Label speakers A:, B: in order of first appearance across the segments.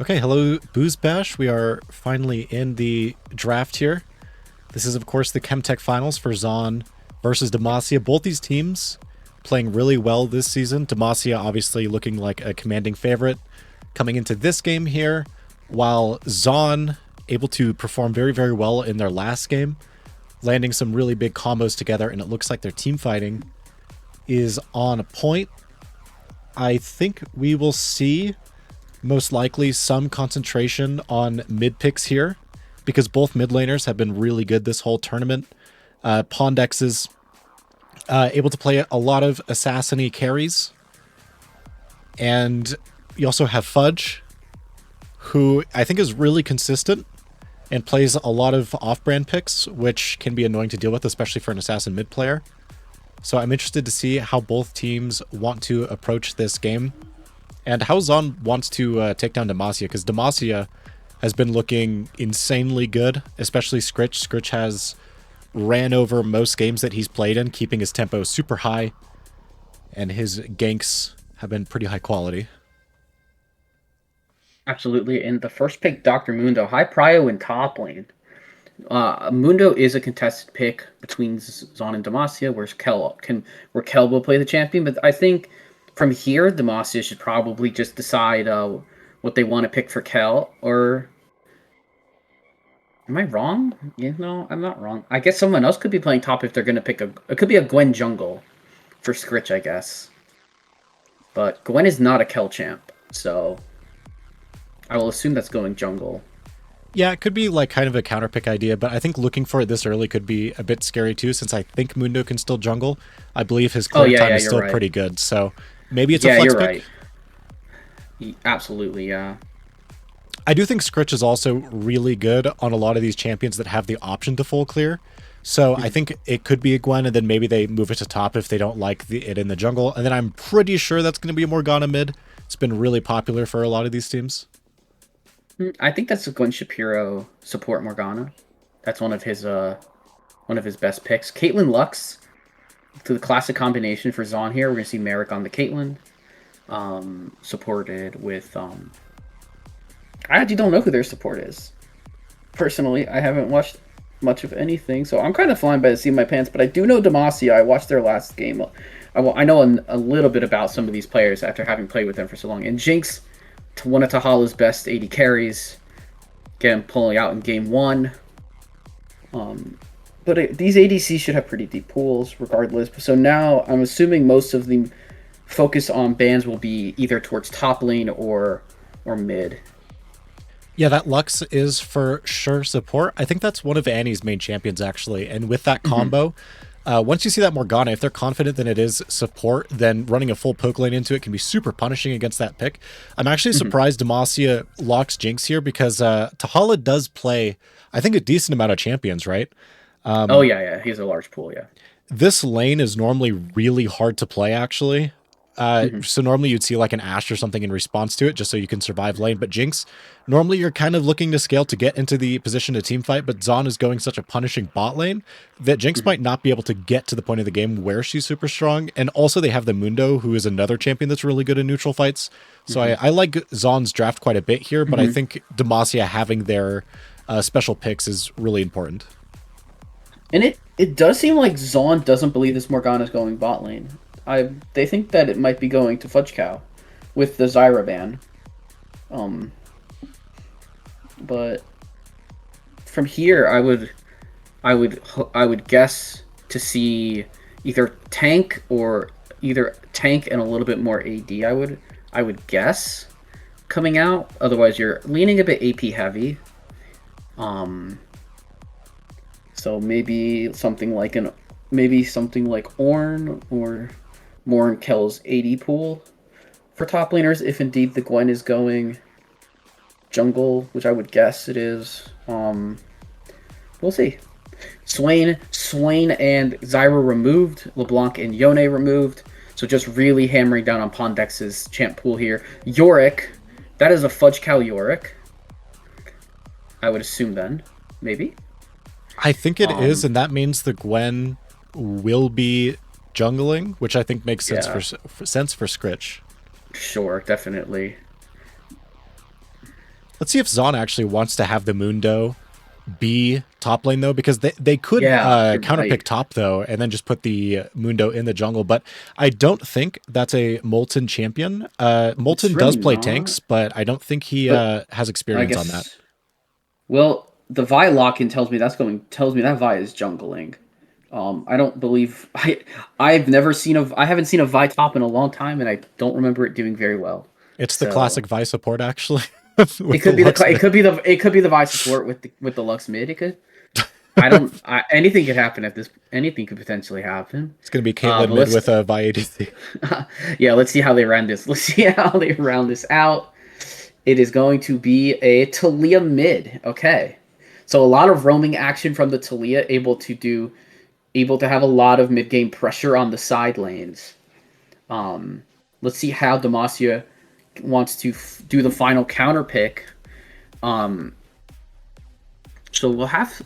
A: Okay, hello, Booze Bash. We are finally in the draft here. This is, of course, the Chemtech finals for Zaun versus Demacia. Both these teams playing really well this season. Demacia obviously looking like a commanding favorite coming into this game here, while Zaun able to perform very, very well in their last game, landing some really big combos together, and it looks like their team fighting is on point. I think we will see most likely some concentration on mid picks here because both mid laners have been really good this whole tournament. Pondex is able to play a lot of assassin-y carries. And you also have Fudge, who I think is really consistent and plays a lot of off-brand picks, which can be annoying to deal with, especially for an assassin mid player. So I'm interested to see how both teams want to approach this game and how Zaun wants to take down Demacia, because Demacia has been looking insanely good, especially Scritch. Scritch has ran over most games that he's played in, keeping his tempo super high, and his ganks have been pretty high quality.
B: Absolutely. And the first pick, Dr. Mundo, high prio in top lane. Mundo is a contested pick between Zaun and Demacia, where Kel will play the champion. But I think from here, Demacia should probably just decide what they want to pick for Kel. Or am I wrong? No, I'm not wrong. I guess someone else could be playing top if they're going to pick It could be a Gwen jungle for Scritch, I guess. But Gwen is not a Kel champ, so I will assume that's going jungle.
A: Yeah, it could be like kind of a counter pick idea, but I think looking for it this early could be a bit scary too, since I think Mundo can still jungle. I believe his clear time is still
B: right.
A: pretty good, so maybe it's a
B: Yeah,
A: flex
B: you're
A: pick.
B: right. Absolutely, yeah.
A: I do think Scritch is also really good on a lot of these champions that have the option to full clear. So I think it could be a Gwen, and then maybe they move it to top if they don't like it in the jungle. And then I'm pretty sure that's going to be a Morgana mid. It's been really popular for a lot of these teams.
B: I think that's a Gwen Shapiro support Morgana. That's one of his best picks. Caitlyn Lux, to the classic combination for Zaun here. We're gonna see Merrick on the Caitlyn, supported with I actually don't know who their support is. Personally, I haven't watched much of anything, so I'm kind of flying by the seat of my pants. But I do know Demacia. I watched their last game. I know a little bit about some of these players after having played with them for so long. And Jinx, one of Tahala's best AD carries, again pulling out in game one. But these ADCs should have pretty deep pools regardless. So now I'm assuming most of the focus on bans will be either towards top lane or mid.
A: Yeah, that Lux is for sure support. I think that's one of Annie's main champions, actually. And with that combo, once you see that Morgana, if they're confident that it is support, then running a full poke lane into it can be super punishing against that pick. I'm actually surprised Demacia locks Jinx here because Tahala does play, I think, a decent amount of champions, right?
B: Oh, yeah. He has a large pool, yeah.
A: This lane is normally really hard to play, actually. So normally you'd see like an Ashe or something in response to it just so you can survive lane. But Jinx, normally you're kind of looking to scale to get into the position to team fight, but Zaun is going such a punishing bot lane that Jinx might not be able to get to the point of the game where she's super strong. And also they have the Mundo, who is another champion that's really good in neutral fights. So I like Zaun's draft quite a bit here, but I think Demacia having their special picks is really important.
B: And it does seem like Zaun doesn't believe this Morgana's going bot lane. They think that it might be going to Fudge Cow with the Zyra ban. But from here, I would guess to see either tank and a little bit more AD. I would guess coming out. Otherwise, you're leaning a bit AP heavy. So maybe something like Ornn or more in Kel's AD pool for top laners, if indeed the Gwen is going jungle, which I would guess it is. We'll see. Swain and Zyra removed, LeBlanc and Yone removed. So just really hammering down on Pondex's champ pool here. Yorick, that is a Fudge Cow Yorick. I would assume then, maybe.
A: I think it is, and that means the Gwen will be jungling, which I think makes sense for Scritch.
B: Sure, definitely.
A: Let's see if Zaun actually wants to have the Mundo be top lane though, because they could
B: Yeah, you're
A: counterpick
B: right.
A: top though, and then just put the Mundo in the jungle. But I don't think that's a Molten champion.
B: It's
A: Molten does
B: really
A: play
B: not.
A: tanks, but I don't think he
B: But
A: has
B: I
A: experience on that.
B: guess. Well, the Vi lock-in tells me that Vi is jungling. I don't believe I haven't seen a Vi top in a long time, and I don't remember it doing very well.
A: It's the
B: So
A: classic Vi support actually,
B: it
A: with the
B: could be
A: Lux mid.
B: it could be the Vi support with the Lux mid. It could. I don't. Anything could happen at this. Anything could potentially happen.
A: It's gonna be Caitlyn
B: But
A: mid
B: let's
A: with a Vi ADC.
B: yeah, let's see how they round this. Let's see how they round this out. It is going to be a Talia mid. Okay. So a lot of roaming action from the Talia, able to have a lot of mid game pressure on the side lanes. Let's see how Demacia wants to do the final counter pick. Um, so we'll have.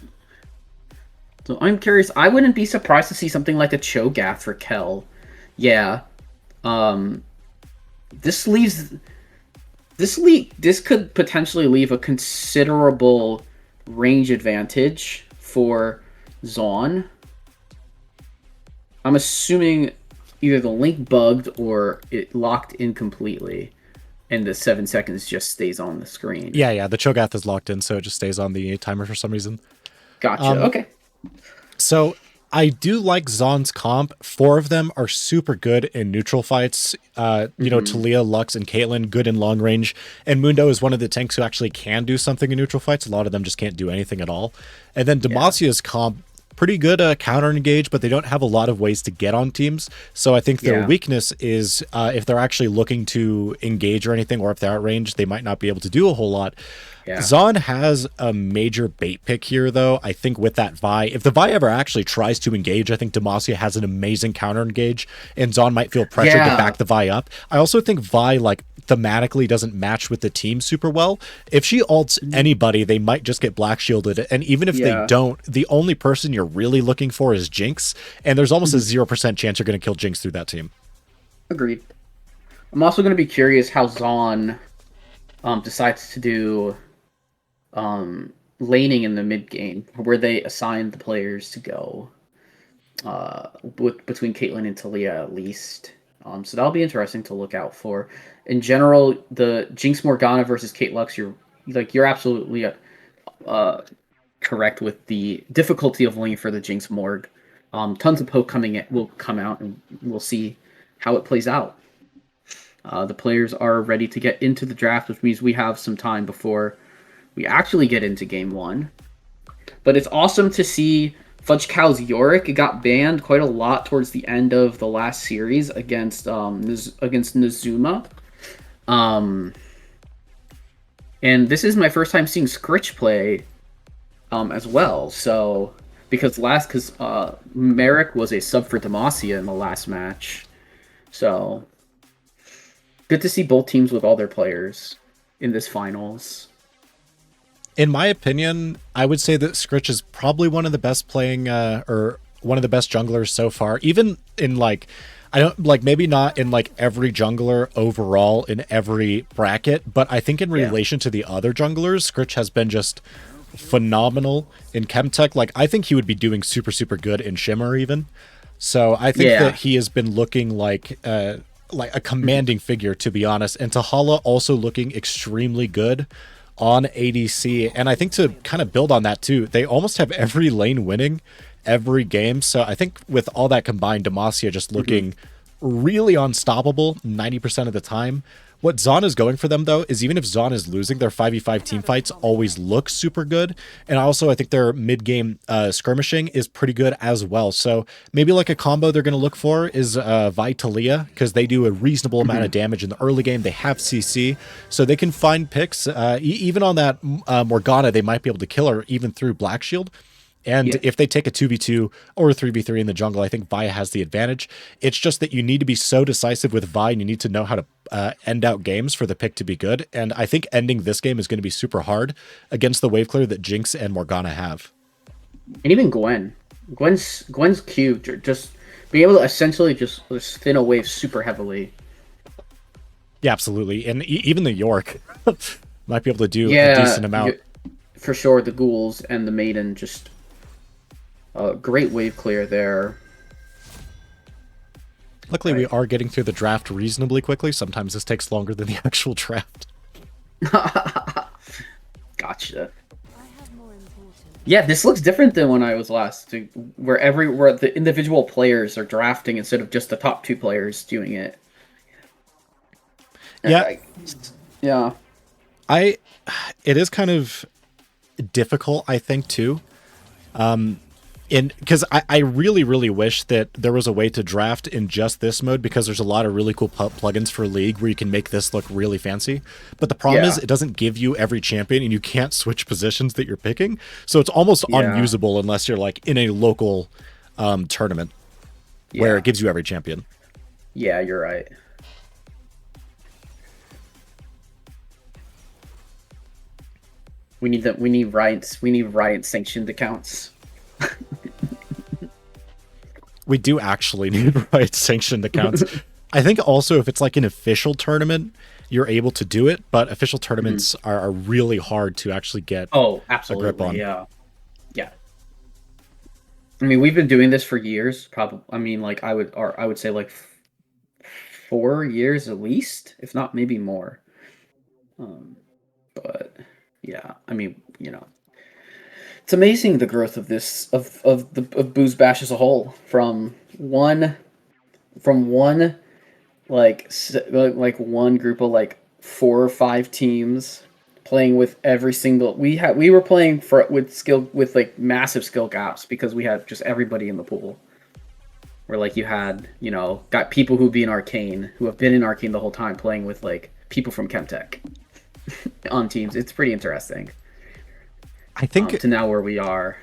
B: So I'm curious. I wouldn't be surprised to see something like a Cho'Gath for Kel. Yeah. Um, this leaves this could potentially leave a considerable range advantage for Zaun. I'm assuming either the link bugged or it locked in completely, and the 7 seconds just stays on the screen.
A: Yeah, the Cho'Gath is locked in, so it just stays on the timer for some reason.
B: Gotcha. Okay.
A: So I do like Zaun's comp. 4 of them are super good in neutral fights. Talia, Lux, and Caitlyn, good in long range. And Mundo is one of the tanks who actually can do something in neutral fights. A lot of them just can't do anything at all. And then
B: Yeah.
A: Demacia's comp, pretty good counter engage, but they don't have a lot of ways to get on teams. So I think their
B: Yeah.
A: weakness is if they're actually looking to engage or anything, or if they're at range, they might not be able to do a whole lot.
B: Yeah.
A: Zaun has a major bait pick here, though. I think with that Vi, if the Vi ever actually tries to engage, I think Demacia has an amazing counter engage, and Zaun might feel pressured to
B: Yeah.
A: back the Vi up. I also think Vi, like, thematically doesn't match with the team super well. If she ults anybody, they might just get black shielded, and even if they
B: Yeah.
A: don't, the only person you're really looking for is Jinx, and there's almost a 0% chance you're going to kill Jinx through that team.
B: Agreed. I'm also going to be curious how Zaun decides to do laning in the mid game, where they assign the players to go between Caitlyn and Talia at least. So that'll be interesting to look out for. In general, the Jinx Morgana versus Kate Lux, you're absolutely correct with the difficulty of laning for the Jinx Morg. Tons of poke will come out, and we'll see how it plays out. The players are ready to get into the draft, which means we have some time before we actually get into game one. But it's awesome to see Fudge Cow's Yorick got banned quite a lot towards the end of the last series against Nazuma. And this is my first time seeing Scritch play as well. So because Merrick was a sub for Demacia in the last match. So good to see both teams with all their players in this finals.
A: In my opinion, I would say that Scritch is probably one of the best playing or one of the best junglers so far. Even in like, I don't like maybe not in like every jungler overall in every bracket, but I think in relation to the other junglers, Scritch has been just phenomenal in Chemtech. Like I think he would be doing super good in Shimmer even. So I think that he has been looking like a commanding figure, to be honest. And Tahala also looking extremely good on ADC. And I think to kind of build on that too, they almost have every lane winning every game. So I think with all that combined, Demacia just looking really unstoppable 90% of the time. What Zaun is going for them, though, is even if Zaun is losing, their 5v5 team fights always look super good. And also, I think their mid-game skirmishing is pretty good as well. So maybe like a combo they're going to look for is Vitalia, because they do a reasonable amount of damage in the early game. They have CC, so they can find picks. Even on that Morgana, they might be able to kill her even through Black Shield. And if they take a 2v2 or a 3v3 in the jungle, I think Vi has the advantage. It's just that you need to be so decisive with Vi, and you need to know how to end out games for the pick to be good. And I think ending this game is going to be super hard against the wave clear that Jinx and Morgana have.
B: And even Gwen's Q, just being able to essentially just spin a wave super heavily.
A: Yeah, absolutely. And even the York. Might be able to do a
B: Yeah,
A: decent amount.
B: for sure. The ghouls and the maiden just great wave clear there.
A: Luckily, we
B: Right.
A: are getting through the draft reasonably quickly. Sometimes this takes longer than the actual draft.
B: Gotcha. Yeah, this looks different than when I was last, where the individual players are drafting instead of just the top two players doing it.
A: Yeah,
B: Yeah.
A: I. It is kind of difficult, I think, too. In because I really really wish that there was a way to draft in just this mode, because there's a lot of really cool plugins for League where you can make this look really fancy, but the problem is
B: Yeah.
A: it doesn't give you every champion and you can't switch positions that you're picking, so it's almost
B: Yeah.
A: unusable unless you're like in a local tournament where
B: Yeah.
A: it gives you every champion.
B: Yeah, you're right. We need Riot sanctioned accounts.
A: We do actually need right sanctioned accounts. I think also if it's like an official tournament, you're able to do it, but official tournaments are really hard to actually get
B: Oh,
A: a grip
B: absolutely.
A: on.
B: Yeah. Yeah. I mean, we've been doing this for years. Probably. I mean, like I would say like 4 years at least, if not maybe more. But yeah, I mean, it's amazing the growth of this of Booze Bash as a whole from one like one group of like 4 or 5 teams playing with every single we were playing with like massive skill gaps because we had just everybody in the pool. Where like you had got people who be in Arcane who have been in Arcane the whole time playing with like people from Chemtech on teams. It's pretty interesting.
A: I think
B: To now where we are.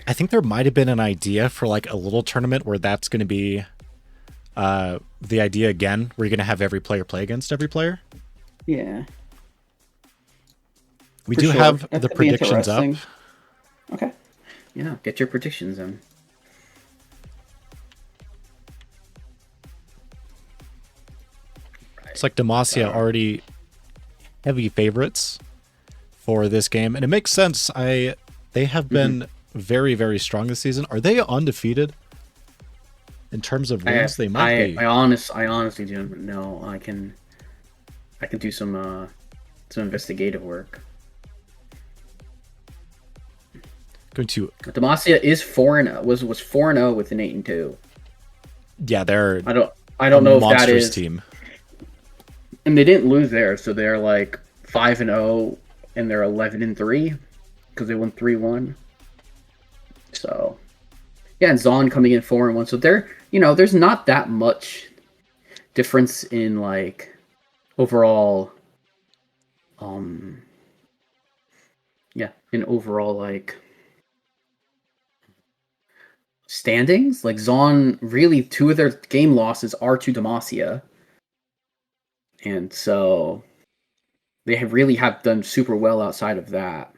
A: I think there might have been an idea for like a little tournament where that's going to be the idea again, where you're going to have every player play against every player.
B: Yeah.
A: We
B: For
A: do
B: sure.
A: have
B: That
A: the
B: could be
A: predictions up.
B: interesting. Okay. Yeah, get your predictions in.
A: It's like Demacia already heavy favorites for this game, and it makes sense. They have been very very strong this season. Are they undefeated in terms of wins? They might be.
B: I honestly don't know. I can do some investigative work.
A: Going to
B: Demacia is 4-0 was 4-0 with an 8-2.
A: yeah, they're
B: I don't know if that
A: monstrous
B: is
A: team.
B: And they didn't lose there, so they're like 5-0 and they're 11-3 because they won 3-1. So yeah, and Zaun coming in 4-1. So there's not that much difference in like overall in overall like standings. Like Zaun, really 2 of their game losses are to Demacia. And so they really have done super well outside of that.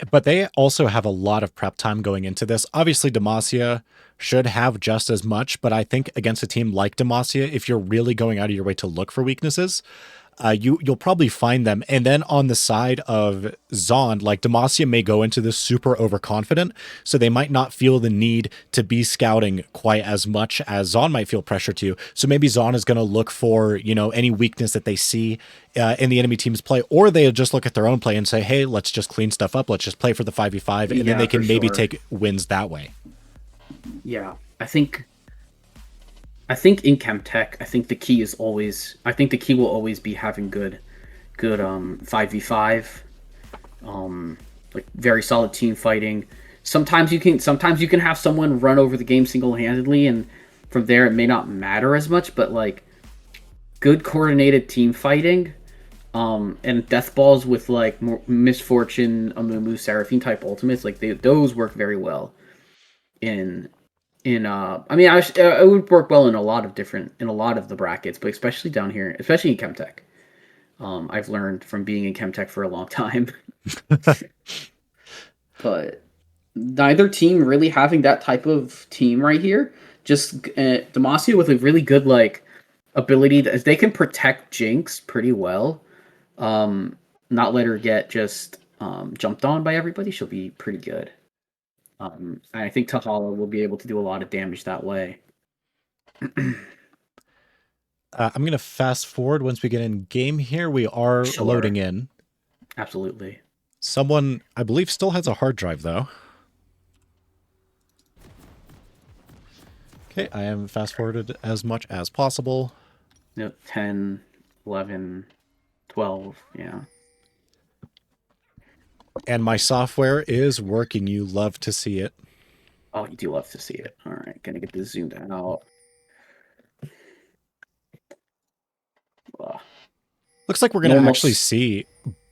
A: But they also have a lot of prep time going into this. Obviously, Demacia should have just as much, but I think against a team like Demacia, if you're really going out of your way to look for weaknesses, you'll probably find them. And then on the side of Zaun, like Demacia may go into this super overconfident, so they might not feel the need to be scouting quite as much as Zaun might feel pressure to. So maybe Zaun is going to look for any weakness that they see in the enemy team's play, or they just look at their own play and say, hey, let's just clean stuff up, let's just play for the 5v5, and then they can maybe take wins that way.
B: Yeah, I think in Chemtech, I think the key will always be having good 5v5, like very solid team fighting. Sometimes you can have someone run over the game single-handedly, and from there it may not matter as much, but like good coordinated team fighting, and death balls with like Misfortune, Amumu, Seraphine type ultimates, like those work very well I mean, it would work well in a lot of the brackets, but especially down here, especially in Chemtech. I've learned from being in Chemtech for a long time. But neither team really having that type of team right here. Just Demacia with a really good like ability that they can protect Jinx pretty well. not let her get just jumped on by everybody, she'll be pretty good. I think Tahala will be able to do a lot of damage that way.
A: I'm going to fast forward once we get in game here. We are
B: Sure.
A: loading in.
B: Absolutely.
A: Someone, I believe, still has a hard drive, though. Okay, I am fast forwarded as much as possible.
B: Yep, 10, 11, 12, yeah.
A: And my software is working. You love to see it.
B: Oh, you do love to see it. All right, gonna get this zoomed out.
A: Looks like we're going to actually see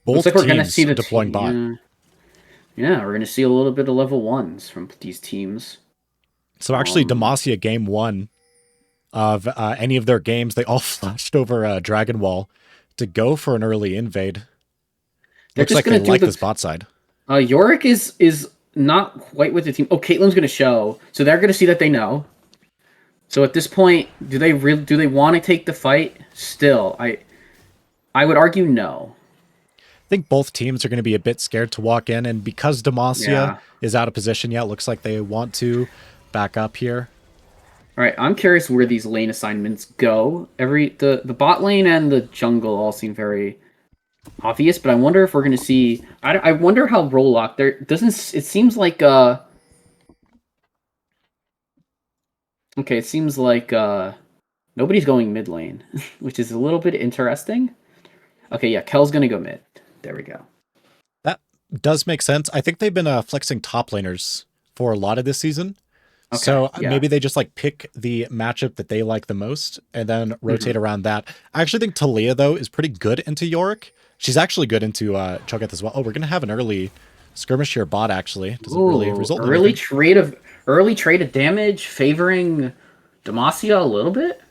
A: both
B: like we're gonna
A: teams
B: see the
A: deploying bot.
B: Yeah, we're gonna see a little bit of level 1s from these teams.
A: So actually, Demacia game 1 of any of their games, they all flashed over Dragon Wall to go for an early invade. Looks like they like this bot side.
B: Yorick is not quite with the team. Oh, Caitlyn's gonna show, so they're gonna see that they know. So at this point, do they want to take the fight? Still, I would argue no.
A: I think both teams are going to be a bit scared to walk in, and because Demacia is out of position yet, looks like they want to back up here.
B: All right, I'm curious where these lane assignments go. The bot lane and the jungle all seem very obvious, but I wonder if we're going to see. I wonder how Rollock there doesn't. It seems like okay, it seems like nobody's going mid lane, which is a little bit interesting. Okay, yeah, Kel's gonna go mid. There we go.
A: That does make sense. I think they've been flexing top laners for a lot of this season. Okay, so maybe they just like pick the matchup that they like the most and then rotate around that. I actually think Talia, though, is pretty good into Yorick. She's actually good into Cho'Gath as well. Oh, we're going to have an early skirmish here bot, actually. Doesn't really result in
B: early trade of damage favoring Demacia a little bit.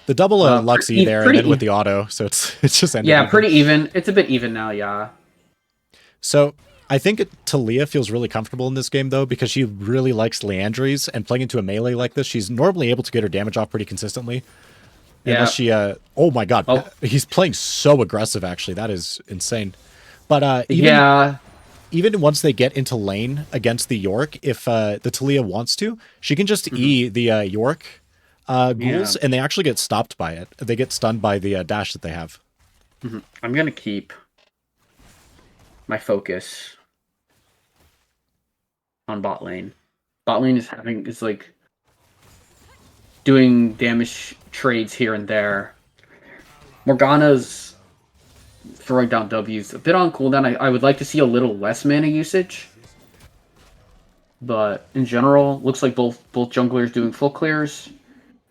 A: The double Luxie there and then with the auto, so it's just ended.
B: Yeah, pretty even. It's a bit even now, yeah.
A: So I think Talia feels really comfortable in this game, though, because she really likes Leandries, and playing into a melee like this, she's normally able to get her damage off pretty consistently. Yeah. Unless she, oh my god, he's playing so aggressive, actually. That is insane. But even once they get into lane against the Yorick, if the Talia wants to, she can just E the Yorick ghouls, and they actually get stopped by it. They get stunned by the dash that they have.
B: I'm going to keep my focus on bot lane. Bot lane is like doing damage trades here and there. Morgana's throwing down W's a bit on cooldown. I would like to see a little less mana usage. But in general, looks like both junglers doing full clears.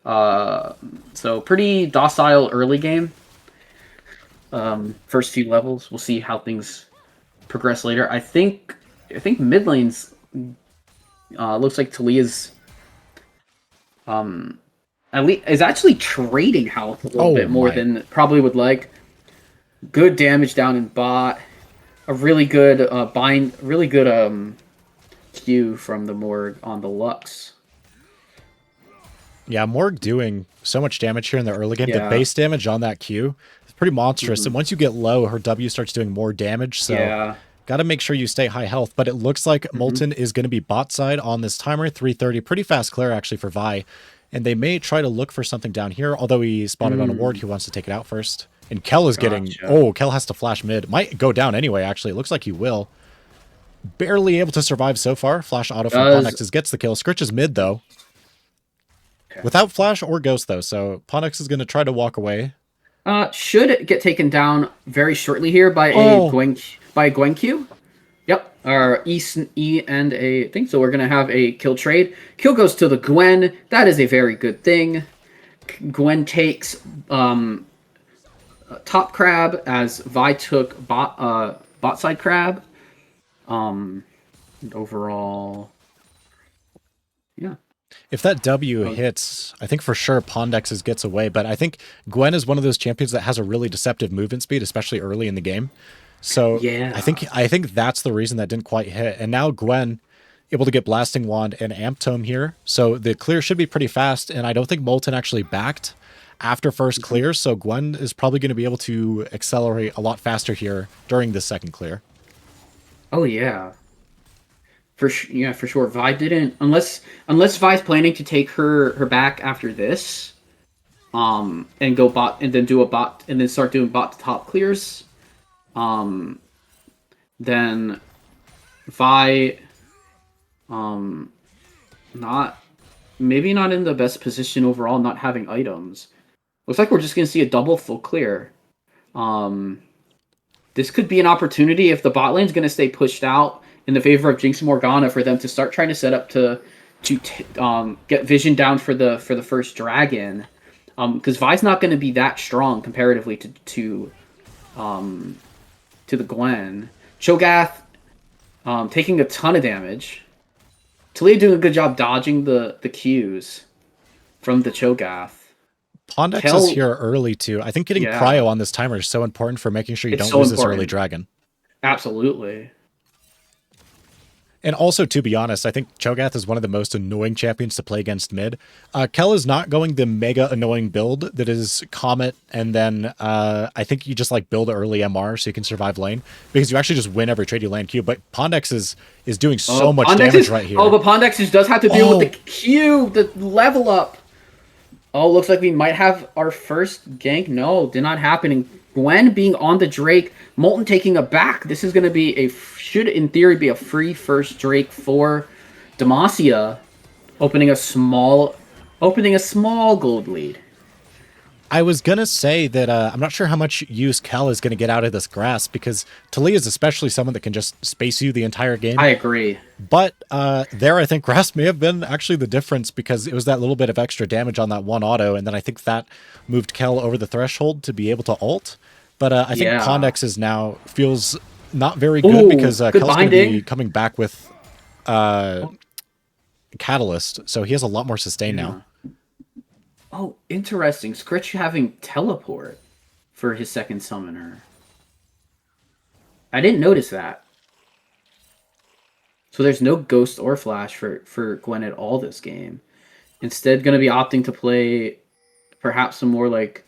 B: So pretty docile early game. First few levels, we'll see how things progress later. I think mid lane's looks like Talia's at least is actually trading health a little bit more than probably would like. Good damage down in bot. A really good Q from the Morg on the Lux.
A: Yeah, Morg doing so much damage here in the early game. The base damage on that Q is pretty monstrous. And once you get low, her W starts doing more damage. So got to make sure you stay high health. But it looks like Molten is going to be bot side on this timer. 330. Pretty fast clear, actually, for Vi. And they may try to look for something down here. Although he spotted on a ward, he wants to take it out first. And Kel is getting... Oh, Kel has to flash mid. Might go down anyway, actually. It looks like he will. Barely able to survive so far. Flash auto from Ponexes gets the kill. Scritch is mid, though. Without flash or ghost, though, so Ponix is going to try to walk away.
B: Should get taken down very shortly here by a Gwen Q. Yep, our E and a thing. So we're going to have a kill trade. Kill goes to the Gwen. That is a very good thing. Gwen takes top crab as Vi took bot side crab. Overall, yeah.
A: If that W hits, I think for sure Pondexes gets away, but I think Gwen is one of those champions that has a really deceptive movement speed, especially early in the game. So I think that's the reason that didn't quite hit. And now Gwen able to get Blasting Wand and Amp Tome here. So the clear should be pretty fast, and I don't think Molten actually backed after first clear, so Gwen is probably going to be able to accelerate a lot faster here during the second clear.
B: Oh yeah. Yeah, for sure. Vi didn't unless Vi's planning to take her back after this, and go bot and then do a bot and then start doing bot to top clears, um, then Vi, not maybe not in the best position overall, not having items. Looks like we're just gonna see a double full clear. Um, this could be an opportunity if the bot lane's gonna stay pushed out in the favor of Jinx and Morgana for them to start trying to set up to get vision down for the first dragon, because Vi's not going to be that strong comparatively to the Gwen. Cho'Gath taking a ton of damage. Talia doing a good job dodging the Qs from the Cho'Gath.
A: Pondex is here early too. I think getting cryo on this timer is so important for making sure you don't lose this early dragon.
B: Absolutely.
A: And also, to be honest, I think Cho'Gath is one of the most annoying champions to play against mid. Kel is not going the mega annoying build that is Comet, and then I think you just like build early MR so you can survive lane, because you actually just win every trade you land Q. But Pondex is doing so much damage right here.
B: Oh, but Pondex does have to deal with the Q, the level up. Oh, looks like we might have our first gank. No, did not happen. And Gwen being on the Drake, Molten taking a back. This is going to be should in theory be a free first Drake for Demacia, opening a small gold lead.
A: I was going to say that I'm not sure how much use Kel is going to get out of this grass, because Talia is especially someone that can just space you the entire game.
B: I agree.
A: But there, I think grass may have been actually the difference, because it was that little bit of extra damage on that one auto, and then I think that moved Kel over the threshold to be able to ult. But I think Pondex is now feels not very good, because Kel's going to be coming back with Catalyst, so he has a lot more sustain now.
B: Oh, interesting. Scritch having teleport for his second summoner. I didn't notice that. So there's no Ghost or Flash for Gwen at all this game. Instead, going to be opting to play perhaps some more like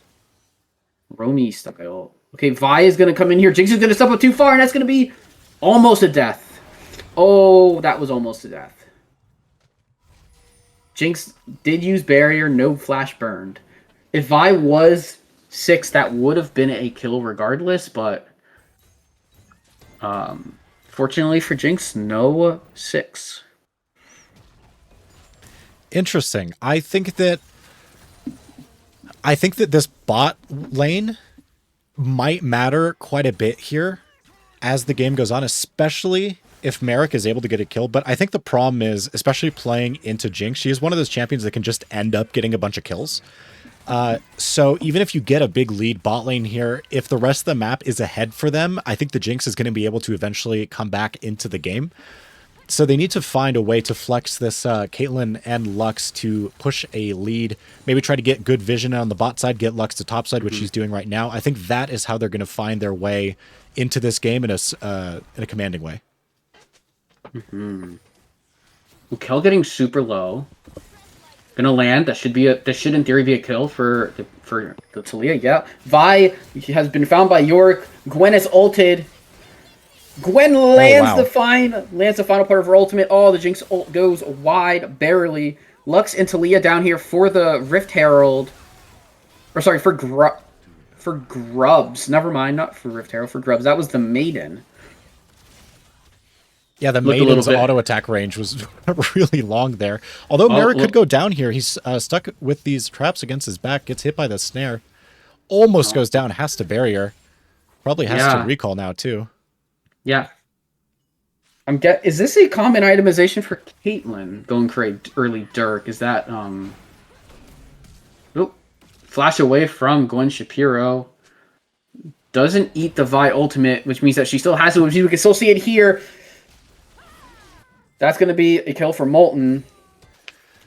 B: Romy style. Okay, Vi is going to come in here. Jinx is going to step up too far, and that's going to be almost a death. Oh, that was almost a death. Jinx did use barrier, no flash burned. If Vi was 6, that would have been a kill regardless, but fortunately for Jinx, no 6.
A: Interesting. I think that this bot lane might matter quite a bit here as the game goes on, especially if Merrick is able to get a kill. But I think the problem is, especially playing into Jinx, she is one of those champions that can just end up getting a bunch of kills. So even if you get a big lead bot lane here, if the rest of the map is ahead for them, I think the Jinx is going to be able to eventually come back into the game. So they need to find a way to flex this Caitlyn and Lux to push a lead, maybe try to get good vision on the bot side, get Lux to top side, which she's doing right now. I think that is how they're going to find their way into this game in a commanding way.
B: Kel getting super low. Gonna land. That should in theory be a kill for the Talia. Yeah. Vi has been found by Yorick. Gwen has ulted. Gwen lands the final part of her ultimate. Oh, the Jinx ult goes wide, barely. Lux and Talia down here for the Rift Herald. Or sorry, for Grubs. Never mind, not for Rift Herald, for Grubs. That was the Maiden.
A: Yeah, the Maiden's auto attack range was really long there. Although Merrick could go down here, he's stuck with these traps against his back, gets hit by the snare, almost goes down, has to barrier. Probably has to recall now too.
B: Yeah. Is this a common itemization for Caitlyn going for a early Dirk? Is that flash away from Gwen Shapiro. Doesn't eat the Vi ultimate, which means that she still has it, which means we can still see it here. That's going to be a kill for Molten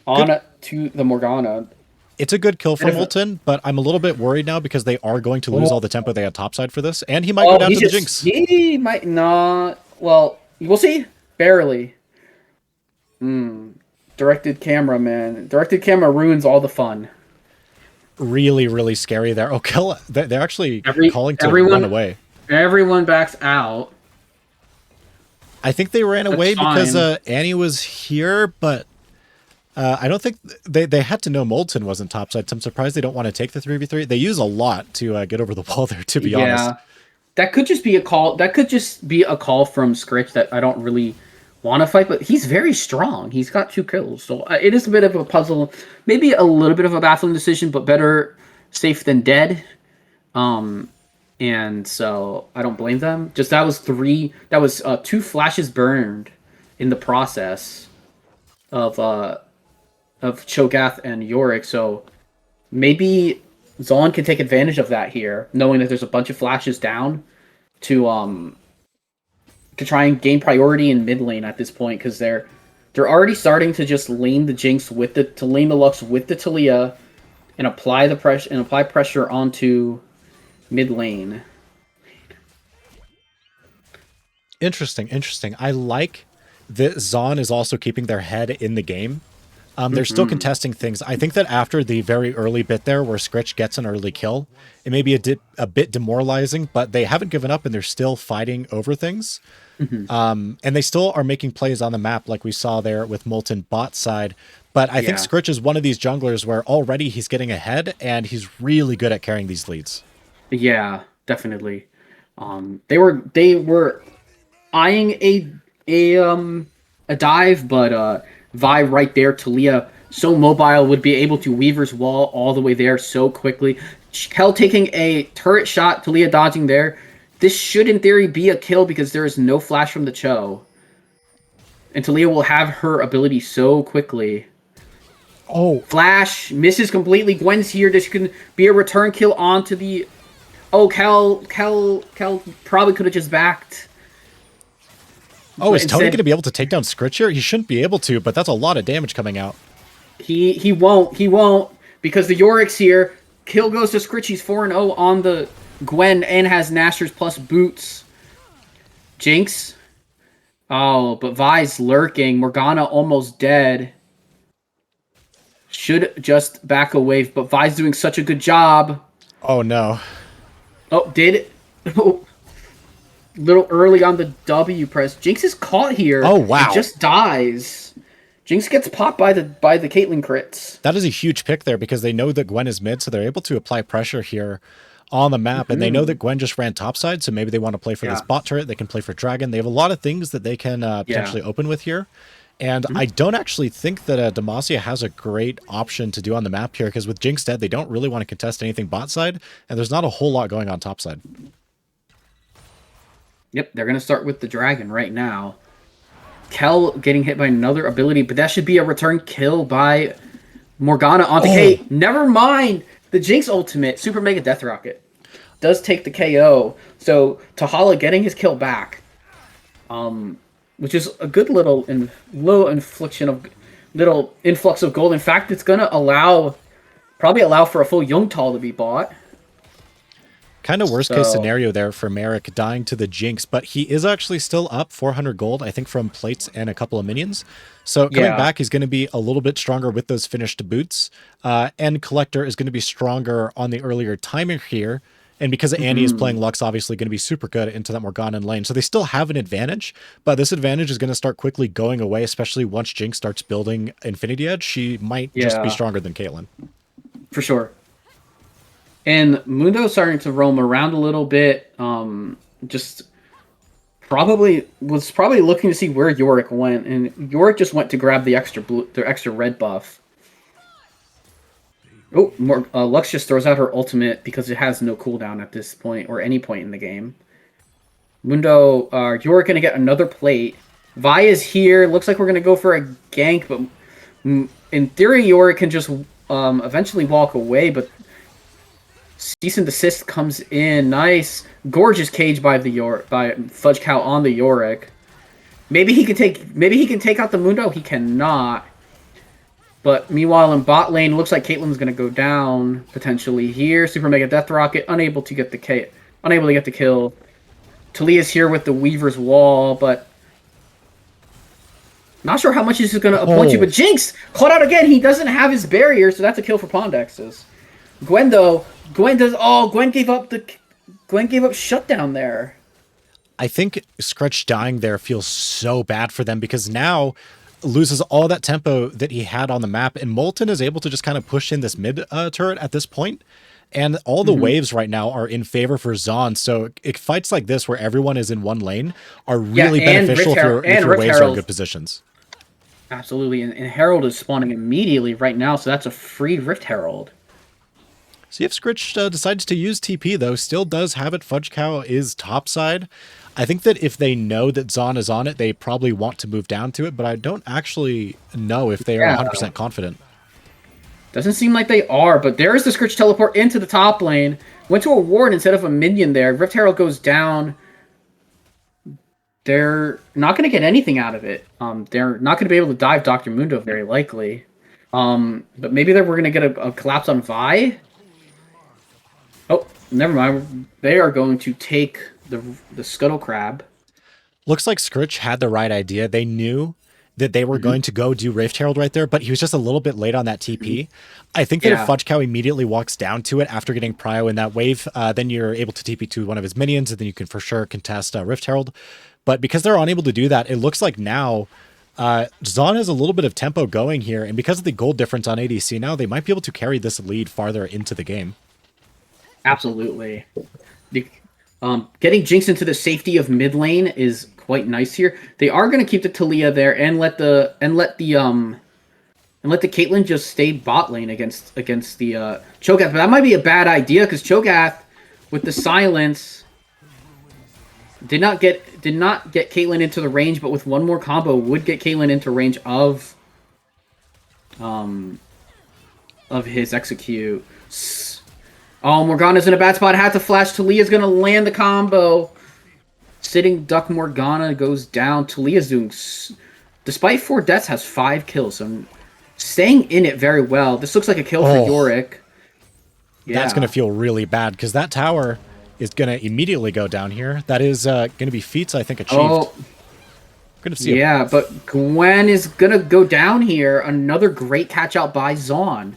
B: to the Morgana.
A: It's a good kill for Molten, but I'm a little bit worried now because they are going to lose all the tempo they had topside for this, and he might go down to the Jinx.
B: He might not. Well, we'll see. Barely. Directed camera, man. Directed camera ruins all the fun.
A: really, really scary there. Oh, kill! They're actually calling to run
B: Everyone
A: away.
B: everyone backs out.
A: I think they ran
B: That's
A: away because
B: fine.
A: Annie was here, but I don't think they had to know Molten wasn't topside. So I'm surprised they don't want to take the 3v3. They use a lot to get over the wall there, to be honest.
B: Yeah. That could just be a call. That could just be a call from Scritch that I don't really want to fight, but he's very strong. He's got 2 kills, so it is a bit of a puzzle. Maybe a little bit of a baffling decision, but better safe than dead. Um, and so I don't blame them. Just that was 3. That was 2 flashes burned in the process of Cho'Gath and Yorick. So maybe Zaun can take advantage of that here, knowing that there's a bunch of flashes down to try and gain priority in mid lane at this point, because they're already starting to just lane the Jinx with the lane the Lux with the Talia and apply pressure onto mid lane.
A: Interesting, interesting. I like that Zaun is also keeping their head in the game. They're still contesting things. I think that after the very early bit there where Scritch gets an early kill, it may be a bit demoralizing, but they haven't given up and they're still fighting over things. And they still are making plays on the map like we saw there with Molten bot side. But I think Scritch is one of these junglers where already he's getting ahead and he's really good at carrying these leads.
B: Yeah, definitely. They were eyeing a dive, but Vi right there, Talia so mobile, would be able to Weaver's Wall all the way there so quickly. Kel taking a turret shot, Talia dodging there. This should in theory be a kill because there is no flash from the Cho. And Talia will have her ability so quickly.
A: Oh,
B: Flash misses completely. Gwen's here. This can be a return kill onto the... Oh, Kel probably could have just backed.
A: Oh, is Tony going to be able to take down Scritch here? He shouldn't be able to, but that's a lot of damage coming out.
B: He won't, because the Yorick's here. Kill goes to Scritch. He's 4-0 on the Gwen and has Nashor's plus boots. Jinx. Oh, but Vi's lurking. Morgana almost dead. Should just back a wave, but Vi's doing such a good job.
A: Oh, no.
B: Oh, did it? Little early on the W press. Jinx is caught here.
A: Oh, wow.
B: It just dies. Jinx gets popped by the Caitlyn crits.
A: That is a huge pick there because they know that Gwen is mid, so they're able to apply pressure here on the map. And they know that Gwen just ran topside, so maybe they want to play for this bot turret. They can play for Dragon. They have a lot of things that they can potentially open with here. And I don't actually think that Demacia has a great option to do on the map here, because with Jinx dead, they don't really want to contest anything bot side, and there's not a whole lot going on top side.
B: Yep, they're going to start with the Dragon right now. Kel getting hit by another ability, but that should be a return kill by Morgana onto Kate. Never mind! The Jinx ultimate, Super Mega Death Rocket, does take the KO. So Tahala getting his kill back. Which is a good little influx of gold. In fact, it's gonna probably allow for a full Yungtal to be bought.
A: Kind of worst case scenario there for Merrick dying to the Jinx, but he is actually still up 400 gold, I think, from plates and a couple of minions. So coming back, he's going to be a little bit stronger with those finished boots. And Collector is going to be stronger on the earlier timer here. And because Annie is playing Lux, obviously going to be super good into that Morgana lane. So they still have an advantage, but this advantage is going to start quickly going away, especially once Jinx starts building Infinity Edge. She might just be stronger than Caitlyn.
B: For sure. And Mundo's starting to roam around a little bit. Was probably looking to see where Yorick went, and Yorick just went to grab the extra red buff. Oh, Lux just throws out her ultimate because it has no cooldown at this point, or any point in the game. Yorick gonna get another plate. Vi is here. Looks like we're gonna go for a gank, but in theory, Yorick can just eventually walk away, but cease and desist comes in. Nice, gorgeous cage by Fudge Cow on the Yorick. Maybe he can take out the Mundo. He cannot. But meanwhile, in bot lane, looks like Caitlyn's gonna go down potentially here. Super Mega Death Rocket, unable to get the kill. Talia's here with the Weaver's Wall, but not sure how much this is gonna appoint you. But Jinx caught out again. He doesn't have his barrier, so that's a kill for Pondexes. Gwen though, Gwen does. Oh, Gwen gave up shutdown there.
A: I think Scratch dying there feels so bad for them because now loses all that tempo that he had on the map, and Molten is able to just kind of push in this mid turret at this point. And all the waves right now are in favor for Zaun. So fights like this where everyone is in one lane are really beneficial if your waves are in good positions.
B: Absolutely, and Herald is spawning immediately right now, so that's a free Rift Herald.
A: See if Scritch decides to use TP, though. Still does have it. Fudge Cow is topside. I think that if they know that Zaun is on it, they probably want to move down to it, but I don't actually know if they are 100% confident.
B: Doesn't seem like they are, but there is the Scritch teleport into the top lane. Went to a ward instead of a minion there. Rift Herald goes down. They're not going to get anything out of it. They're not going to be able to dive Dr. Mundo, very likely. But maybe we're going to get a collapse on Vi. Oh, never mind. They are going to take the Scuttle Crab.
A: Looks like Scritch had the right idea. They knew that they were going to go do Rift Herald right there, but he was just a little bit late on that TP. I think that if Fudge Cow immediately walks down to it after getting Prio in that wave, then you're able to TP to one of his minions, and then you can for sure contest Rift Herald. But because they're unable to do that, it looks like now Zaun has a little bit of tempo going here, and because of the gold difference on ADC now, they might be able to carry this lead farther into the game.
B: Absolutely. Getting Jinx into the safety of mid lane is quite nice here. They are going to keep the Talia there and let the Caitlyn just stay bot lane against the Cho'Gath. But that might be a bad idea because Cho'Gath with the silence did not get Caitlyn into the range, but with one more combo would get Caitlyn into range of his execute. Oh, Morgana's in a bad spot. Had to flash. Talia's going to land the combo. Sitting Duck Morgana goes down. Talia's doing... Despite 4 deaths, has 5 kills. So staying in it very well. This looks like a kill for Yorick.
A: Yeah. That's going to feel really bad because that tower is going to immediately go down here. That is going to be feats, I think, achieved.
B: Oh,
A: good to see
B: yeah, but Gwen is going to go down here. Another great catch out by Zaun.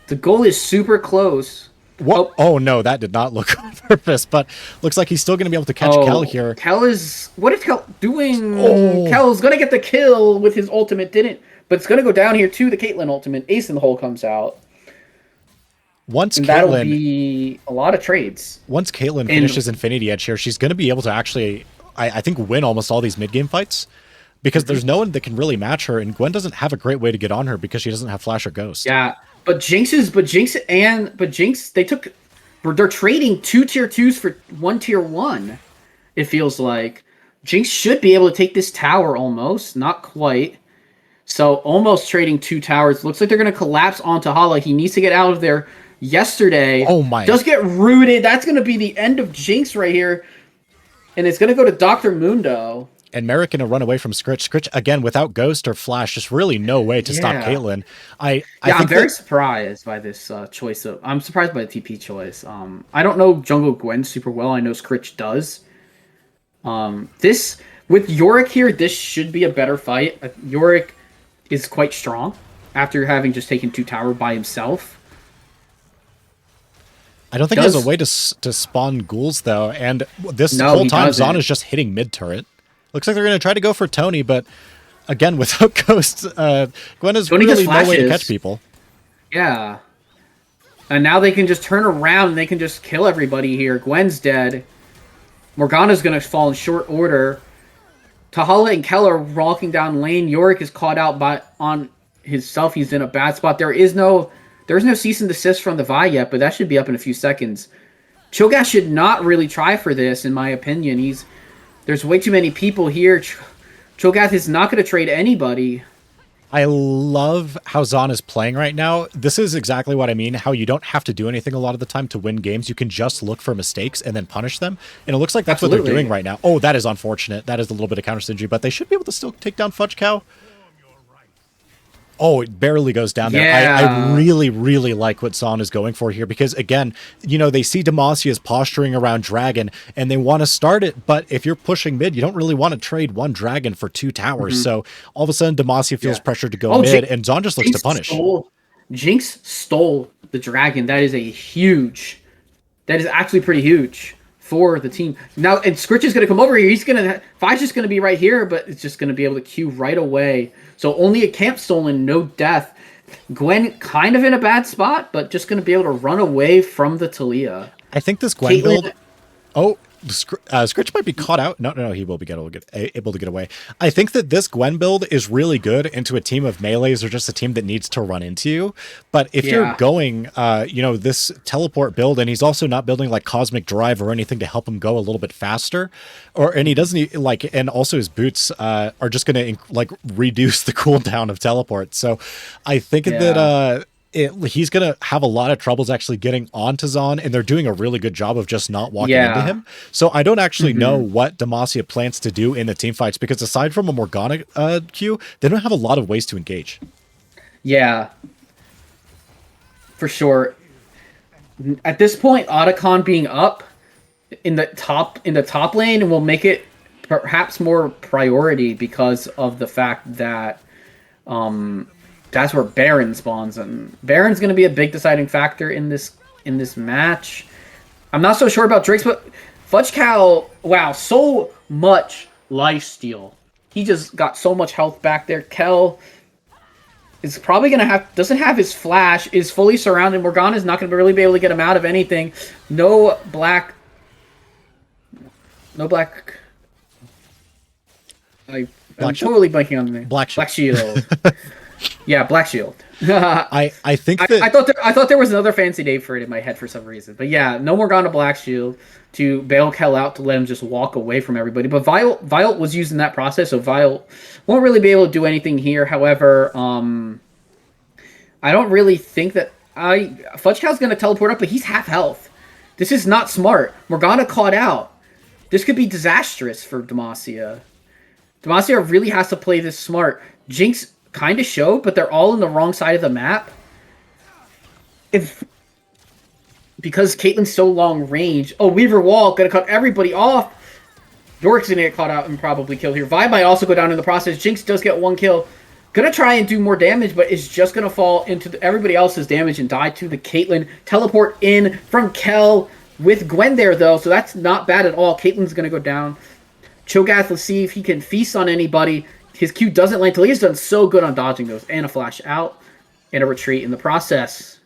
B: The goal is super close.
A: What? Oh no, that did not look on purpose, but looks like he's still going to be able to catch Kel here.
B: Kel is... What is Kel doing? Oh. Kel's going to get the kill with his ultimate, didn't... But it's going to go down here to the Caitlyn ultimate. Ace in the hole comes out. That'll be a lot of trades.
A: Once Caitlyn finishes Infinity Edge here, she's going to be able to actually, I think, win almost all these mid-game fights. Because there's no one that can really match her, and Gwen doesn't have a great way to get on her because she doesn't have Flash or Ghost.
B: Yeah. But Jinx, they're trading 2 tier 2s for 1 tier 1, it feels like. Jinx should be able to take this tower almost, not quite. So almost trading 2 towers. Looks like they're going to collapse onto Hala. He needs to get out of there yesterday.
A: Oh my.
B: Does get rooted. That's going to be the end of Jinx right here. And it's going to go to Dr. Mundo.
A: And Merrick going to run away from Scritch. Scritch, again, without Ghost or Flash, just really no way to stop Caitlyn.
B: I'm very surprised by this choice. I'm surprised by the TP choice. I don't know Jungle Gwen super well. I know Scritch does. With Yorick here, this should be a better fight. Yorick is quite strong after having just taken 2 tower by himself.
A: I don't think he has a way to spawn ghouls, though. And this whole time, Zaun is just hitting mid-turret. Looks like they're going to try to go for Tony, but again, without Ghost, Gwen has really no way to catch people.
B: Yeah. And now they can just turn around and they can just kill everybody here. Gwen's dead. Morgana's going to fall in short order. Tahala and Kel are walking down lane. Yorick is caught out on himself. He's in a bad spot. There's no cease and desist from the Vi yet, but that should be up in a few seconds. Cho'Gath should not really try for this, in my opinion. There's way too many people here. Cho'Gath is not going to trade anybody.
A: I love how Zaun is playing right now. This is exactly what I mean, how you don't have to do anything a lot of the time to win games. You can just look for mistakes and then punish them. And it looks like that's what they're doing right now. Oh, that is unfortunate. That is a little bit of counter synergy, but they should be able to still take down Fudge Cow. Oh, it barely goes down there.
B: Yeah.
A: I really, really like what Zaun is going for here because, again, they see Demacia is posturing around Dragon and they want to start it, but if you're pushing mid, you don't really want to trade 1 Dragon for 2 towers. So all of a sudden, Demacia feels pressured to go mid, and Zaun just looks to punish.
B: Jinx stole the dragon. That is a huge. That is actually pretty huge for the team. Now, and Scritch is going to come over here. Fi's just going to be right here, but it's just going to be able to queue right away. So only a camp stolen, no death. Gwen kind of in a bad spot, but just going to be able to run away from the Talia.
A: I think this Gwen build... Oh, Scritch might be caught out. No, he will be able to get away. I think that this Gwen build is really good into a team of melees or just a team that needs to run into you. But if you're going, this teleport build, and he's also not building like Cosmic Drive or anything to help him go a little bit faster, and he doesn't and also his boots are just going to reduce the cooldown of teleport. So I think that he's going to have a lot of troubles actually getting onto Zaun, and they're doing a really good job of just not walking into him. So I don't actually know what Demacia plans to do in the team fights, because aside from a Morgana queue, they don't have a lot of ways to engage.
B: Yeah, for sure. At this point, Otacon being up in the top lane will make it perhaps more priority because of the fact that that's where Baron spawns, and Baron's going to be a big deciding factor in this match. I'm not so sure about Drake's, but Fudge Cow, wow, so much lifesteal. He just got so much health back there. Kel is probably going to doesn't have his flash, is fully surrounded. Morgana's not going to really be able to get him out of anything. No black. I'm totally blanking on the name.
A: Black
B: Shield. Yeah, Black Shield.
A: I think that
B: I thought there was another fancy name for it in my head for some reason. But yeah, no Morgana Black Shield to bail Kel out to let him just walk away from everybody. But Violet was used in that process, so Violet won't really be able to do anything here. However, I don't really think that Fudge Cow's going to teleport up, but he's half health. This is not smart. Morgana caught out. This could be disastrous for Demacia. Demacia really has to play this smart. Jinx kind of showed, but they're all on the wrong side of the map. Because Caitlyn's so long range. Oh, Weaver Wall gonna cut everybody off. Yorick's gonna get caught out and probably killed here. Vi might also go down in the process. Jinx does get one kill. Gonna try and do more damage, but is just gonna fall into everybody else's damage and die to the Caitlyn. Teleport in from Kel with Gwen there, though, so that's not bad at all. Caitlyn's gonna go down. Cho'Gath, let's see if he can feast on anybody. His Q doesn't land. Talia's done so good on dodging those. And a flash out. And a retreat in the process.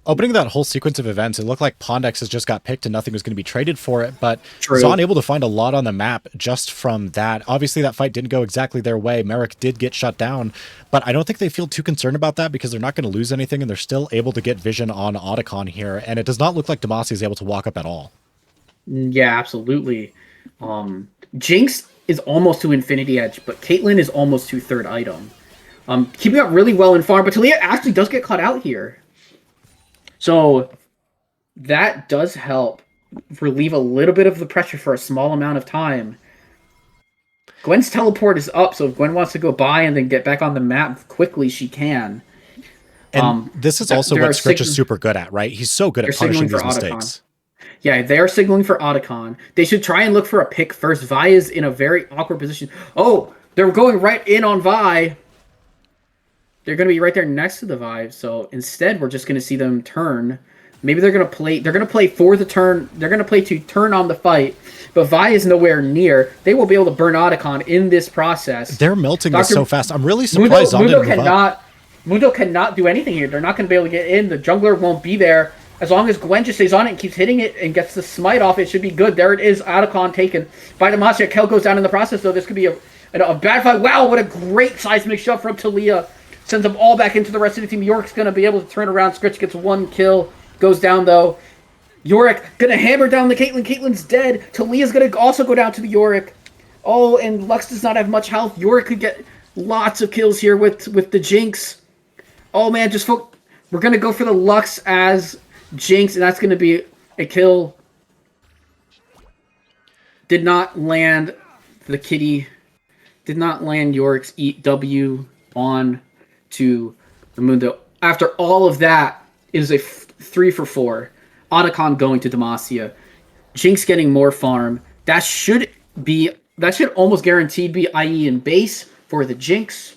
A: Opening that whole sequence of events, it looked like Pondex has just got picked and nothing was going to be traded for it. But Zaun able to find a lot on the map just from that. Obviously, that fight didn't go exactly their way. Merrick did get shut down. But I don't think they feel too concerned about that because they're not going to lose anything. And they're still able to get vision on Otacon here. And it does not look like Demacia is able to walk up at all.
B: Yeah, absolutely. Jinx is almost to Infinity Edge, but Caitlyn is almost to third item. Keeping up really well in farm, but Talia actually does get caught out here. So that does help relieve a little bit of the pressure for a small amount of time. Gwen's teleport is up, so if Gwen wants to go by and then get back on the map quickly, she can.
A: And this is also what Scritch is super good at, right? He's so good at punishing these mistakes.
B: Yeah, they are signaling for Otacon. They should try and look for a pick first. Vi is in a very awkward position. Oh, they're going right in on Vi. They're going to be right there next to the Vi. So instead, we're just going to see them turn. Maybe they're going to play. They're going to play for the turn. They're going to play to turn on the fight. But Vi is nowhere near. They will be able to burn Otacon in this process.
A: They're melting this so fast. I'm really surprised.
B: Mundo cannot do anything here. They're not going to be able to get in. The jungler won't be there. As long as Gwen just stays on it and keeps hitting it and gets the smite off, it should be good. There it is, Otacon taken by Demacia. Kel goes down in the process, though. This could be a bad fight. Wow, what a great seismic shove from Talia. Sends them all back into the rest of the team. Yorick's going to be able to turn around. Scritch gets one kill. Goes down, though. Yorick going to hammer down the Caitlyn. Caitlyn's dead. Talia's going to also go down to the Yorick. Oh, and Lux does not have much health. Yorick could get lots of kills here with the Jinx. Oh, man, we're going to go for the Lux as Jinx, and that's going to be a kill. Did not land the kitty. Did not land Yorick's W on to the Mundo. After all of that, it is a 3 for 4. Otacon going to Demacia. Jinx getting more farm. That should almost guaranteed be IE in base for the Jinx.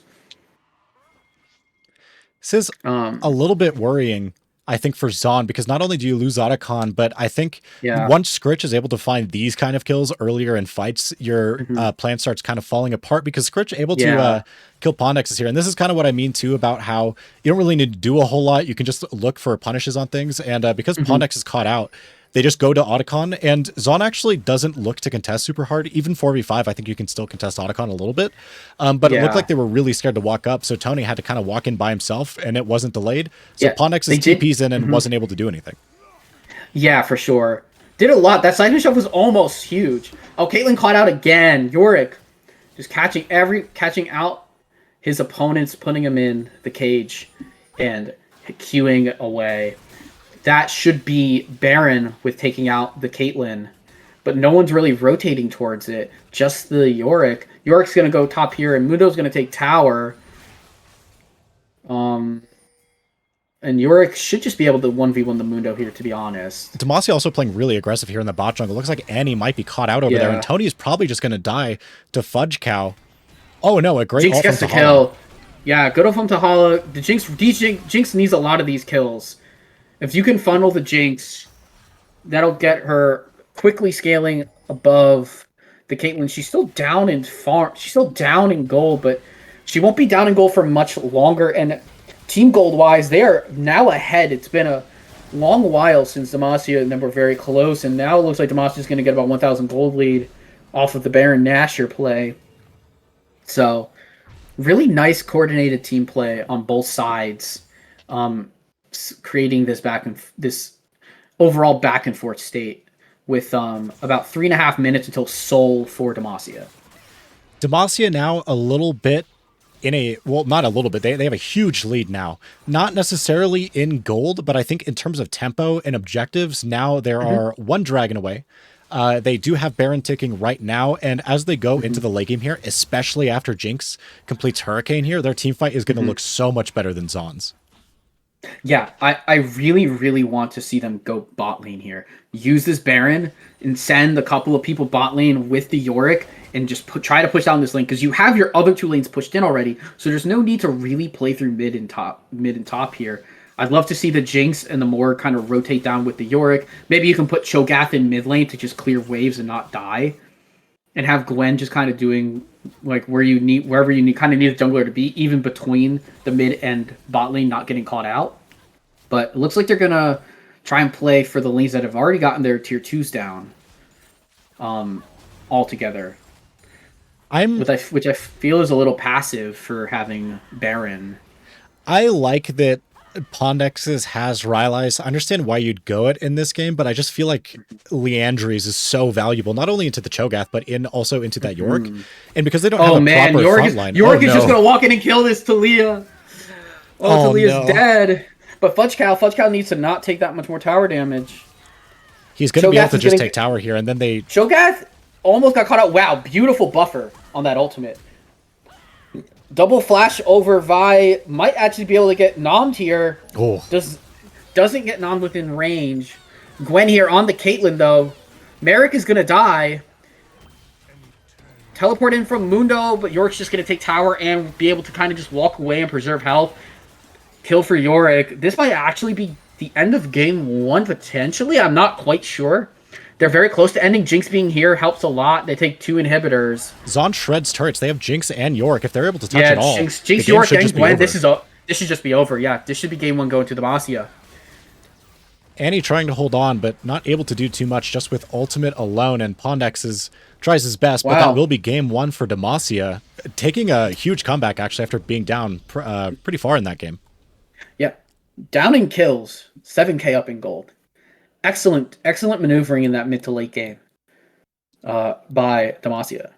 A: This is a
B: Um,
A: little bit worrying, I think, for Zaun, because not only do you lose Otacon, but I think
B: yeah.
A: once Scritch is able to find these kind of kills earlier in fights, your
B: Hmm.
A: plan starts kind of falling apart because Scritch able to
B: Yeah.
A: kill Pondexes here. And this is kind of what I mean, too, about how you don't really need to do a whole lot. You can just look for punishes on things. And because
B: Hmm.
A: Pondex is caught out, they just go to Otacon, and Zaun actually doesn't look to contest super hard. Even 4v5, I think you can still contest Otacon a little bit. But it looked like
B: Yeah.
A: they were really scared to walk up, so Tony had to kind of walk in by himself, and it wasn't delayed. So
B: Yeah.
A: Pondex's
B: They did.
A: TP's in and
B: Mhm.
A: wasn't able to do anything.
B: Yeah, for sure. Did a lot. That seismic shove was almost huge. Oh, Caitlyn caught out again. Yorick just catching out his opponents, putting him in the cage, and queuing away. That should be Baron with taking out the Caitlyn, but no one's really rotating towards it. Just the Yorick. Yorick's gonna go top here, and Mundo's gonna take tower. Um, and Yorick should just be able to 1v1 the Mundo here, to be honest.
A: Demacia also playing really aggressive here in the bot jungle. Looks like Annie might be caught out over there, and
B: Yeah.
A: Tony is probably just going to die to Fudge Cow. Oh no, a great
B: Jinx
A: ult from
B: gets the
A: Tahala.
B: kill. Yeah, good of him to Hala. The Jinx needs a lot of these kills. If you can funnel the Jinx, that'll get her quickly scaling above the Caitlyn. She's still down in farm. She's still down in gold, but she won't be down in gold for much longer. And team gold wise, they are now ahead. It's been a long while since Demacia and them were very close, and now it looks like Demacia's going to get about 1,000 gold lead off of the Baron Nashor play. So really nice coordinated team play on both sides, creating this overall back and forth state with about 3.5 minutes until Soul for Demacia.
A: Demacia now a little bit in a, well, not a little bit. They have a huge lead now. Not necessarily in gold, but I think in terms of tempo and objectives, now there are one dragon away. They do have Baron ticking right now, and as they go into the late game here, especially after Jinx completes Hurricane here, their team fight is going to look so much better than Zaun's.
B: Yeah, I really, really want to see them go bot lane here. Use this Baron and send a couple of people bot lane with the Yorick and just try to push down this lane because you have your other two lanes pushed in already. So there's no need to really play through mid and top here. I'd love to see the Jinx and the Moore kind of rotate down with the Yorick. Maybe you can put Cho'Gath in mid lane to just clear waves and not die, and have Gwen just kind of doing like wherever you need kind of need a jungler to be, even between the mid and bot lane, not getting caught out. But it looks like they're gonna try and play for the lanes that have already gotten their tier 2s down, altogether.
A: I'm
B: Which I feel is a little passive for having Baron.
A: I like that Pondex's has Rylai's. I understand why you'd go it in this game, but I just feel like Leandry's is so valuable, not only into the Cho'Gath, but also into that Yorick. And because they don't have
B: Oh
A: a
B: man,
A: proper
B: Yorick
A: front line.
B: Yorick is just gonna walk in and kill this Talia. Oh, Talia's
A: no.
B: dead. But Fudge Cow needs to not take that much more tower damage.
A: He's going to be able to
B: Cho'Gath is
A: just
B: getting-
A: take tower here, and then they...
B: Cho'Gath almost got caught out. Wow, beautiful buffer on that ultimate. Double flash over Vi might actually be able to get nommed here.
A: Oh,
B: Doesn't get nommed within range. Gwen here on the Caitlyn though. Merrick is gonna die. Teleport in from Mundo, but Yorick's just gonna take tower and be able to kind of just walk away and preserve health. Kill for Yorick. This might actually be the end of game 1 potentially. I'm not quite sure. They're very close to ending. Jinx being here helps a lot. They take 2 inhibitors.
A: Zaun shreds turrets. They have Jinx and Yorick. If they're able to touch
B: Yeah,
A: it all,
B: Jinx,
A: the game
B: Yorick,
A: should
B: and
A: just be
B: Gwen.
A: over.
B: This should just be over. Yeah, this should be game 1 going to Demacia.
A: Annie trying to hold on, but not able to do too much just with ultimate alone, and Pondex tries his best, but
B: Wow.
A: that will be game 1 for Demacia, taking a huge comeback actually after being down pretty far in that game.
B: Yep. Down in kills, 7k up in gold. Excellent maneuvering in that mid to late game by Demacia.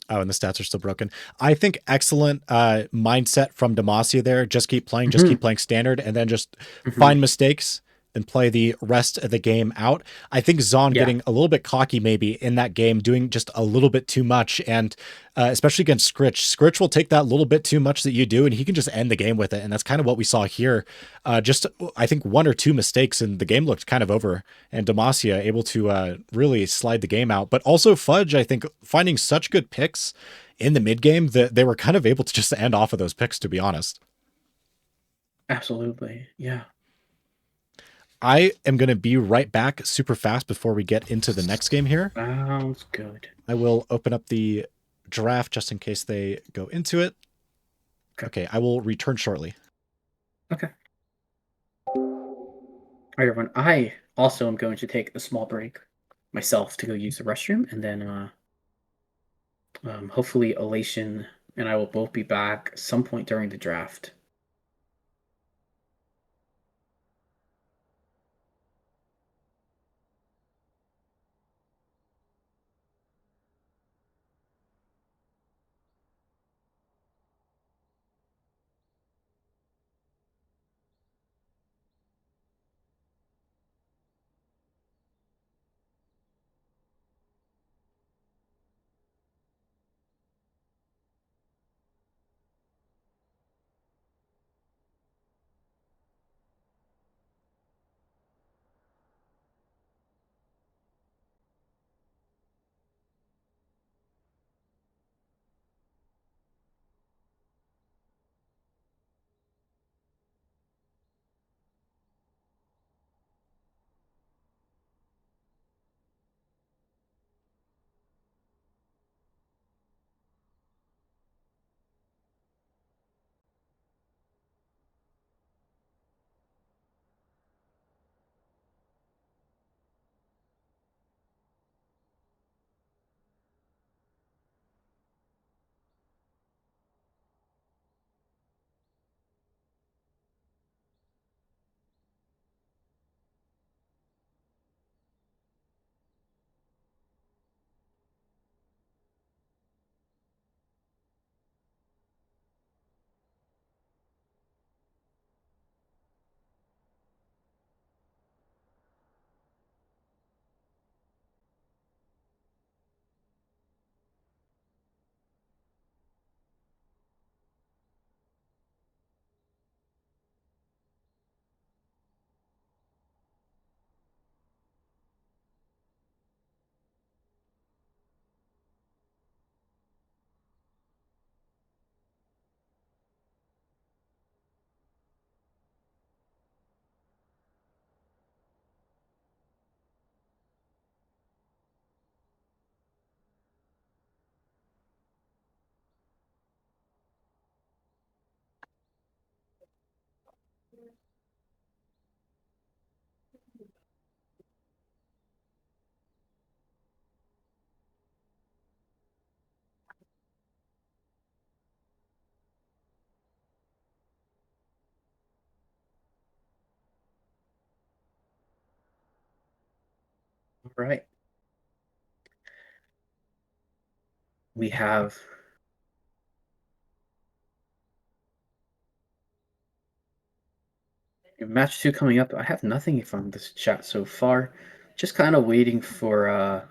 A: Oh, and the stats are still broken. I think excellent mindset from Demacia there. Just keep playing standard, and then just find mistakes and play the rest of the game out. I think Zaun
B: Yeah,
A: getting a little bit cocky maybe in that game, doing just a little bit too much, and especially against Scritch. Scritch will take that little bit too much that you do, and he can just end the game with it. And that's kind of what we saw here. Just I think one or two mistakes, and the game looked kind of over. And Demacia able to really slide the game out. But also Fudge, I think, finding such good picks in the mid game that they were kind of able to just end off of those picks, to be honest.
B: absolutely. Yeah.
A: I am going to be right back super fast before we get into the next game here.
B: Sounds good.
A: I will open up the draft just in case they go into it. Okay, I will return shortly.
B: Okay. All right, everyone. I also am going to take a small break myself to go use the restroom, and then hopefully Elation and I will both be back some point during the draft. All right. We have match 2 coming up. I have nothing from this chat so far. Just kind of waiting for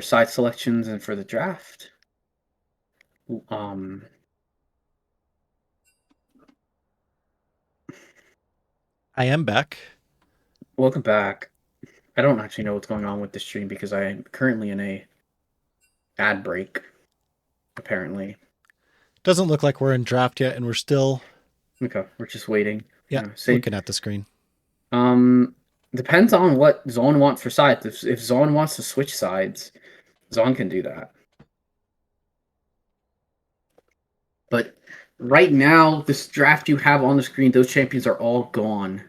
B: side selections and for the draft. Um,
A: I am back.
B: Welcome back. I don't actually know what's going on with the stream because I am currently in a ad break, apparently.
A: Doesn't look like we're in draft yet, and we're still,
B: Okay, we're just waiting.
A: yeah,
B: See.
A: looking at the screen.
B: Um, Depends on what Zaun wants for sides. If Zaun wants to switch sides, Zaun can do that. But right now, this draft you have on the screen, those champions are all gone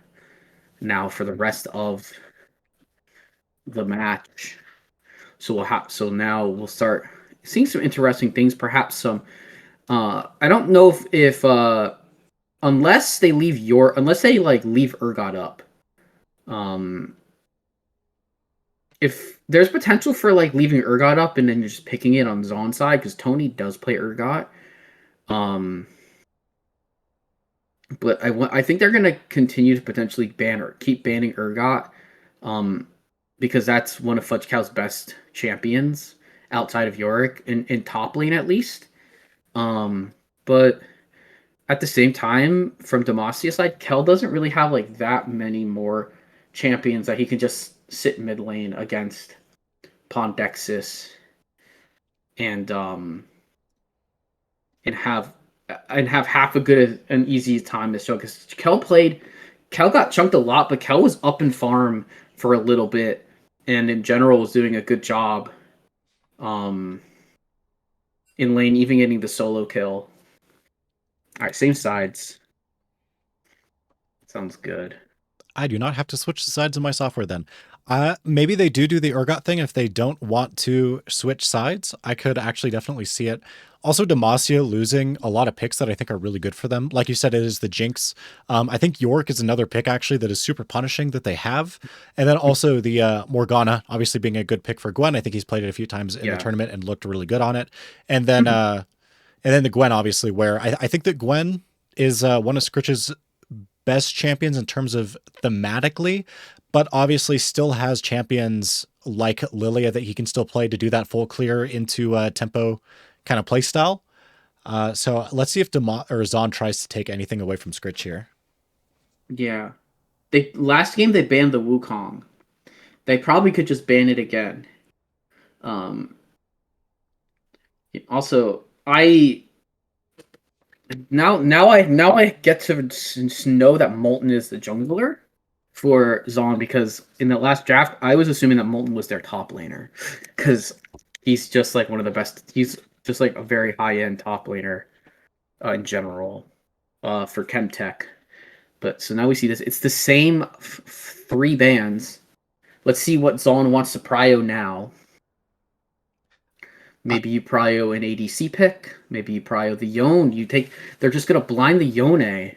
B: now for the rest of the match. So now we'll start seeing some interesting things. Perhaps some. I don't know if unless they leave Urgot up. Um, if there's potential for like leaving Urgot up and then just picking it on Zaun's side because Tony does play Urgot. Um, But I think they're gonna continue to potentially ban or keep banning Urgot, um, because that's one of Fudge Cow's best champions outside of Yorick in top lane at least. But at the same time, from Demacia's side, Kel doesn't really have like that many more champions that he can just sit mid lane against Pondexus and and have and have half a good and easy time this show because Kel got chunked a lot, but Kel was up in farm for a little bit and in general was doing a good job um in lane, even getting the solo kill. All right, same sides. Sounds good.
A: I do not have to switch the sides of my software then. Maybe they do the Urgot thing. If they don't want to switch sides, I could actually definitely see it. Also, Demacia losing a lot of picks that I think are really good for them. Like you said, it is the Jinx. I think York is another pick actually that is super punishing that they have. And then also the Morgana, obviously being a good pick for Gwen. I think he's played it a few times in the
B: Yeah.
A: tournament and looked really good on it. And then the Gwen, obviously, where I think that Gwen is one of Scritch's best champions in terms of thematically, but obviously still has champions like Lilia that he can still play to do that full clear into tempo kind of play style. So let's see if Zaun tries to take anything away from Scritch here.
B: Yeah. They last game they banned the Wukong. They probably could just ban it again. Um Also, I now I get to know that Molten is the jungler for Zaun because in the last draft I was assuming that Molten was their top laner because he's just like one of the best. He's just like a very high end top laner in general for Chemtech. But so now we see this. It's the same three bands. Let's see what Zaun wants to prio now.
A: I,
B: Maybe you prio an ADC pick. Maybe you prio the Yone. You take. They're just gonna blind the Yone,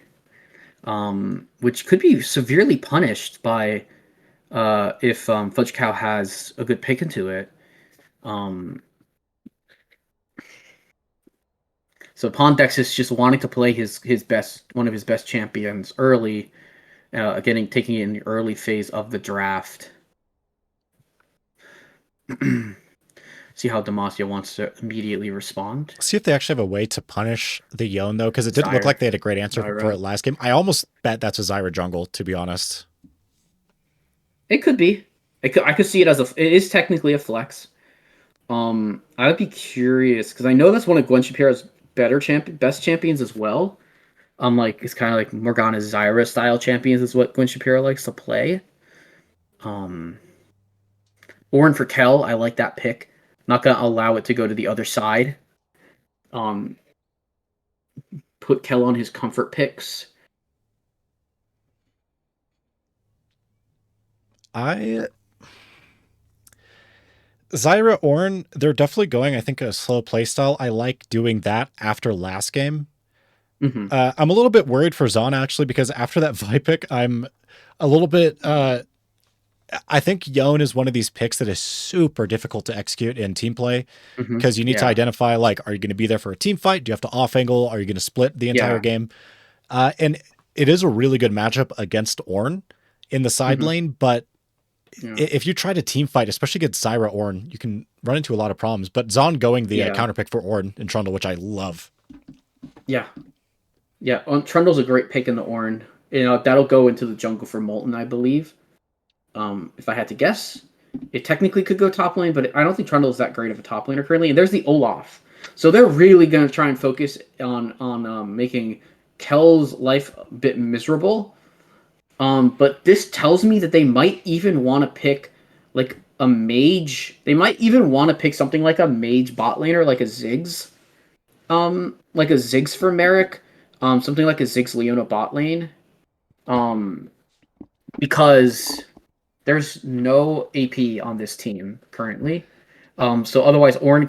B: which could be severely punished by if Fudge Cow has a good pick into it. Um, so Pondex is just wanting to play his best one of his best champions early, taking it in the early phase of the draft. See how Demacia wants to immediately respond.
A: see if they actually have a way to punish the Yone though, because it didn't look
B: Zyra.
A: like they had a great answer for it
B: Zyra.
A: last game. I almost bet that's a Zyra jungle, to be honest.
B: It could be. I could see it as it is technically a flex. I would be curious because I know that's one of Gwen Shapiro's best champions as well. Like it's kind of like Morgana's Zyra style champions is what Gwen Shapiro likes to play. Um, Orin for Kel, I like that pick. Not gonna allow it to go to the other side. Um, put Kel on his comfort picks.
A: I Zyra Orn, they're definitely going, I think, a slow playstyle. I like doing that after last game.
B: Mm-hmm.
A: I'm a little bit worried for Zaun actually because after that Vi pick, I'm a little bit. I think Yone is one of these picks that is super difficult to execute in team play
B: Mm-hmm.
A: because you need to
B: Yeah.
A: identify like, are you going to be there for a team fight? Do you have to off angle? Are you going to split the entire
B: Yeah.
A: game? And it is a really good matchup against Orn in the side
B: Mm-hmm.
A: lane, but
B: Yeah.
A: if you try to team fight, especially against Zyra Orn, you can run into a lot of problems. But Zaun going the
B: Yeah.
A: counter pick for Orn in Trundle, which I love.
B: Yeah. Yeah. Trundle's a great pick in the Orn. That'll go into the jungle for Molten, I believe. If I had to guess, it technically could go top lane, but I don't think Trundle is that great of a top laner currently. And there's the Olaf, so they're really going to try and focus on making Kel's life a bit miserable. But this tells me that they might even want to pick like a mage. They might even want to pick something like a mage bot laner, like a Ziggs. Like a Ziggs for Merrick. Something like a Ziggs Leona bot lane. Um, because there's no AP on this team currently. So otherwise Orn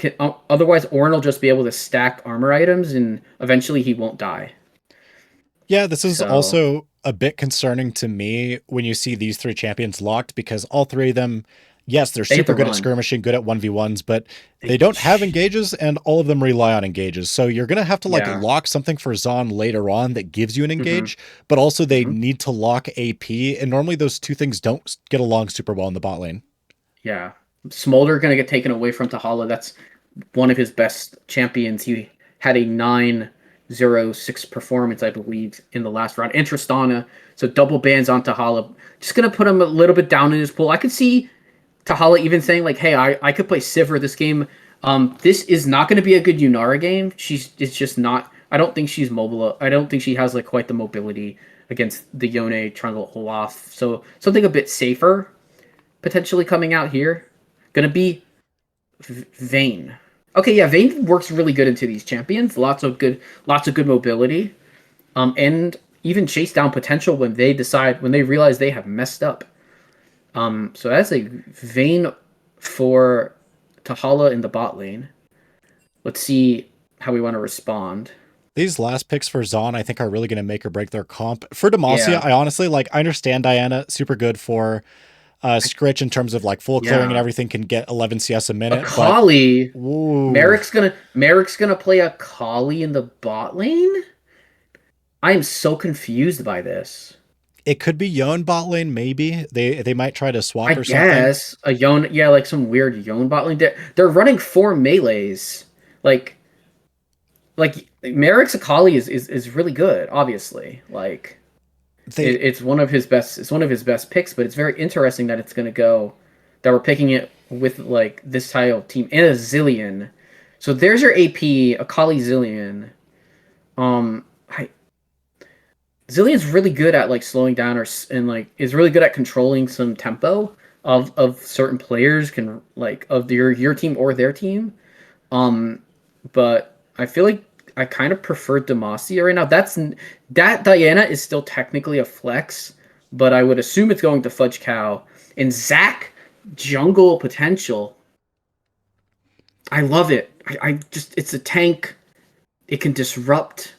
B: will just be able to stack armor items, and eventually he won't die.
A: Yeah, this is
B: So
A: also a bit concerning to me when you see these three champions locked because all three of them Yes, they're
B: They hit
A: super
B: the
A: good at
B: run.
A: skirmishing, good at 1v1s, but
B: They,
A: they don't have engages, and all of them rely on engages. So you're going to have to like
B: yeah.
A: lock something for Zaun later on that gives you an
B: Mm-hmm.
A: engage, but also they
B: Mm-hmm.
A: need to lock AP, and normally those two things don't get along super well in the bot lane.
B: Yeah. Smolder gonna get taken away from Tahala. That's one of his best champions. He had a 906 performance, I believe, in the last round. And Tristana, so double bans on Tahala. Just gonna put him a little bit down in his pool. I could see Tahala even saying like, "Hey, I could play Sivir this game. This is not going to be a good Yunara game. It's just not. I don't think she's mobile. I don't think she has like quite the mobility against the Yone Trundle Olaf. So something a bit safer potentially coming out here. Gonna be Vayne. Okay, yeah, Vayne works really good into these champions. Lots of good mobility. And even chase down potential when they realize they have messed up. So that's a Vayne for Tahala in the bot lane. Let's see how we want to respond.
A: These last picks for Zaun, I think, are really going to make or break their comp. For Demacia,
B: Yeah,
A: I honestly like. I understand Diana, super good for Scritch in terms of like full clearing and
B: yeah.
A: everything, can get 11 CS a minute, but
B: Akali.
A: ooh,
B: Merrick's gonna play Akali in the bot lane. I am so confused by this.
A: it could be Yon bot lane. Maybe they might try to
B: I
A: swap or something.
B: guess a Yone, yeah, like some weird Yone bot lane. They're running four melees. Like Merrick's Akali is really good. Obviously, like
A: They
B: it's one of his best. It's one of his best picks. But it's very interesting that it's going to go that we're picking it with like this style of team and a Zillion. So there's your AP, Akali Zillion. Um, I, Zillion's really good at like slowing down and like is really good at controlling some tempo of certain players can like of your team or their team. Um, but I feel like I kind of prefer Demacia right now. That Diana is still technically a flex, but I would assume it's going to Fudge Cow and Zac jungle potential. I love it. I just it's a tank. It can disrupt.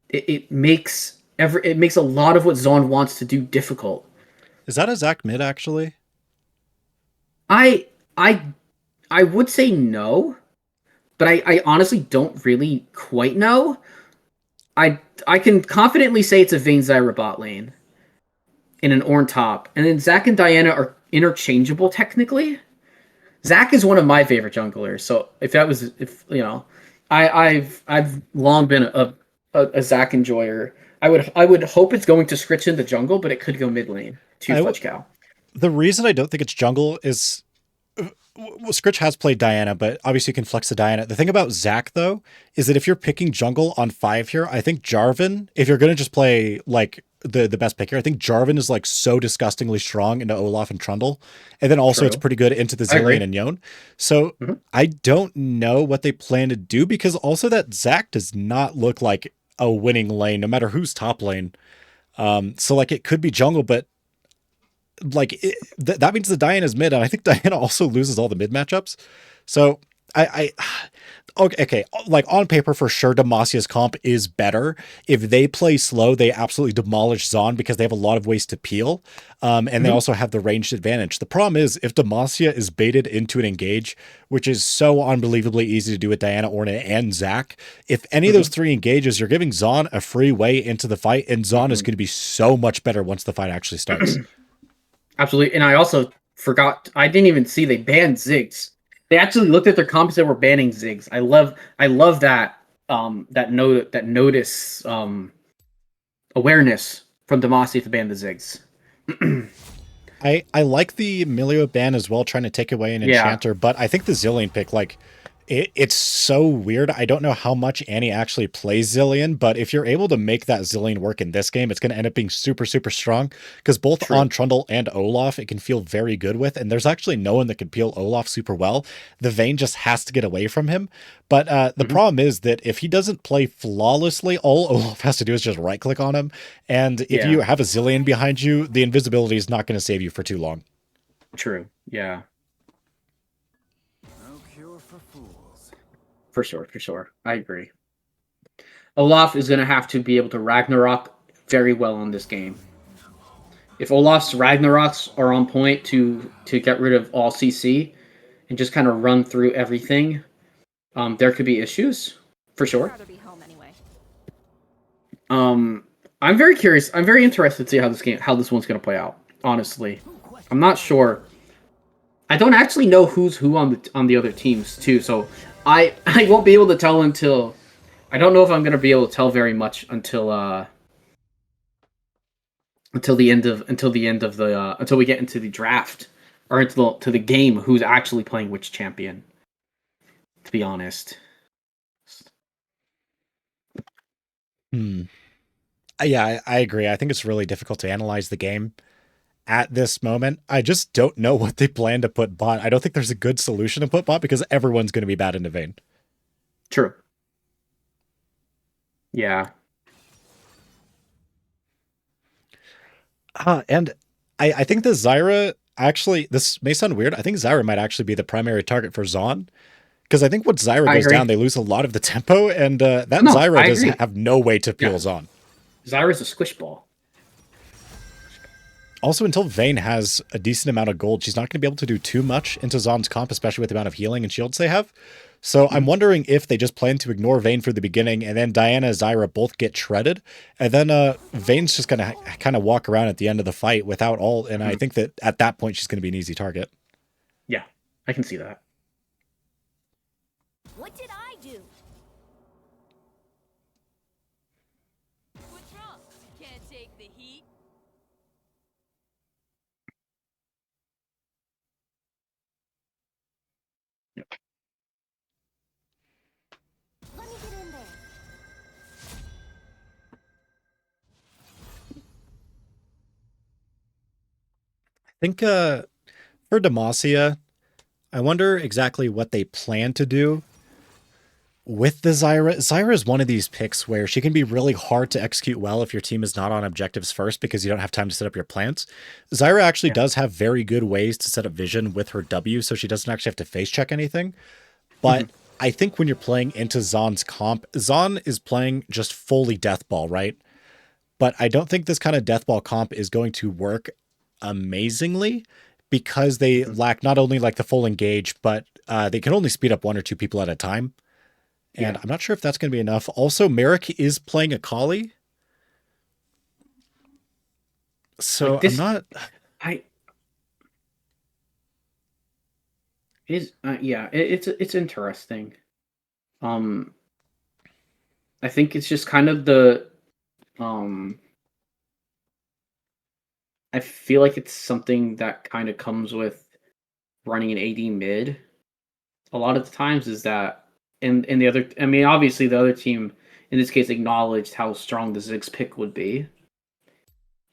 B: It makes a lot of what Zaun wants to do difficult.
A: is that a Zac mid actually?
B: I I I would say no, but I honestly don't really quite know. I can confidently say it's a Vayne Zyra bot lane in an Ornn top, and then Zac and Diana are interchangeable technically. Zac is one of my favorite junglers, so if you know, I've long been a Zac enjoyer. I would hope it's going to Scritch in the jungle, but it could go mid lane to
A: I w-
B: Fudge Cow.
A: the reason I don't think it's jungle is well, Scritch has played Diana, but obviously you can flex the Diana. The thing about Zac, though, is that if you're picking jungle on 5 here, I think Jarvan, if you're going to just play like the best pick here, I think Jarvan is like so disgustingly strong into Olaf and Trundle. And then also it's
B: True,
A: pretty good into the
B: I
A: Zillion
B: agree.
A: and Yone. So
B: Hmm.
A: I don't know what they plan to do because also that Zac does not look like a winning lane, no matter who's top lane. So like it could be jungle, but like that means the Diana is mid, and I think Diana also loses all the mid matchups. So I okay, like on paper for sure, Demacia's comp is better. If they play slow, they absolutely demolish Zaun because they have a lot of ways to peel, and they
B: Hmm.
A: also have the ranged advantage. The problem is if Demacia is baited into an engage, which is so unbelievably easy to do with Diana, Ornn, and Zac. If any of those
B: Hmm.
A: three engages, you're giving Zaun a free way into the fight, and Zaun is
B: Hmm.
A: going to be so much better once the fight actually starts.
B: Absolutely, and I also forgot. I didn't even see they banned Ziggs. They actually looked at their comps and were banning Ziggs. I love that that notice awareness from Demacia to ban the Ziggs.
A: I like the Milio ban as well, trying to take away an
B: Yeah.
A: enchanter, but I think the Zillion pick, like, it's so weird. I don't know how much Annie actually plays Zillion, but if you're able to make that Zillion work in this game, it's going to end up being super, super strong because both on
B: True.
A: Trundle and Olaf, it can feel very good with. And there's actually no one that can peel Olaf super well. The Vayne just has to get away from him. But the
B: Hmm.
A: problem is that if he doesn't play flawlessly, all Olaf has to do is just right click on him. And if you
B: Yeah.
A: have a Zillion behind you, the invisibility is not going to save you for too long.
B: True. Yeah.
C: No cure for fools.
B: For sure. For sure. I agree. Olaf is going to have to be able to Ragnarok very well on this game. if Olaf's Ragnaroks are on point to get rid of all CC and just kind of run through everything, there could be issues for sure. I'm very curious. I'm very interested to see how this one's gonna play out. Honestly, I'm not sure. I don't actually know who's who on the other teams too, so I won't be able to tell until I don't know if I'm gonna be able to tell very much until the end of the until we get into the draft or to the game who's actually playing which champion. To be honest.
A: Yeah, I agree. I think it's really difficult to analyze the game at this moment. I just don't know what they plan to put bot. I don't think there's a good solution to put bot because everyone's going to be bad into Vayne.
B: True. Yeah.
A: And I think the Zyra actually, this may sound weird. I think Zyra might actually be the primary target for Zaun. Because I think once Zyra
B: I
A: goes
B: agree.
A: down, they lose a lot of the tempo, and that
B: No,
A: Zyra
B: I
A: does
B: agree.
A: have no way to peel
B: Yeah.
A: Zaun.
B: Zyra's a squish ball.
A: Also, until Vayne has a decent amount of gold, she's not going to be able to do too much into Zaun's comp, especially with the amount of healing and shields they have. So I'm wondering if they just plan to ignore Vayne for the beginning, and then Diana and Zyra both get shredded, and then Vayne's just going to kind of walk around at the end of the fight without ult, and I think that at that point she's going to be an easy target.
B: Yeah, I can see that.
D: What did I do? What's wrong? Can't take the heat? Let me get in there.
A: I think for Demacia, I wonder exactly what they plan to do with the Zyra. Zyra is one of these picks where she can be really hard to execute well if your team is not on objectives first because you don't have time to set up your plants. Zyra actually does have very good ways to set up vision with her W, so she doesn't actually have to face check anything. But I think when you're playing into Zaun's comp, Zaun is playing just fully Deathball, right? But I don't think this kind of Deathball comp is going to work amazingly because they lack not only like the full engage, but they can only speed up one or two people at a time. And I'm not sure if that's going to be enough. Also, Merrick is playing a Kali. So
B: Like this,
A: I'm not...
B: I it is it's interesting. I think it's just kind of the I feel like it's something that kind of comes with running an AD mid. A lot of the times is that in the other, I mean, obviously the other team in this case acknowledged how strong the Ziggs pick would be.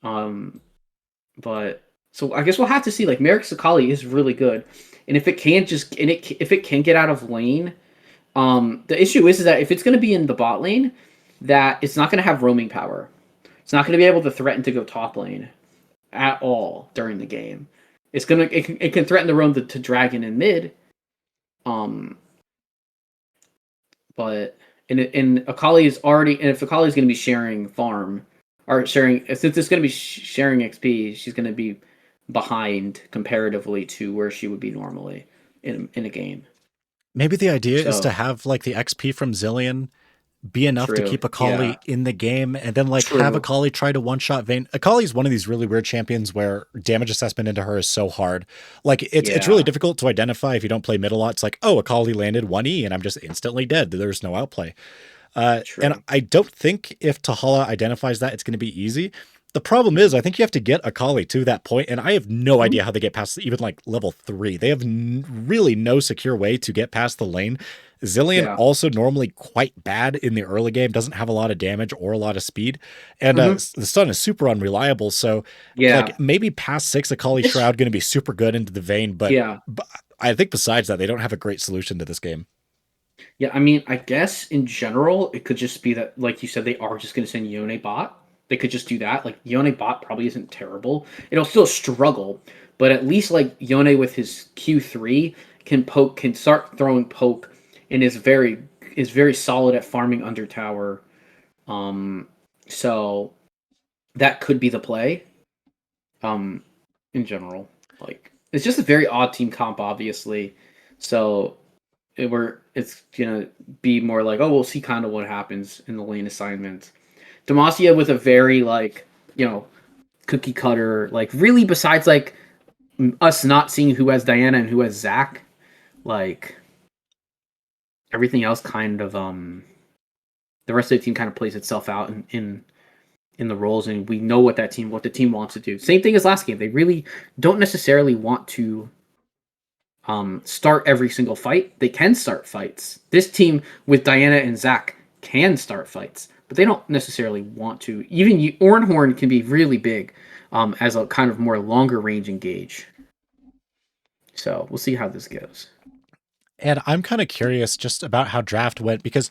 B: But so I guess we'll have to see. Like Merrick Sakali is really good, and if it can't just if it can get out of lane, the issue is that if it's going to be in the bot lane, that it's not going to have roaming power. It's not going to be able to threaten to go top lane at all during the game. It can threaten to roam to dragon in mid. But in Akali is already, and if Akali is going to be sharing farm or sharing, since it's going to be sharing XP, she's going to be behind comparatively to where she would be normally in a game.
A: Maybe the idea is
B: So-
A: to have like the XP from Zillion be enough to
B: True,
A: keep Akali
B: yeah.
A: in the game, and then like have
B: True.
A: Akali try to one-shot Vayne. Akali is one of these really weird champions where damage assessment into her is so hard. Like it's
B: Yeah.
A: really difficult to identify if you don't play mid a lot. It's like, oh, Akali landed 1E and I'm just instantly dead. There's no outplay.
B: True.
A: And I don't think if Tahala identifies that, it's going to be easy. The problem is, I think you have to get Akali to that point, and I have no idea how they get past even like level 3. They have really no secure way to get past the lane. Zillion
B: Yeah.
A: also normally quite bad in the early game, doesn't have a lot of damage or a lot of speed, and the stun is super unreliable. So,
B: Yeah.
A: like maybe past 6, Akali
B: This-
A: Shroud going to be super good into the Vayne, but,
B: Yeah.
A: but I think besides that, they don't have a great solution to this game.
B: Yeah, I mean, I guess in general, it could just be that, like you said, they are just going to send Yone bot. They could just do that. Like, Yone bot probably isn't terrible. It'll still struggle, but at least, like, Yone with his Q3 can start throwing poke, and is very solid at farming under tower. So that could be the play. In general. Like it's just a very odd team comp, obviously. So it's gonna be more like, oh, we'll see kind of what happens in the lane assignment. Demacia with a very like, cookie cutter, like really besides like us not seeing who has Diana and who has Zach, like everything else kind of the rest of the team kind of plays itself out in the roles, and we know what the team wants to do. Same thing as last game. They really don't necessarily want to start every single fight. They can start fights. This team with Diana and Zach can start fights, but they don't necessarily want to. Even Ornhorn can be really big as a kind of more longer range engage. So we'll see how this goes.
A: And I'm kind of curious just about how draft went because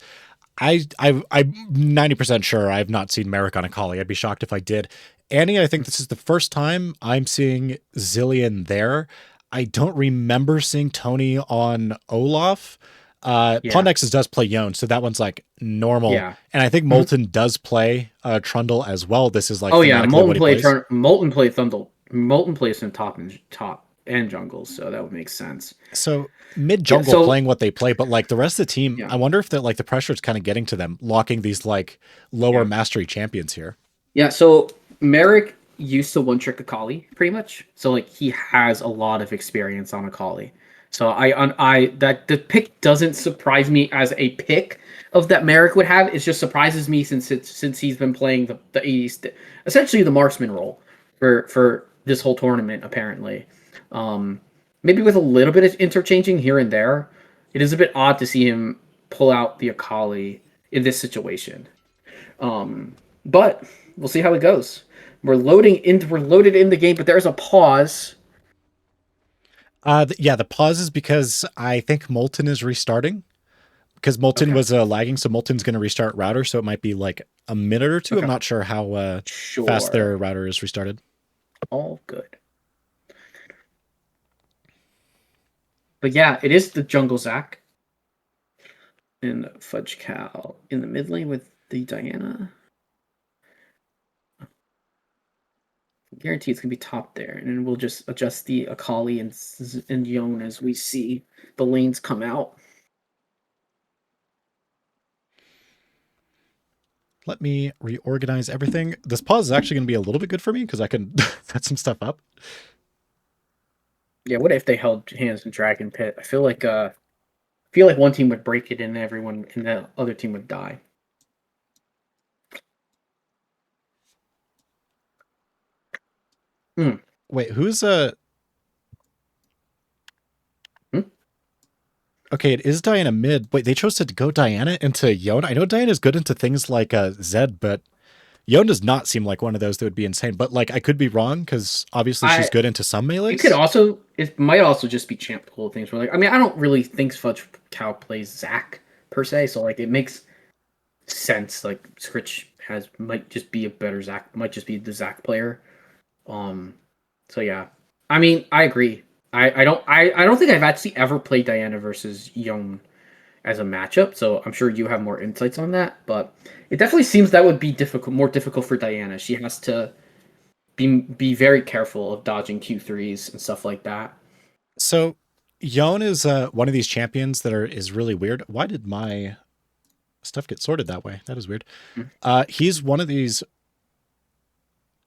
A: I'm 90% sure I've not seen Merrick on a collie. I'd be shocked if I did. Annie, I think this is the first time I'm seeing Zillion there. I don't remember seeing Tony on Olaf.
B: Yeah.
A: Pondexes does play Yon, so that one's like normal.
B: Yeah.
A: And I think Molten does play Trundle as well. This is like
B: Oh yeah,
A: thematically
B: Molten
A: what he
B: plays
A: plays.
B: Molten plays Thundle. Molten plays in top and jungle, so that would make sense.
A: So mid jungle
B: so-
A: playing what they play, but like the rest of the team,
B: Yeah.
A: I wonder if that like the pressure is kind of getting to them, locking these like lower
B: Yeah.
A: mastery champions here.
B: Yeah, so Merrick used to one trick Akali pretty much. So like he has a lot of experience on Akali. So I that the pick doesn't surprise me as a pick of that Merrick would have. It just surprises me since he's been playing the 80s, essentially the marksman role for this whole tournament apparently. Maybe with a little bit of interchanging here and there. It is a bit odd to see him pull out the Akali in this situation. But we'll see how it goes. We're loaded in the game, but there's a pause.
A: Yeah, the pause is because I think Molten is restarting because Molten
B: Okay.
A: was lagging, so Molten's going to restart router, so it might be like a minute or two.
B: Okay.
A: I'm not sure how
B: Sure.
A: fast their router is restarted.
B: All good. But yeah, it is the jungle Zac and Fudge Cow in the mid lane with the Diana. Guarantee it's gonna be top there, and then we'll just adjust the Akali and Yone as we see the lanes come out.
A: Let me reorganize everything. This pause is actually going to be a little bit good for me because I can set some stuff up.
B: Yeah, what if they held hands in Dragon Pit? I feel like one team would break it and everyone and the other team would die.
A: Wait, who's
B: Hmm?
A: Okay, it is Diana mid. Wait, they chose to go Diana into Yon. I know Diana's good into things like Zed, but Yon does not seem like one of those that would be insane. But like, I could be wrong because obviously she's good into some melees.
B: It might also just be champ pool things where like, I mean, I don't really think Fudge Cow plays Zac per se, so like it makes sense. Like Scritch might just be a better Zac, might just be the Zac player. So yeah, I mean, I agree. I don't think I've actually ever played Diana versus Yone as a matchup, so I'm sure you have more insights on that. But it definitely seems that would be more difficult for Diana. She has to be very careful of dodging Q3s and stuff like that.
A: So Yon is one of these champions that is really weird. Why did my stuff get sorted that way? That is weird. He's one of these.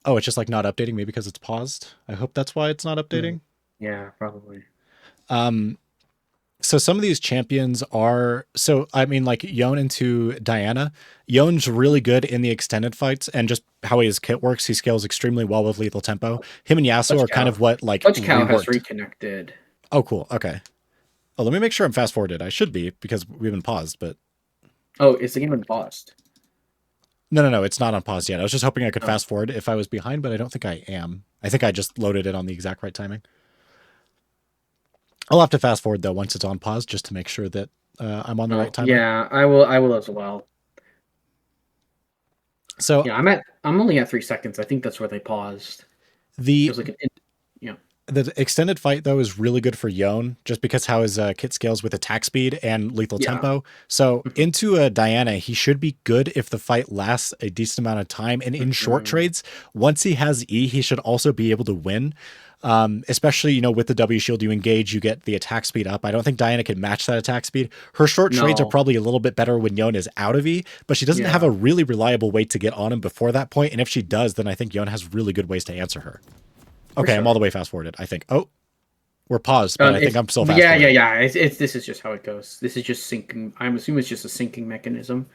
A: Oh, it's just like not updating, maybe because it's paused. I hope that's why it's not updating.
B: Yeah, probably.
A: So some of these champions are I mean, like Yon into Diana. Yon's really good in the extended fights, and just how his kit works, he scales extremely well with lethal tempo. Him and Yasuo are kind of what like
B: Fudge Cow has
A: reworked.
B: reconnected.
A: Oh, cool. Okay. Oh, let me make sure I'm fast forwarded. I should be because we've been paused, but
B: Oh, is the game been paused?
A: no, it's not on pause yet. I was just hoping I could fast forward if I was behind, but I don't think I am. I think I just loaded it on the exact right timing. I'll have to fast forward though once it's on pause just to make sure that I'm on the right timing.
B: Yeah, I will as well.
A: So
B: yeah, I'm only at 3 seconds. I think that's where they paused.
A: the
B: It was like
A: The extended fight, though, is really good for Yone, just because how his kit scales with attack speed and lethal
B: Yeah.
A: tempo. So into a Diana, he should be good if the fight lasts a decent amount of time. And in short trades, once he has E, he should also be able to win. Especially, with the W shield you engage, you get the attack speed up. I don't think Diana can match that attack speed. Her short trades are
B: No.
A: probably a little bit better when Yone is out of E, but she doesn't have a really reliable way to get on him before that point. And if she does, then I think Yone has really good ways to answer her. Okay, I'm all the way fast forwarded, I think. Oh, we're paused, but I think I'm still fast forwarded.
B: Yeah. It's this is just how it goes. This is just syncing. I'm assuming it's just a syncing mechanism.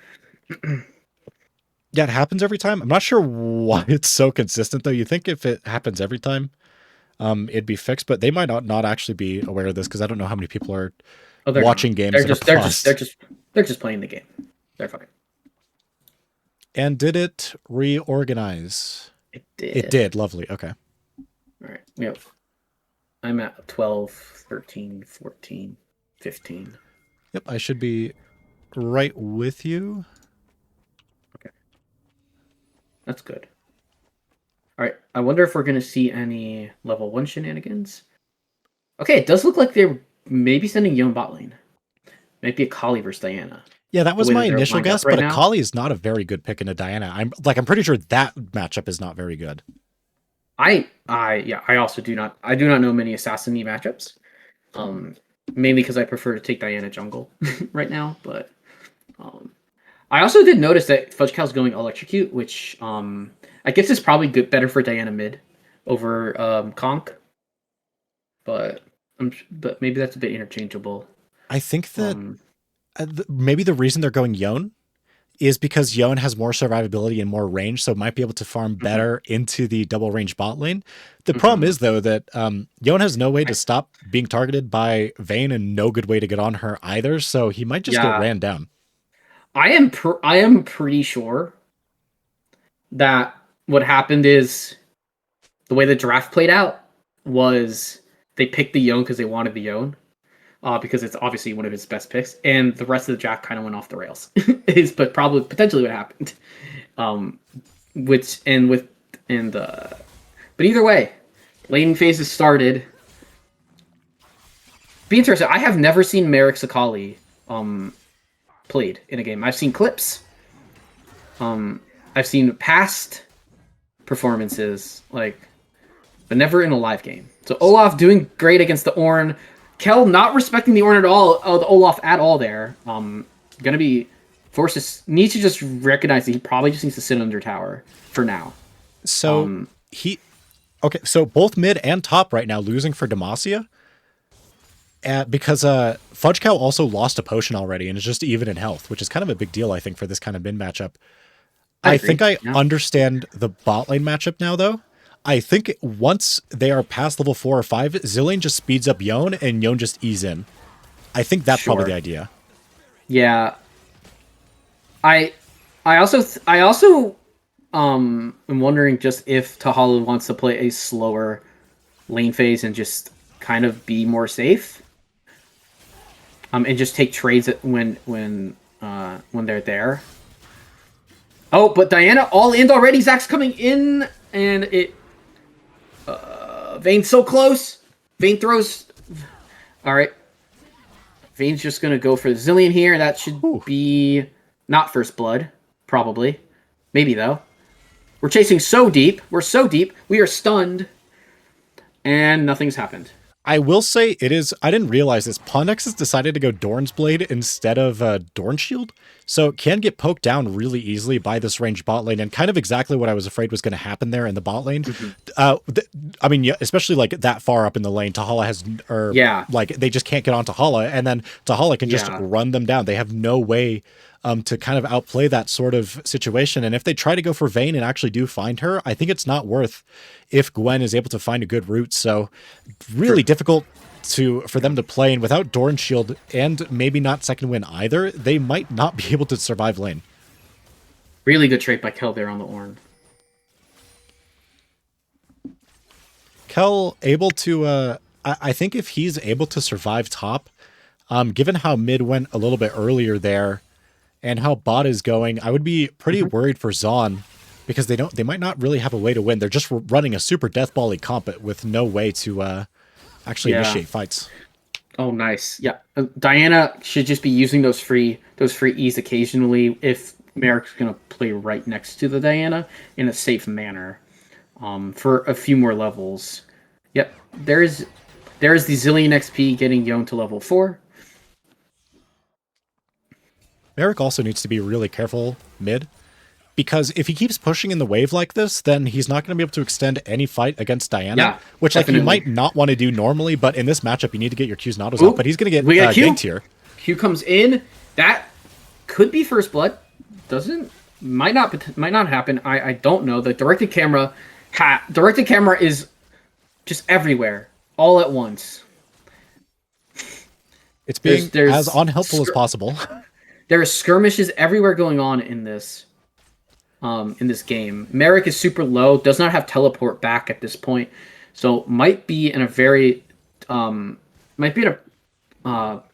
A: Yeah, it happens every time. I'm not sure why it's so consistent, though. You think if it happens every time, it'd be fixed, but they might not actually be aware of this because I don't know how many people are watching games
B: They're
A: that
B: just,
A: are paused.
B: they're just playing the game. They're fine.
A: And did it reorganize?
B: It did.
A: It did. Lovely. Okay.
B: All right. Yep. I'm at 12, 13, 14, 15.
A: Yep, I should be right with you.
B: Okay. That's good. All right. I wonder if we're going to see any level 1 shenanigans. Okay, it does look like they're maybe sending Yone bot lane. Might be a Kali versus Diana.
A: Yeah, that was
B: The way
A: my
B: that they're
A: initial
B: lined up
A: guess,
B: right
A: but
B: now.
A: Akali is not a very good pick into Diana. I'm pretty sure that matchup is not very good.
B: I also do not know many assassin-y matchups. Mainly because I prefer to take Diana jungle right now, but I also did notice that Fudge Cow's going electrocute, which I guess is probably better for Diana mid over Conk. But maybe that's a bit interchangeable.
A: I think that maybe the reason they're going Yone is because Yone has more survivability and more range, so might be able to farm better into the double range bot lane. The problem is, though, that Yone has no way to stop being targeted by Vayne and no good way to get on her either, so he might just get ran down.
B: I am pretty sure that what happened is the way the draft played out was they picked the Yone because they wanted the Yone. Because it's obviously one of his best picks, and the rest of the draft kind of went off the rails. But probably potentially what happened. But either way, laning phase has started. Be interesting. I have never seen Merrick Sakali played in a game. I've seen clips. I've seen past performances, but never in a live game. So Olaf doing great against the Ornn. Kel not respecting the Ornn at all, the Olaf at all there. Gonna be forced needs to just recognize that he probably just needs to sit under tower for now.
A: So so both mid and top right now losing for Demacia. Because Fudge Cow also lost a potion already and is just even in health, which is kind of a big deal, I think, for this kind of mid matchup. I think I understand the bot lane matchup now, though. I think once they are past level 4 or 5, Zilean just speeds up Yone and Yone just ease in. I think that's probably the idea.
B: Yeah. I also am wondering just if Tahala wants to play a slower lane phase and just kind of be more safe. And just take trades when they're there. Oh, but Diana all in already. Zach's coming in, and it. Vayne's so close. Vayne throws. All right. Vayne's just gonna go for the Zilean here. That should be not first blood, probably. Maybe though. We're chasing so deep. We're so deep. We are stunned, and nothing's happened.
A: I will say it is. I didn't realize this. Pondex has decided to go Dorn's Blade instead of Dorn Shield, so it can get poked down really easily by this range bot lane, and kind of exactly what I was afraid was going to happen there in the bot lane. I mean, especially that far up in the lane, Tahala has, they just can't get on Tahala, and then Tahala can just run them down. They have no way to kind of outplay that sort of situation. And if they try to go for Vayne and actually do find her, I think it's not worth if Gwen is able to find a good route. So really difficult for them to play, and without Dorn Shield and maybe not second win either, they might not be able to survive lane.
B: Really good trade by Kel there on the Ornn.
A: Kel able to, I think if he's able to survive top, given how mid went a little bit earlier there, and how bot is going, I would be pretty worried for Zaun because they might not really have a way to win. They're just running a super death ball-y comp with no way to actually initiate fights.
B: Oh, nice. Yeah, Diana should just be using those free E's occasionally if Merrick's gonna play right next to the Diana in a safe manner, for a few more levels. Yep, there's the Zillion XP getting Yone to level 4.
A: Merrick also needs to be really careful mid, because if he keeps pushing in the wave like this, then he's not going to be able to extend any fight against Diana, which
B: definitely.
A: like you might not want to do normally, but in this matchup you need to get your Qs and autos out. But he's going to get ganked here.
B: Q comes in. That could be first blood. Might not happen. I don't know. The directed camera is just everywhere, all at once.
A: It's being as unhelpful as possible.
B: There are skirmishes everywhere going on in this game. Merrick is super low, does not have teleport back at this point, so might be in a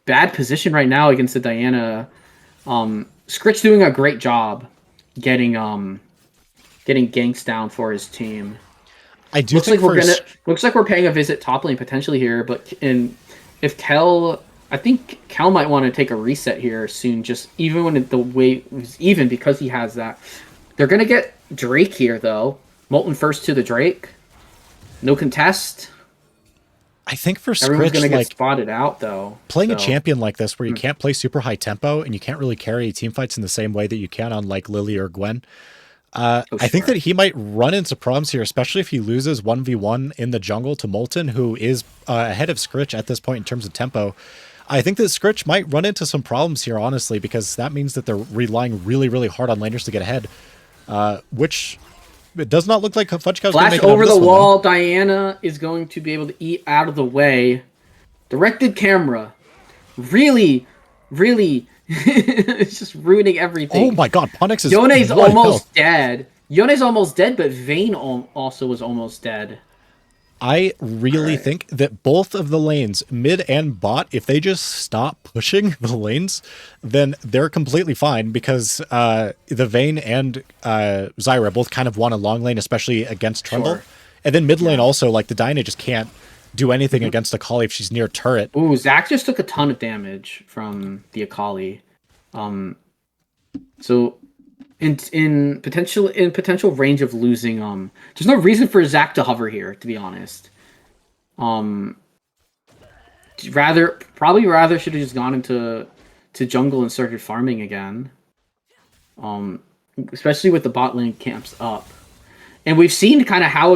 B: bad position right now against the Diana. Scritch doing a great job getting ganks down for his team.
A: I do
B: looks like we're paying a visit top lane potentially here, but if Kel. I think Cal might want to take a reset here soon, just even when the way is even, because he has that. They're going to get Drake here, though. Molten first to the Drake. No contest.
A: I think for
B: everyone's
A: Scritch,
B: going to get spotted out, though.
A: Playing a champion like this where you can't play super high tempo and you can't really carry team fights in the same way that you can on like Lily or Gwen. I think that he might run into problems here, especially if he loses 1v1 in the jungle to Molten, who is ahead of Scritch at this point in terms of tempo. I think that Scritch might run into some problems here, honestly, because that means that they're relying really, really hard on laners to get ahead, which it does not look like Fudge Cow's going to make it
B: over the wall.
A: Though.
B: Diana is going to be able to eat out of the way. Directed camera. Really, really, it's just ruining everything.
A: Oh my god, Ponix is
B: Yone's almost dead. Yone's almost dead, but Vayne also was almost dead.
A: I really think that both of the lanes, mid and bot, if they just stop pushing the lanes, then they're completely fine, because the Vayne and Zyra both kind of want a long lane, especially against Trundle. And then mid lane also, like the Dyna just can't do anything against Akali if she's near turret.
B: Ooh, Zach just took a ton of damage from the Akali. So in potential range of losing, there's no reason for Zach to hover here, to be honest. Probably rather should have just gone into jungle and started farming again. Especially with the bot lane camps up. And we've seen kind of how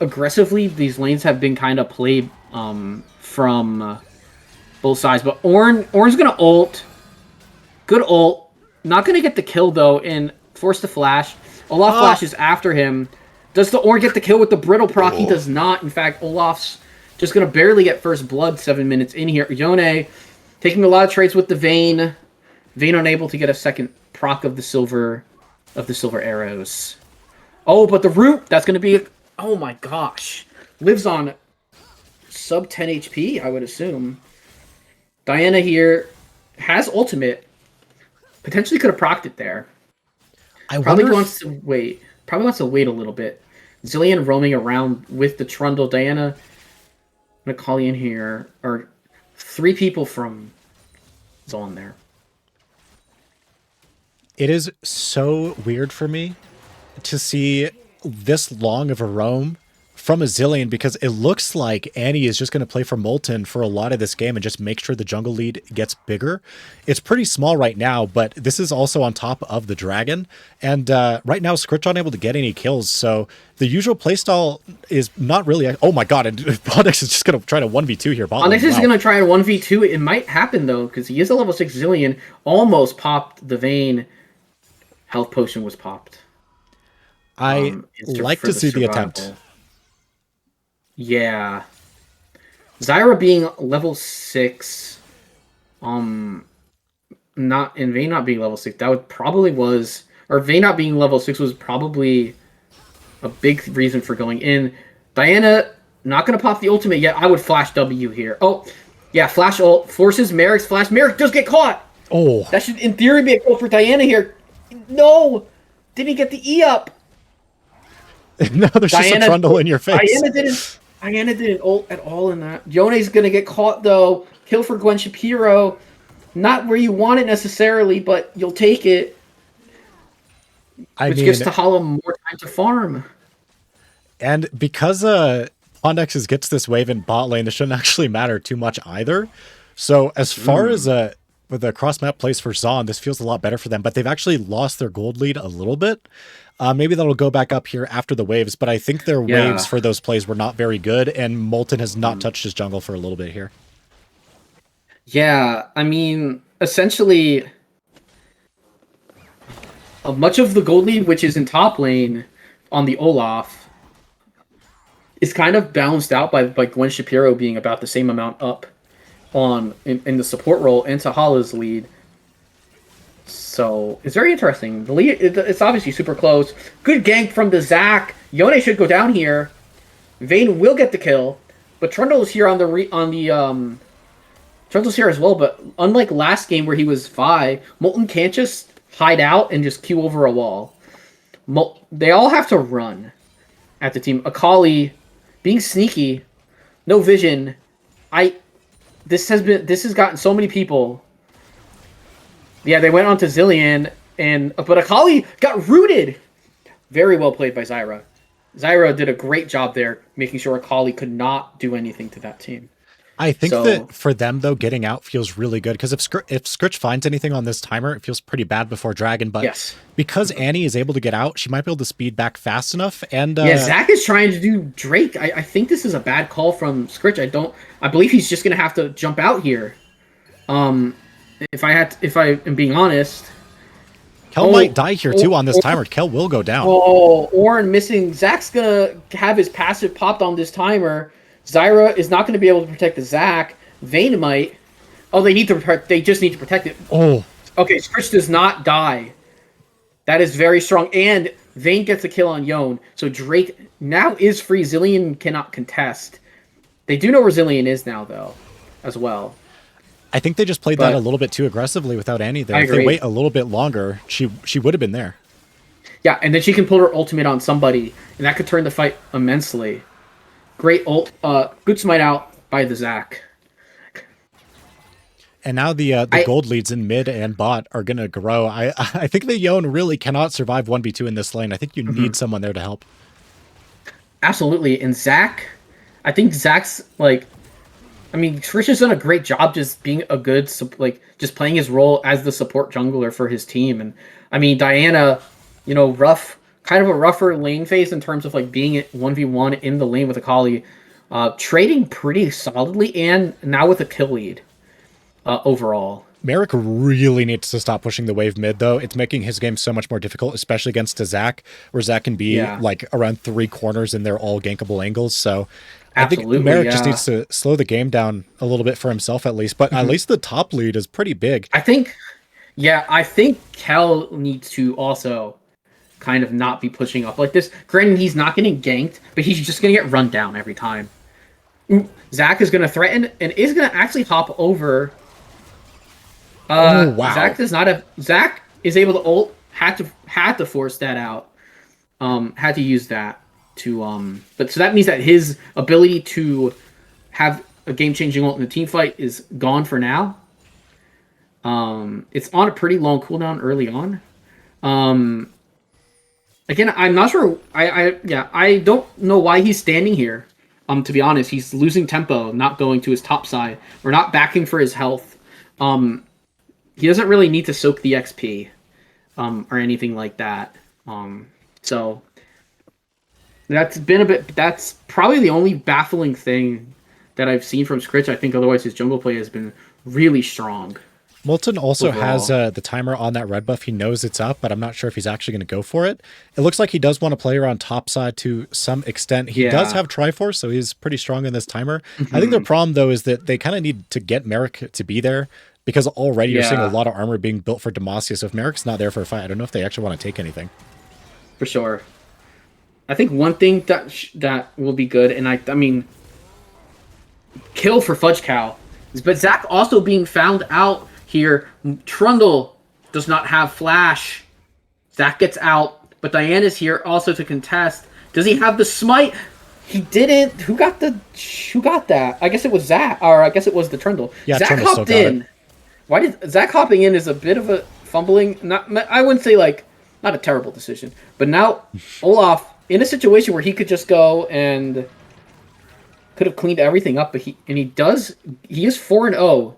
B: aggressively these lanes have been kind of played from both sides. But Ornn's gonna ult. Good ult. Not gonna get the kill though, and forced to flash. Olaf flashes after him. Does the Ornn get the kill with the brittle proc? He does not. In fact, Olaf's just gonna barely get first blood 7 minutes in here. Yone taking a lot of trades with the Vayne. Vayne unable to get a second proc of the silver arrows. Oh, but the root, that's gonna be, oh my gosh. Lives on sub 10 HP, I would assume. Diana here has ultimate. Potentially could have procced it there. Probably wants to wait a little bit. Zillion roaming around with the Trundle. Diana, I'm gonna call you in here. Or 3 people from Zaun there.
A: It is so weird for me to see this long of a roam from a Zillion, because it looks like Annie is just going to play for Molten for a lot of this game and just make sure the jungle lead gets bigger. It's pretty small right now, but this is also on top of the dragon. And right now, Scritch unable to get any kills. So the usual playstyle is not really... Oh my god, and Onyx is just going to try to 1v2 here.
B: Onyx is going to try a 1v2. It might happen, though, because he is a level 6 Zillion. Almost popped the Vayne. Health potion was popped.
A: I like to see the attempt.
B: Yeah. Zyra being level 6, Vayne not being level 6, that would probably was, or Vayne not being level 6 was probably a big reason for going in. Diana not going to pop the ultimate yet. I would flash W here. Oh, yeah, flash ult, forces Merrick's flash. Merrick does get caught!
A: Oh.
B: That should, in theory, be a kill for Diana here. No! Didn't get the E up!
A: No, there's just a trundle in your face.
B: Diana didn't ult at all in that. Yone's gonna get caught though. Kill for Gwen Shapiro. Not where you want it necessarily, but you'll take it. Which gives Tahala more time to farm.
A: And because Pondexes gets this wave in bot lane, this shouldn't actually matter too much either. So as far as with the cross map plays for Zaun, this feels a lot better for them, but they've actually lost their gold lead a little bit. Maybe that'll go back up here after the waves, but I think their waves for those plays were not very good, and Molten has not touched his jungle for a little bit here.
B: Yeah, I mean, essentially, much of the gold lead, which is in top lane on the Olaf, is kind of balanced out by Gwen Shapiro being about the same amount up in the support role and Tahala's lead. So it's very interesting. The lead, it's obviously super close. Good gank from the Zac. Yone should go down here. Vayne will get the kill, but Trundle is here Trundle's here as well. But unlike last game where he was Vi, Molten can't just hide out and just queue over a wall. They all have to run at the team. Akali being sneaky, no vision. This has gotten so many people. Yeah, they went on to Zillion, but Akali got rooted. Very well played by Zyra. Zyra did a great job there, making sure Akali could not do anything to that team.
A: I think that for them, though, getting out feels really good, because if Scritch finds anything on this timer, it feels pretty bad before Dragon, but because Annie is able to get out, she might be able to speed back fast enough. And
B: yeah, Zac is trying to do Drake. I think this is a bad call from Scritch. I believe he's just going to have to jump out here. If I am being honest,
A: Kel might die here too on this timer. Kel will go down.
B: Oh, Ornn missing. Zac's gonna have his passive popped on this timer. Zyra is not gonna be able to protect the Zac. Vayne might. Oh, they just need to protect it.
A: Oh.
B: Okay, Scritch does not die. That is very strong. And Vayne gets a kill on Yone. So Drake now is free. Zillion cannot contest. They do know where Zillion is now, though, as well.
A: I think they just played that a little bit too aggressively without Annie there. If they wait a little bit longer, she would have been there.
B: Yeah, and then she can pull her ultimate on somebody, and that could turn the fight immensely. Great ult. Good smite out by the Zac.
A: And now the gold leads in mid and bot are going to grow. I think the Yone really cannot survive 1v2 in this lane. I think you need someone there to help.
B: Absolutely. And Zac, I think Zac's like... I mean, Trish has done a great job just being a good, just playing his role as the support jungler for his team. And I mean, Diana, kind of a rougher lane phase in terms of like being at 1v1 in the lane with Akali, trading pretty solidly, and now with a kill lead overall.
A: Merrick really needs to stop pushing the wave mid, though. It's making his game so much more difficult, especially against a Zac, where Zac can be like around 3 corners and they're all gankable angles. So I think Merrick just needs to slow the game down a little bit for himself at least, but at least the top lead is pretty big.
B: I think Kel needs to also kind of not be pushing up like this. Granted, he's not getting ganked, but he's just going to get run down every time. Zac is going to threaten and is going to actually hop over.
A: Wow.
B: Zac is able to ult, had to force that out. Had to use that. But so that means that his ability to have a game-changing ult in the team fight is gone for now. It's on a pretty long cooldown early on. Again, I'm not sure. I don't know why he's standing here. To be honest, he's losing tempo, not going to his top side, or not backing for his health. He doesn't really need to soak the XP, or anything like that. So. That's probably the only baffling thing that I've seen from Scritch. I think otherwise his jungle play has been really strong.
A: Molten also has the timer on that red buff. He knows it's up, but I'm not sure if he's actually going to go for it. It looks like he does want to play around top side to some extent. He does have Triforce, so he's pretty strong in this timer. I think the problem, though, is that they kind of need to get Merrick to be there, because already you're seeing a lot of armor being built for Demacia, so if Merrick's not there for a fight, I don't know if they actually want to take anything.
B: For sure. I think one thing that will be good, and I mean, kill for Fudge Cow, but Zac also being found out here. Trundle does not have flash. Zac gets out, but Diana's here also to contest. Does he have the smite? He didn't. Who got that? I guess it was Zac, or I guess it was the Trundle.
A: Yeah,
B: Zac
A: Trundle still
B: hopped
A: got it.
B: in. Why did Zac hopping in is a bit of a fumbling? Not, I wouldn't say like not a terrible decision, but now Olaf in a situation where he could just go and could have cleaned everything up, but he is 4-0.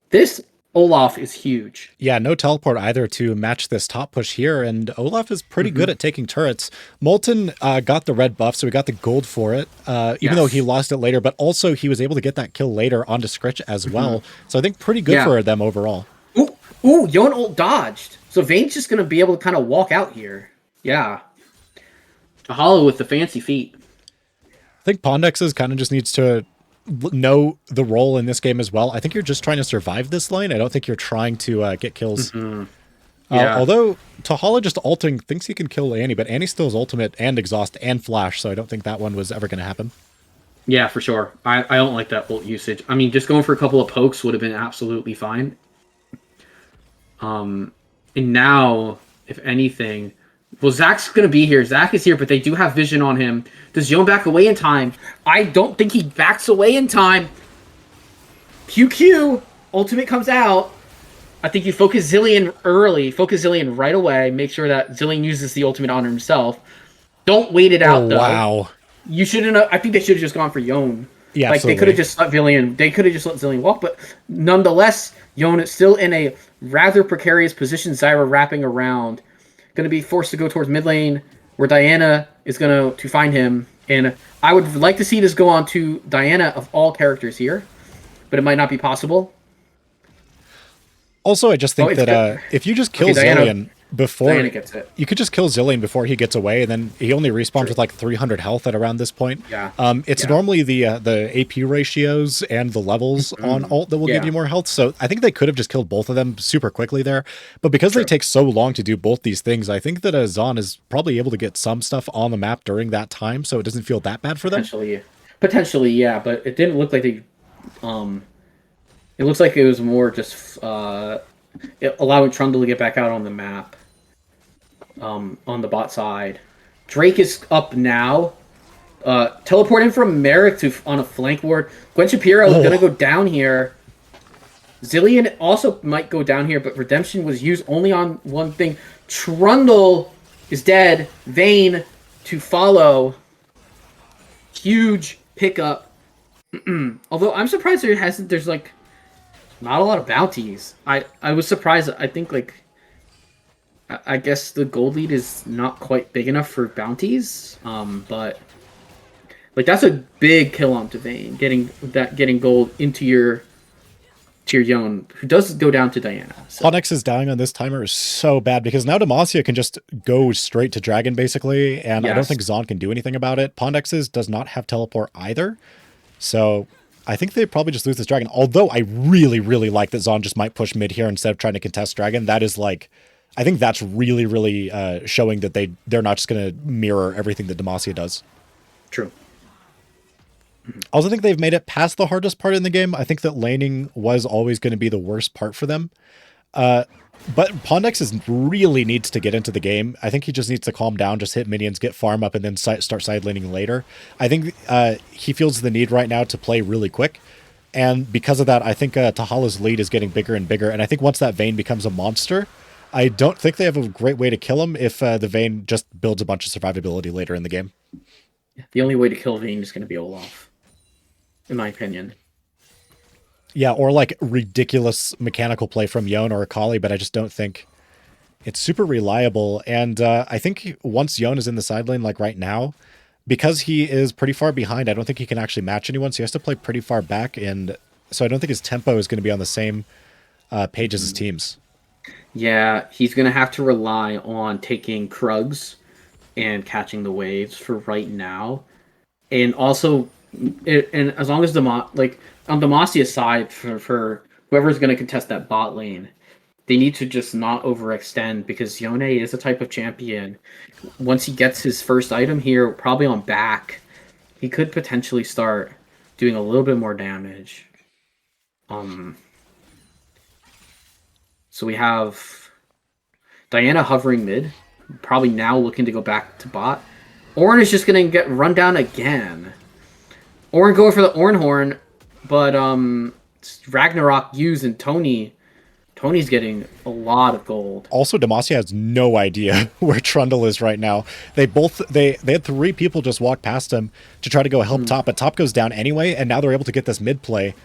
B: This Olaf is huge.
A: Yeah, no teleport either to match this top push here, and Olaf is pretty good at taking turrets. Molten got the red buff, so he got the gold for it, even though he lost it later, but also he was able to get that kill later onto Scritch as well. So I think pretty good for them overall.
B: Ooh, Yon ult dodged. So Vayne's just going to be able to kind of walk out here. Yeah. A Hollow with the fancy feet.
A: I think Pondexes kind of just needs to know the role in this game as well. I think you're just trying to survive this lane. I don't think you're trying to get kills. Although Tahala just ulting thinks he can kill Annie, but Annie still has ultimate and exhaust and flash, so I don't think that one was ever going to happen.
B: Yeah, for sure. I don't like that ult usage. I mean, just going for a couple of pokes would have been absolutely fine. And now, if anything... Well, Zac's going to be here. Zac is here, but they do have vision on him. Does Yon back away in time? I don't think he backs away in time. QQ. Ultimate comes out. I think you focus Zilean early. Focus Zilean right away. Make sure that Zilean uses the ultimate on himself. Don't wait it out, though.
A: Wow.
B: You shouldn't have... I think they should have just gone for Yon.
A: Yeah,
B: like,
A: absolutely.
B: they could have just let Zilean... They could have just let Zilean walk, but nonetheless, Yon is still in a rather precarious position. Zyra wrapping around. Going to be forced to go towards mid lane, where Diana is going to find him. And I would like to see this go on to Diana of all characters here, but it might not be possible.
A: Also, I just think that if you just kill Zilean before...
B: Diana gets it.
A: You could just kill Zilean before he gets away, and then he only respawns with like 300 health at around this point.
B: Yeah.
A: It's normally the AP ratios and the levels on ult that will give you more health, so I think they could have just killed both of them super quickly there. But because they take so long to do both these things, I think that Zaun is probably able to get some stuff on the map during that time, so it doesn't feel that bad for them.
B: Potentially, yeah, but it didn't look like they... it looks like it was more just allowing Trundle to get back out on the map. On the bot side. Drake is up now. Teleport in from Merrick on a flank ward. Gwen Shapiro is going to go down here. Zilean also might go down here, but Redemption was used only on one thing. Trundle is dead. Vayne to follow. Huge pickup. Although I'm surprised there's like not a lot of bounties. I was surprised. I think like I guess the gold lead is not quite big enough for bounties, but like that's a big kill on to Vayne, getting gold into your Yon, who does go down to Diana. So.
A: Onyx's dying on this timer is so bad because now Demacia can just go straight to Dragon basically, and I don't think Zaun can do anything about it. Pondex's does not have teleport either, so I think they probably just lose this Dragon. Although I really, really like that Zaun just might push mid here instead of trying to contest Dragon. That is like... I think that's really, really showing that they're not just going to mirror everything that Demacia does.
B: True.
A: I also think they've made it past the hardest part in the game. I think that laning was always going to be the worst part for them. But Pondex really needs to get into the game. I think he just needs to calm down, just hit minions, get farm up, and then start side laning later. I think he feels the need right now to play really quick. And because of that, I think Tahala's lead is getting bigger and bigger. And I think once that Vayne becomes a monster... I don't think they have a great way to kill him if the Vayne just builds a bunch of survivability later in the game.
B: The only way to kill Vayne is going to be Olaf, in my opinion.
A: Yeah, or like ridiculous mechanical play from Yon or Akali, but I just don't think it's super reliable. And I think once Yon is in the side lane, like right now, because he is pretty far behind, I don't think he can actually match anyone, so he has to play pretty far back, and so I don't think his tempo is going to be on the same page as his team's.
B: Yeah, he's going to have to rely on taking Krugs and catching the waves for right now. And also, and as long as on Demacia's side, for whoever's going to contest that bot lane, they need to just not overextend, because Yone is a type of champion. Once he gets his first item here, probably on back, he could potentially start doing a little bit more damage. So we have Diana hovering mid, probably now looking to go back to bot. Ornn is just gonna get run down again. Ornn going for the Ornn horn, but Ragnarok using Tony. Tony's getting a lot of gold.
A: Also, Demacia has no idea where Trundle is right now. They had 3 people just walk past him to try to go help top, but top goes down anyway, and now they're able to get this mid play.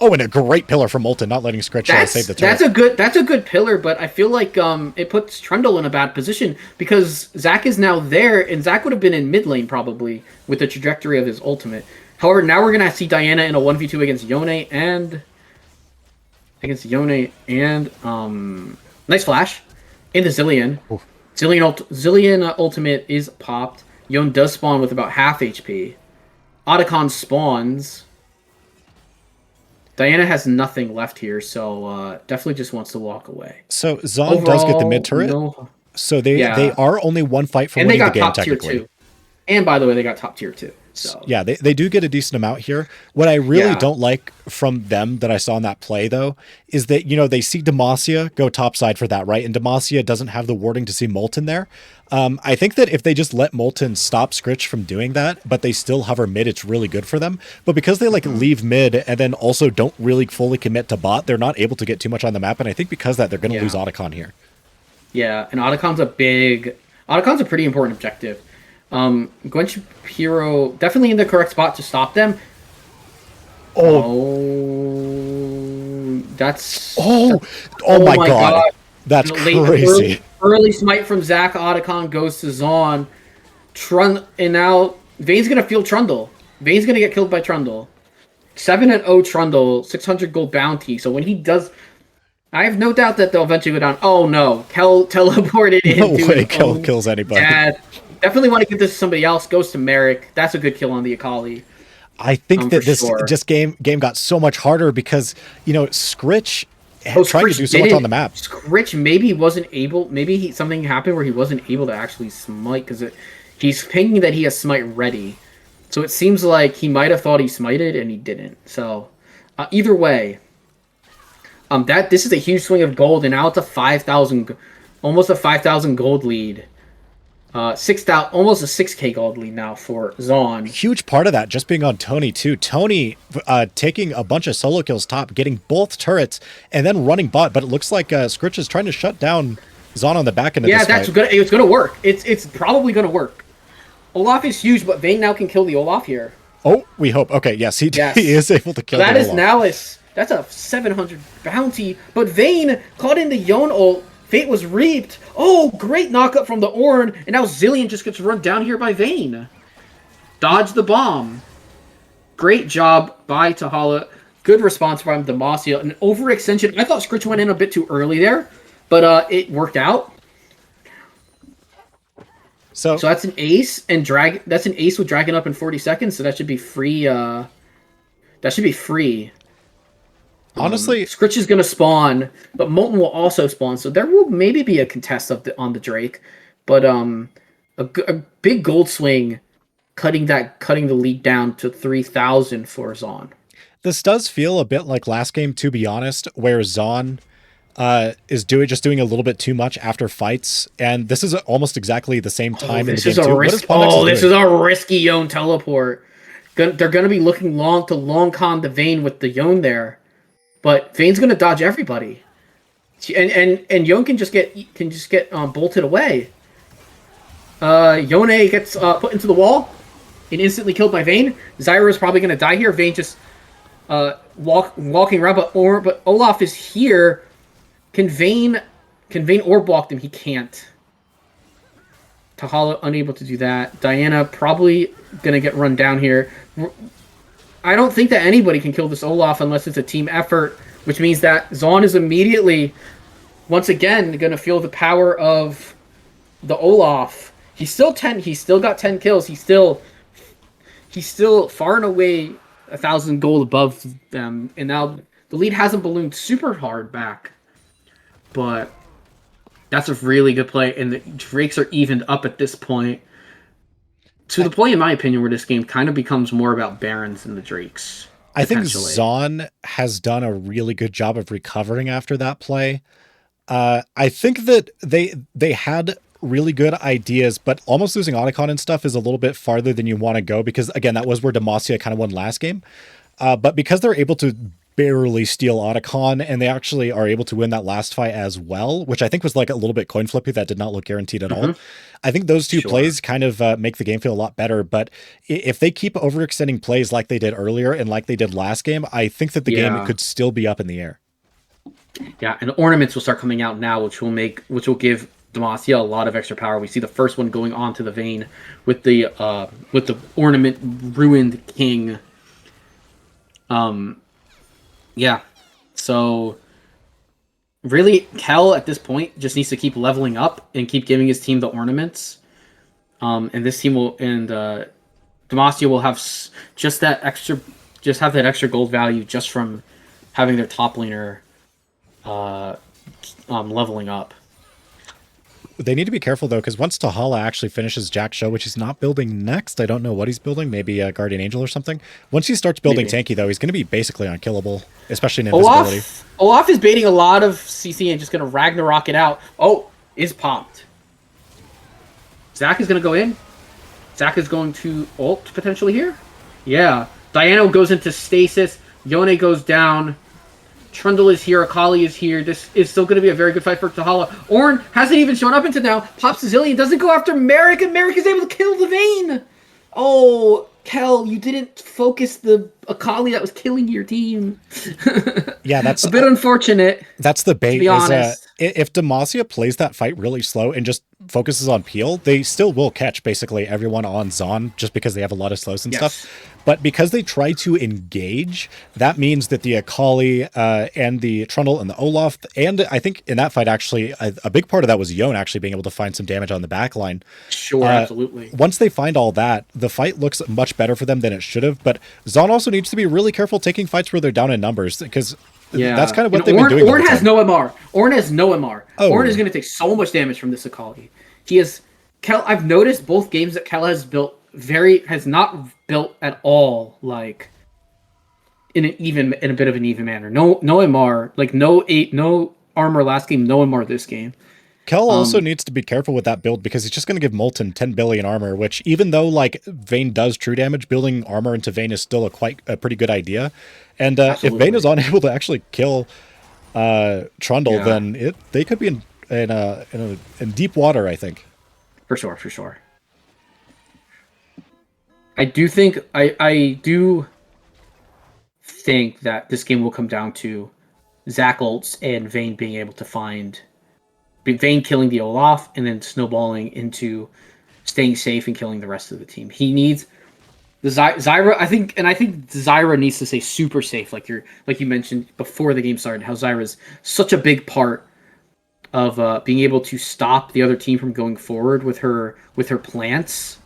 A: Oh, and a great pillar from Molten, not letting Scritch save the turret.
B: That's a good pillar, but I feel like it puts Trundle in a bad position because Zac is now there, and Zac would have been in mid lane probably with the trajectory of his ultimate. However, now we're gonna see Diana in a 1v2 against Yone and nice flash into Zillion.
A: Oof.
B: Zillion ultimate is popped. Yone does spawn with about half HP. Otacon spawns. Diana has nothing left here, so definitely just wants to walk away.
A: So Zaun does get the mid turret.
B: No.
A: So they are only 1 fight from
B: And they
A: winning
B: got
A: the game
B: top tier
A: technically.
B: too. And by the way, they got top tier too. So
A: Yeah, they do get a decent amount here. What I really
B: Yeah.
A: don't like from them that I saw in that play, though, is that, they see Demacia go topside for that, right? And Demacia doesn't have the warding to see Molten there. I think that if they just let Molten stop Scritch from doing that, but they still hover mid, it's really good for them. But because they leave mid and then also don't really fully commit to bot, they're not able to get too much on the map. And I think because of that, they're going to lose Otacon here.
B: Yeah, and Otacon's a pretty important objective. Gwen Shapiro definitely in the correct spot to stop them. That's
A: Oh my god. That's crazy.
B: Early smite from Zac. Otacon goes to Zaun. And now Vayne's gonna feel Trundle. Vayne's gonna get killed by Trundle. 7-0 Trundle, 600 gold bounty. So when he does, I have no doubt that they'll eventually go down. Oh no, Kel teleported
A: No
B: into
A: way
B: his
A: Kel
B: own
A: kills anybody.
B: dad. Definitely want to give this to somebody else. Goes to Merrick. That's a good kill on the Akali.
A: I think that
B: for
A: this
B: sure.
A: just game got so much harder because, Scritch trying to
B: Scritch
A: do so much
B: didn't-
A: on the map.
B: Scritch maybe wasn't able. Maybe something happened where he wasn't able to actually smite because he's thinking that he has smite ready. So it seems like he might have thought he smited and he didn't. So either way, this is a huge swing of gold, and now it's a 5,000, almost a 5,000 gold lead. 6,000, almost a 6K gold lead now for Zaun.
A: Huge part of that just being on Tony too. Tony taking a bunch of solo kills top, getting both turrets, and then running bot. But it looks like Scritch is trying to shut down Zaun on the back end of this fight.
B: It's gonna work. It's probably gonna work. Olaf is huge, but Vayne now can kill the Olaf here.
A: Oh, we hope. Okay, yes, he is able to kill
B: That
A: the
B: is
A: Olaf.
B: now that's a 700 bounty, but Vayne caught in the Yone ult. Fate was reaped. Oh, great knockup from the Ornn, and now Zillion just gets run down here by Vayne. Dodge the bomb. Great job by Tahala. Good response from Demacia. An overextension. I thought Scritch went in a bit too early there, but it worked out. So that's an ace and drag. That's an ace with Dragon up in 40 seconds. So that should be free. That should be free.
A: Honestly,
B: Scritch is going to spawn, but Molten will also spawn. So there will maybe be a contest on the Drake, but a big gold swing, cutting the lead down to 3,000 for Zaun.
A: this does feel a bit like last game, to be honest, where Zaun is doing a little bit too much after fights, and this is almost exactly the same time in the game too.
B: This is a risky Yone teleport. They're going to be looking to long con the Vayne with the Yone there, but Vayne's going to dodge everybody, and Yone can just get bolted away. Yone gets put into the wall and instantly killed by Vayne. Zyra is probably going to die here. Vayne just walking around, but Olaf is here. Can Vayne orb block them? He can't. Tahala unable to do that. Diana probably gonna get run down here. I don't think that anybody can kill this Olaf unless it's a team effort, which means that Zaun is immediately, once again, gonna feel the power of the Olaf. He's still got 10 kills. He's still far and away 1,000 gold above them, and now the lead hasn't ballooned super hard back. But that's a really good play, and the Drakes are evened up at this point. To the point, in my opinion, where this game kind of becomes more about Barons than the Drakes.
A: I think Zaun has done a really good job of recovering after that play. I think that they had really good ideas, but almost losing Otacon and stuff is a little bit farther than you want to go because again, that was where Demacia kind of won last game. But because they're able to barely steal Otacon and they actually are able to win that last fight as well, which I think was like a little bit coin flippy, that did not look guaranteed at all. I think those two plays kind of make the game feel a lot better. But if they keep overextending plays like they did earlier and like they did last game, I think that the game could still be up in the air.
E: Yeah, and ornaments will start coming out now, which will give Demacia a lot of extra power. We see the first one going on to the Vayne with the ornament ruined king. Yeah. So really, Kel at this point just needs to keep leveling up and keep giving his team the ornaments. And this team will Demacia will have just that extra gold value just from having their top laner leveling up.
A: They need to be careful, though, because once Tahala actually finishes Jack Show, which he's not building next, I don't know what he's building, maybe a Guardian Angel or something. Once he starts building tanky, though, he's going to be basically unkillable, especially in invisibility.
E: Olaf is baiting a lot of CC and just going to Ragnarok it out. Oh, is popped. Zac is going to go in. Zac is going to ult potentially here. Yeah. Diana goes into stasis. Yone goes down. Trundle is here, Akali is here. This is still going to be a very good fight for Tahala. Ornn hasn't even shown up until now. Pops a zillion, doesn't go after Merrick, and Merrick is able to kill the Vayne. Oh, Kel, you didn't focus the Akali that was killing your team.
A: Yeah, that's
E: a bit unfortunate.
A: That's the bait.
E: To be honest.
A: If Demacia plays that fight really slow and just focuses on Peel, they still will catch basically everyone on Zaun just because they have a lot of slows and stuff. But because they try to engage, that means that the Akali and the Trundle and the Olaf, and I think in that fight, actually, a big part of that was Yone actually being able to find some damage on the back line.
E: Sure, absolutely.
A: Once they find all that, the fight looks much better for them than it should have. But Zaun also needs to be really careful taking fights where they're down in numbers because that's kind of what they've been doing.
E: Ornn has no MR. Ornn has no MR.
A: Oh.
E: Ornn is going to take so much damage from this Akali. I've noticed both games that Kel has not built at all like in a bit of an even manner. No MR, like no armor last game, no MR this game.
A: Kel also needs to be careful with that build because he's just going to give Molten 10 billion armor, which even though like Vayne does true damage, building armor into Vayne is still a pretty good idea. And if Vayne is unable to actually kill Trundle, then they could be in deep water, I think.
E: For sure. I do think that this game will come down to Zac ults and Vayne being able to find Vayne killing the Olaf and then snowballing into staying safe and killing the rest of the team. He needs the Zyra, I think Zyra needs to stay super safe, like you mentioned before the game started, how Zyra's such a big part of being able to stop the other team from going forward with her plants.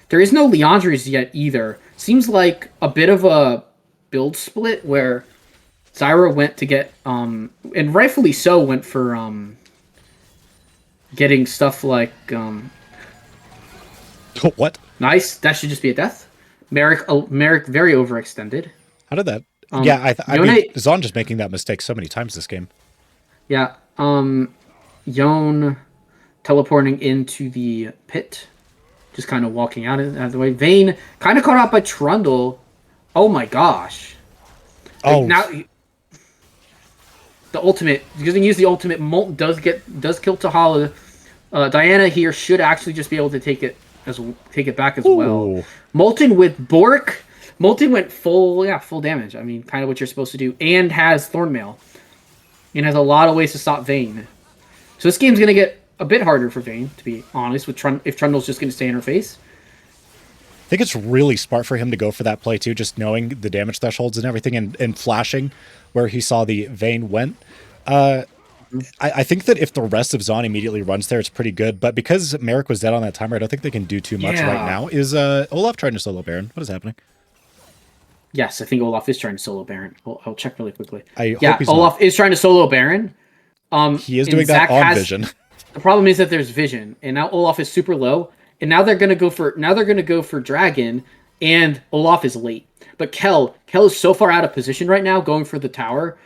E: There is no Leandres yet either. Seems like a bit of a build split where Zyra went to get and rightfully so went for getting stuff like
A: what?
E: Nice. That should just be a death. Merrick very overextended.
A: How did that? I mean, Zaun just making that mistake so many times this game.
E: Yeah. Yone teleporting into the pit. Just kind of walking out of the way. Vayne kind of caught out by Trundle. Oh my gosh.
A: Oh.
E: Now the ultimate. He's going to use the ultimate. Molten does kill Tahala. Diana here should actually just be able to take it back as well. Molten with Bork. Molten went full damage. I mean, kind of what you're supposed to do, and has Thornmail, and has a lot of ways to stop Vayne. So this game's gonna get a bit harder for Vayne, to be honest. If Trundle's just gonna stay in her face.
A: I think it's really smart for him to go for that play too, just knowing the damage thresholds and everything, and flashing where he saw the Vayne went. I think that if the rest of Zaun immediately runs there, it's pretty good. But because Merrick was dead on that timer, I don't think they can do too much right now. Is Olaf trying to solo Baron? What is happening?
E: Yes, I think Olaf is trying to solo Baron. I'll check really quickly.
A: Hope he's
E: Olaf
A: not.
E: is trying to solo Baron.
A: He is doing that on Vision.
E: The problem is that there's Vision, and now Olaf is super low, and now they're gonna go for Dragon, and Olaf is late. But Kel is so far out of position right now, going for the tower,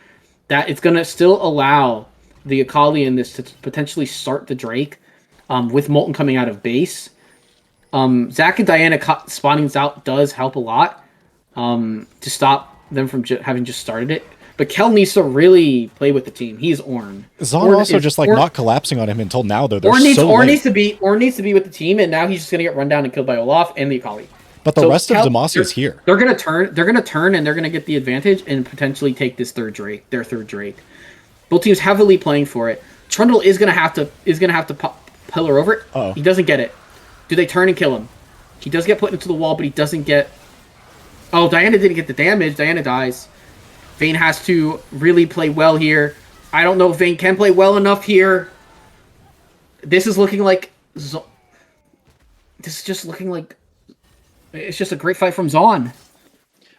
E: that it's gonna still allow the Akali in this to potentially start the Drake, with Molten coming out of base. Zac and Diana spawning out does help a lot, to stop them from having just started it. But Kel needs to really play with the team. He's Ornn.
A: Zaun also just like not collapsing on him until now though.
E: Ornn needs,
A: so
E: Ornn
A: late.
E: needs to be with the team, and now he's just gonna get run down and killed by Olaf and the Akali.
A: But the rest of Demacia is here.
E: They're gonna turn. They're gonna turn, and they're gonna get the advantage and potentially take this third Drake. Their third Drake. Both teams heavily playing for it. Trundle is gonna have to pillar over it.
A: Uh-oh.
E: He doesn't get it. Do they turn and kill him? He does get put into the wall, but he doesn't get. Oh, Diana didn't get the damage. Diana dies. Vayne has to really play well here. I don't know if Vayne can play well enough here. This is looking like. This is just looking like. It's just a great fight from Zaun.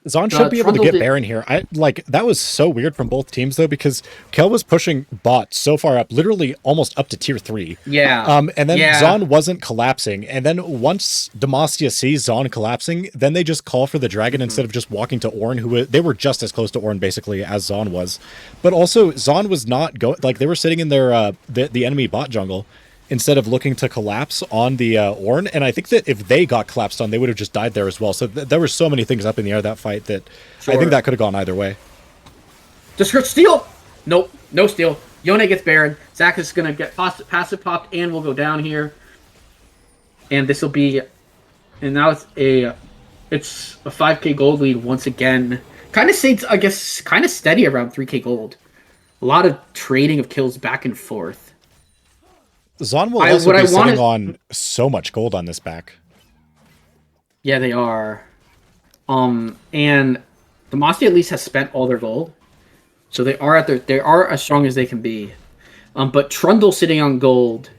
A: Zaun should be able to
E: Trundle
A: get Baron here. That was so weird from both teams though, because Kel was pushing bot so far up, literally almost up to tier 3.
E: Yeah.
A: And then Zaun wasn't collapsing. And then once Demacia sees Zaun collapsing, then they just call for the dragon instead of just walking to Ornn, they were just as close to Ornn basically as Zaun was. But also Zaun was not going, like they were sitting in their the enemy bot jungle instead of looking to collapse on the Ornn. And I think that if they got collapsed on, they would have just died there as well. So there were so many things up in the air that fight that I think that could have gone either way.
E: Just steal! Nope, no steal. Yone gets Baron. Zac is going to get passive popped and will go down here. And this will be... And now it's a 5k gold lead once again. Kind of stays, I guess, kind of steady around 3k gold. A lot of trading of kills back and forth.
A: Zaun will also be sitting on so much gold on this back.
E: Yeah, they are. And Demacia at least has spent all their gold. So they are as strong as they can be. But Trundle sitting on gold.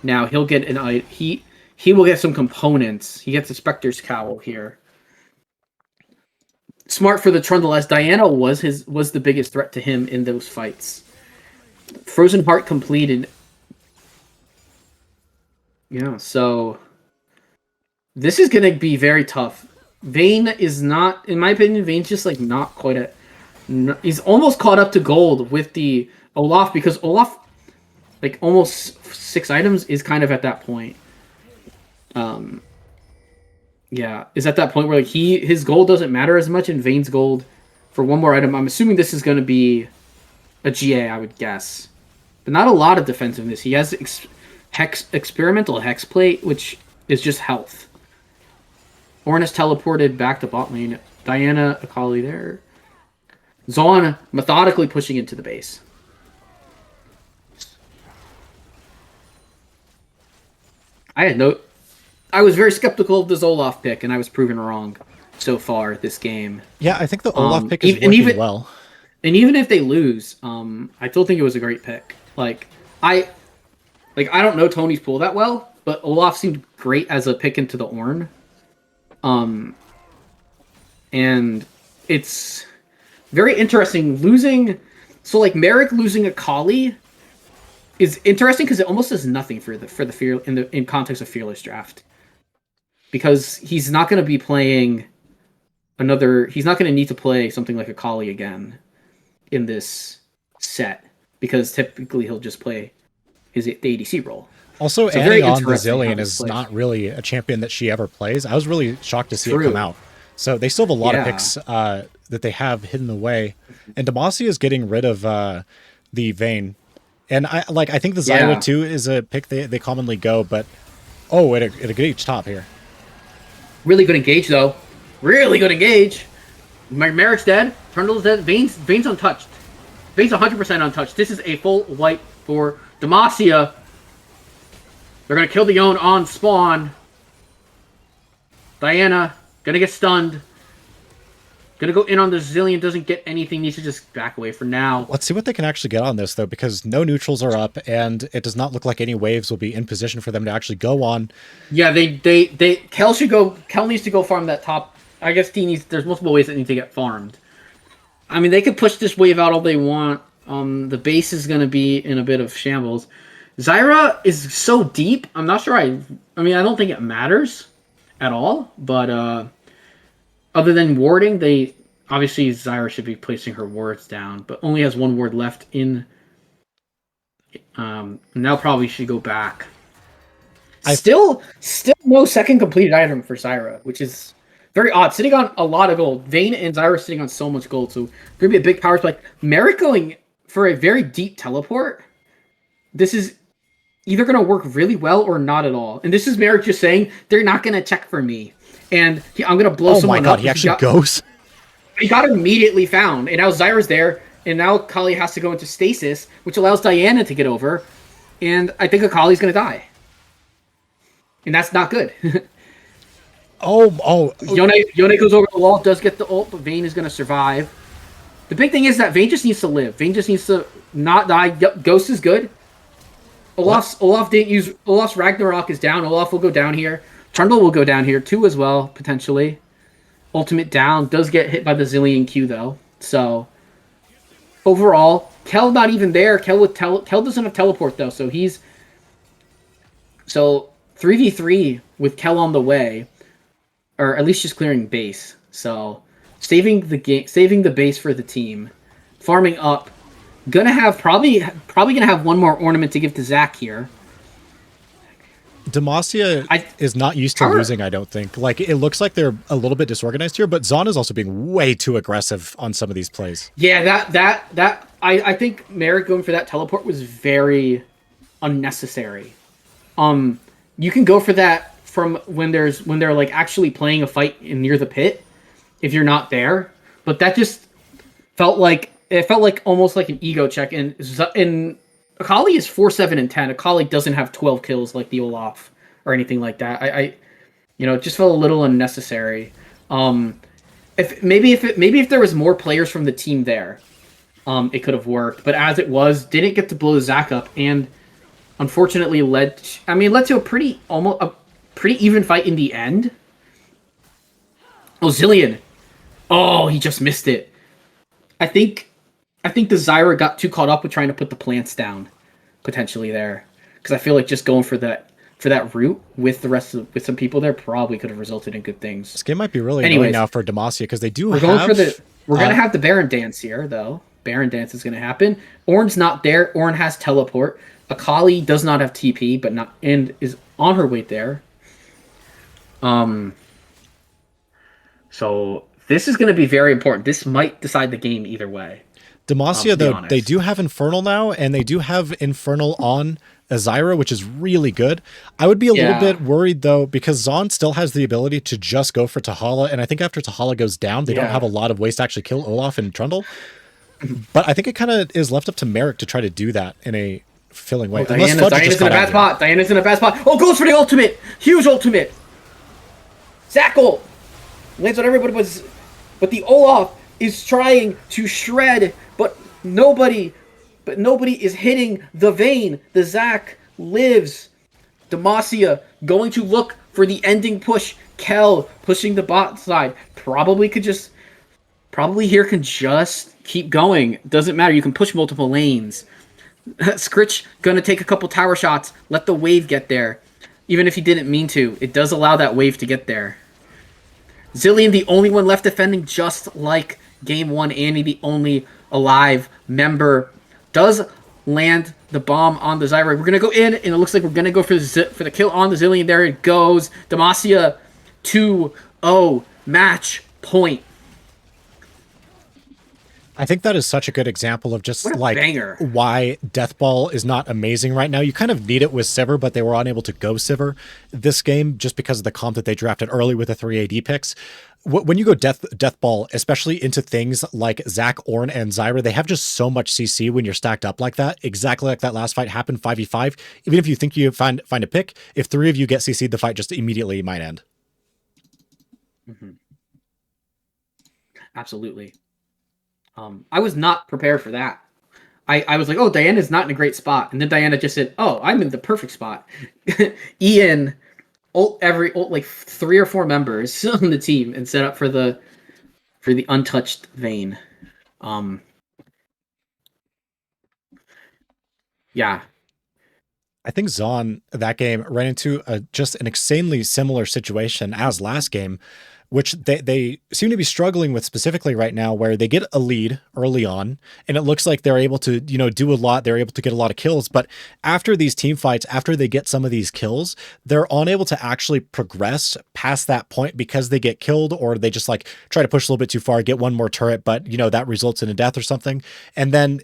E: Now he'll get he will get some components. He gets a Spectre's Cowl here. Smart for the Trundle, as Diana was the biggest threat to him in those fights. Frozen Heart completed. Yeah, so this is going to be very tough. Vayne is not, in my opinion, Vayne's just like not quite a... He's almost caught up to gold with the Olaf, because Olaf, like almost 6 items, is kind of at that point. Yeah, is at that point where like his gold doesn't matter as much, and Vayne's gold for one more item. I'm assuming this is going to be a GA, I would guess. But not a lot of defensiveness. He has... experimental hex plate, which is just health. Ornn is teleported back to bot lane. Diana, Akali there. Zaun methodically pushing into the base. I was very skeptical of the Olaf pick, and I was proven wrong so far this game.
A: Yeah, I think the Olaf pick is working well.
E: And even if they lose, I still think it was a great pick. I don't know Tony's pool that well, but Olaf seemed great as a pick into the Ornn. And it's very interesting losing. So like Merrick losing Akali is interesting because it almost does nothing for the fear in context of Fearless Draft, because he's not going to be playing he's not going to need to play something like Akali again in this set, because typically he'll just play the ADC role.
A: Also, adding on the Zillion is not really a champion that she ever plays. I was really shocked to see it come out. So they still have a lot of picks that they have hidden away. And Demacia is getting rid of the Vayne. And I think the Zyra too is a pick they commonly go, but at a good each top here.
E: Really good engage though. Really good engage. Merrick's dead. Trundle's dead. Vayne's untouched. Vayne's 100% untouched. This is a full wipe for Demacia. They're going to kill the Yone on spawn. Diana, going to get stunned. Going to go in on the Zillion, doesn't get anything, needs to just back away for now.
A: Let's see what they can actually get on this, though, because no neutrals are up, and it does not look like any waves will be in position for them to actually go on.
E: Yeah, Kel needs to go farm that top. I guess there's multiple ways that need to get farmed. I mean, they could push this wave out all they want. The base is going to be in a bit of shambles. Zyra is so deep. I'm not sure. I don't think it matters at all. But other than warding, obviously Zyra should be placing her wards down, but only has one ward left in Now probably should go back.
B: Still no second completed item for Zyra, which is very odd. Sitting on a lot of gold. Vayne and Zyra sitting on so much gold, so gonna be a big power play. Merrick going for a very deep teleport. This is either gonna work really well or not at all. And this is Merrick just saying they're not gonna check for me, and I'm gonna blow
A: Oh
B: someone
A: my god,
B: up.
A: he actually goes.
B: He got immediately found, and now Zyra's there, and now Kali has to go into stasis, which allows Diana to get over, and I think Akali's gonna die. And that's not good.
A: Oh,
B: Yone goes over the wall, does get the ult, but Vayne is going to survive. The big thing is that Vayne just needs to live. Vayne just needs to not die. Ghost is good. Olaf didn't use... Olaf's Ragnarok is down. Olaf will go down here. Trundle will go down here too as well, potentially. Ultimate down. Does get hit by the Zillion Q though. So, overall, Kel not even there. Kel doesn't have teleport though, so he's... So, 3v3 with Kel on the way, or at least just clearing base. So saving the base for the team, farming up. Gonna have probably gonna have one more ornament to give to Zach here.
A: Demacia is not used to losing, I don't think. Like, it looks like they're a little bit disorganized here, but Zaun is also being way too aggressive on some of these plays.
B: Yeah, I think Merrick going for that teleport was very unnecessary. You can go for that from when they're like actually playing a fight near the pit if you're not there, but that just felt like almost like an ego check. And Akali is 4, 7, and 10. Akali doesn't have 12 kills like the Olaf or anything like that. I it just felt a little unnecessary. If there was more players from the team there, it could have worked. But as it was, didn't get to blow Zach up, and unfortunately led to a pretty even fight in the end. Oh, Zillion. Oh, he just missed it. I think the Zyra got too caught up with trying to put the plants down, potentially there, because I feel like just going for that route with some people there probably could have resulted in good things.
A: This game might be really annoying now for Demacia because they do. We're
B: gonna have the Baron dance here though. Baron dance is gonna happen. Ornn's not there. Ornn has teleport. Akali does not have TP, and is on her way there. So this is going to be very important. This might decide the game either way.
A: Demacia, though, they do have Infernal now, and they do have Infernal on Zyra, which is really good. I would be a little bit worried, though, because Zaun still has the ability to just go for Tahala, and I think after Tahala goes down, they don't have a lot of ways to actually kill Olaf and Trundle. But I think it kind of is left up to Merrick to try to do that in a filling way.
B: Diana's in a bad spot. Diana's in a bad spot. Oh, goes for the ultimate. Huge ultimate. Zackle lands on everybody, but the Olaf is trying to shred, but nobody is hitting the Vayne. The Zac lives. Demacia going to look for the ending push. Kel pushing the bot side. Probably can just keep going. Doesn't matter. You can push multiple lanes. Scritch gonna take a couple tower shots. Let the wave get there. Even if he didn't mean to, it does allow that wave to get there. Zillion, the only one left defending, just like Game 1. Annie, the only alive member, does land the bomb on the Zyra. We're going to go in, and it looks like we're going to go for the kill on the Zillion. There it goes. Demacia 2-0 match point.
A: I think that is such a good example of just like
B: banger.
A: Why Death Ball is not amazing right now. You kind of need it with Sivir, but they were unable to go Sivir this game just because of the comp that they drafted early with the 3 AD picks. When you go Death Ball, especially into things like Zac, Ornn, and Zyra, they have just so much CC when you're stacked up like that. Exactly like that last fight happened 5v5. Even if you think you find a pick, if 3 of you get CC'd, the fight just immediately might end.
B: Mm-hmm. Absolutely. I was not prepared for that. I was like, oh, Diana's not in a great spot. And then Diana just said, oh, I'm in the perfect spot. Ian ult like 3 or 4 members on the team and set up for the untouched Vayne. Yeah.
A: I think Zaun, that game, ran into just an insanely similar situation as last game, which they seem to be struggling with specifically right now, where they get a lead early on, and it looks like they're able to, do a lot. They're able to get a lot of kills, but after these team fights, after they get some of these kills, they're unable to actually progress past that point because they get killed, or they just like try to push a little bit too far, get one more turret, but that results in a death or something. And then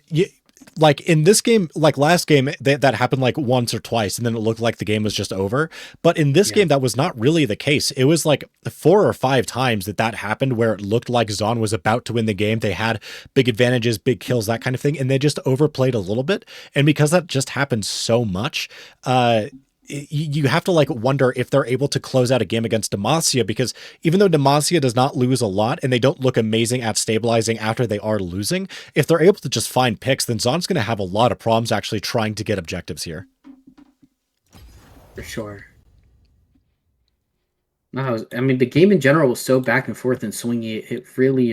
A: like in this game, like last game, that happened like once or twice, and then it looked like the game was just over. But in this game, that was not really the case. It was like 4 or 5 times that happened where it looked like Zaun was about to win the game. They had big advantages, big kills, that kind of thing, and they just overplayed a little bit. And because that just happened so much, you have to like wonder if they're able to close out a game against Demacia, because even though Demacia does not lose a lot and they don't look amazing at stabilizing after they are losing, if they're able to just find picks, then Zaun's going to have a lot of problems actually trying to get objectives here.
E: For sure. No, I mean, the game in general was so back and forth and swingy. It really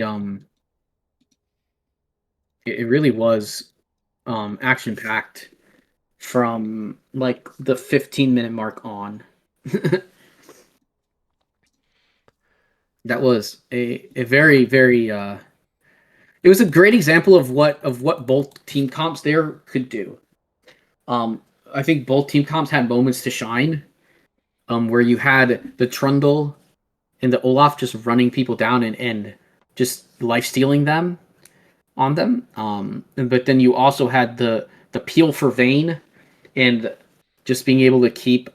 E: it really was action packed from like the 15-minute mark on. That was a very, very it was a great example of what both team comps there could do. I think both team comps had moments to shine. Where you had the Trundle and the Olaf just running people down and just life stealing them on them. But then you also had the peel for Vayne and just being able to keep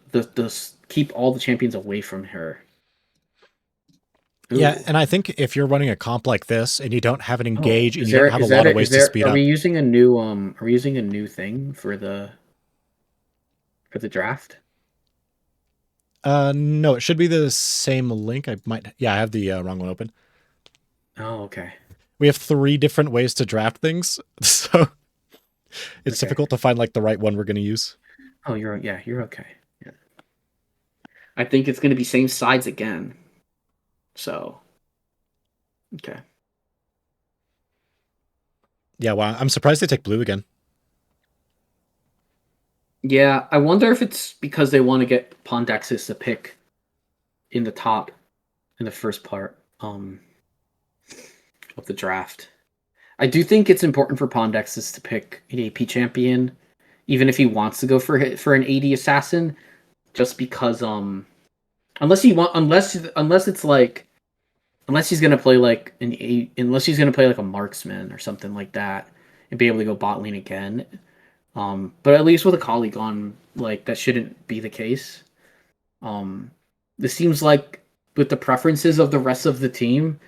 E: keep all the champions away from her. Ooh.
A: Yeah, and I think if you're running a comp like this and you don't have an engage and
E: Is
A: you don't have a lot of ways to speed
E: Are
A: up.
E: we using a new thing for the draft?
A: No, it should be the same link. I have the wrong one open.
E: Oh, okay.
A: We have 3 different ways to draft things, so it's difficult to find like the right one we're going to use.
E: Oh, you're okay. Yeah. I think it's going to be same sides again. So, okay.
A: Yeah, well, I'm surprised they take blue again.
E: Yeah, I wonder if it's because they want to get Pondexus to pick in the top in the first part of the draft. I do think it's important for Pondexus to pick an AP champion, even if he wants to go for an AD assassin, just because unless he's gonna play like unless he's gonna play like a marksman or something like that and be able to go bot lane again. But at least with a colleague on, like, that shouldn't be the case. This seems like with the preferences of the rest of the team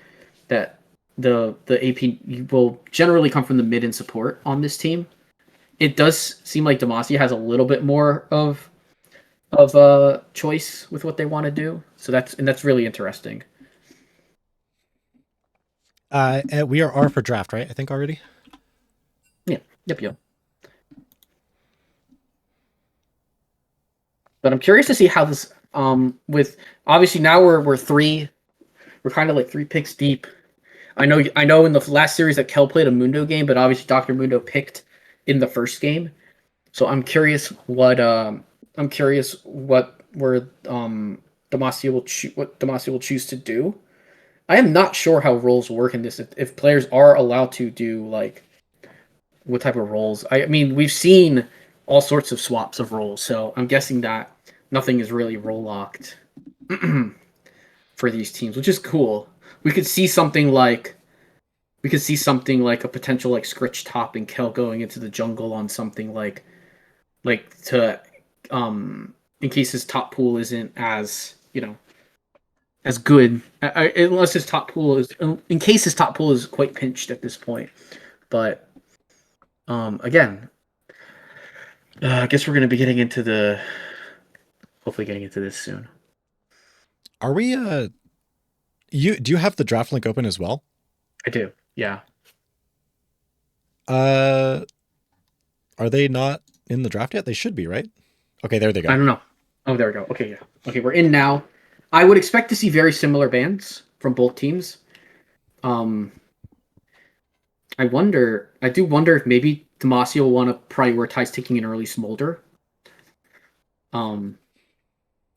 E: that the AP will generally come from the mid and support on this team. It does seem like Demacia has a little bit more of a choice with what they want to do. So that's really interesting.
A: And we are R for draft, right? I think already.
E: Yeah. Yep. But I'm curious to see how this with obviously now we're kind of like 3 picks deep. I know in the last series that Kel played a Mundo game, but obviously Dr. Mundo picked in the first game. So I'm curious where Demacia will choose to do. I am not sure how roles work in this. If players are allowed to do like what type of roles. I mean, we've seen all sorts of swaps of roles, so I'm guessing that nothing is really role locked for these teams, which is cool. We could see something like a potential like Scritch top and Kel going into the jungle on something like to in case his top pool isn't as as good, unless his top pool is in case his top pool is quite pinched at this point. But again, I guess we're going to be hopefully getting into this soon.
A: Are we do you have the draft link open as well?
E: I do. Yeah.
A: Are they not in the draft yet? They should be, right? Okay, there they go.
E: I don't know. Oh, there we go. Okay, yeah. Okay, we're in now. I would expect to see very similar bans from both teams. I do wonder if maybe Demacia will want to prioritize taking an early Smolder.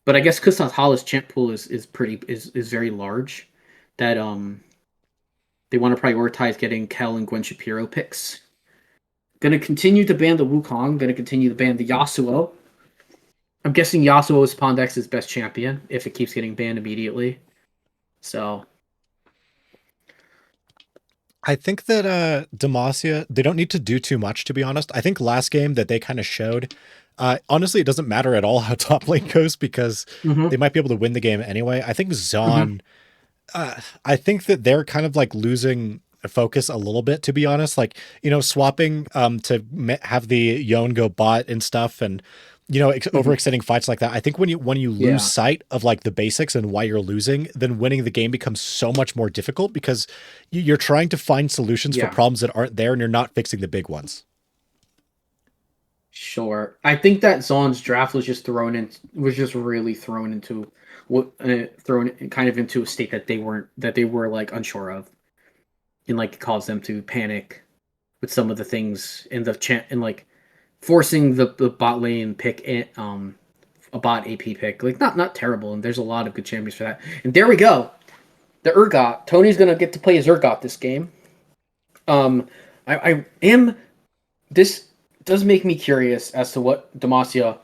E: But I guess because Hala's champ pool is very large, that they want to prioritize getting Kel and Gwen Shapiro picks. Gonna continue to ban the Wukong. Gonna continue to ban the Yasuo. I'm guessing Yasuo is Pondex's best champion if it keeps getting banned immediately. So
A: I think that Demacia, they don't need to do too much, to be honest. I think last game that they kind of showed, honestly, it doesn't matter at all how top lane goes because they might be able to win the game anyway. I think Zaun, I think that they're kind of like losing focus a little bit, to be honest. Like, you know, swapping to have the Yone go bot and stuff and, you know, overextending fights like that. I think when you lose sight of like the basics and why you're losing, then winning the game becomes so much more difficult because you're trying to find solutions for problems that aren't there and you're not fixing the big ones.
E: Sure. I think that Zaun's draft was just really thrown into kind of into a state that they were like unsure of, and like caused them to panic with some of the things in the and like forcing the bot lane pick a bot AP pick. Like not terrible, and there's a lot of good champions for that. And there we go. The Urgot. Tony's gonna get to play as Urgot this game. This does make me curious as to what Demacia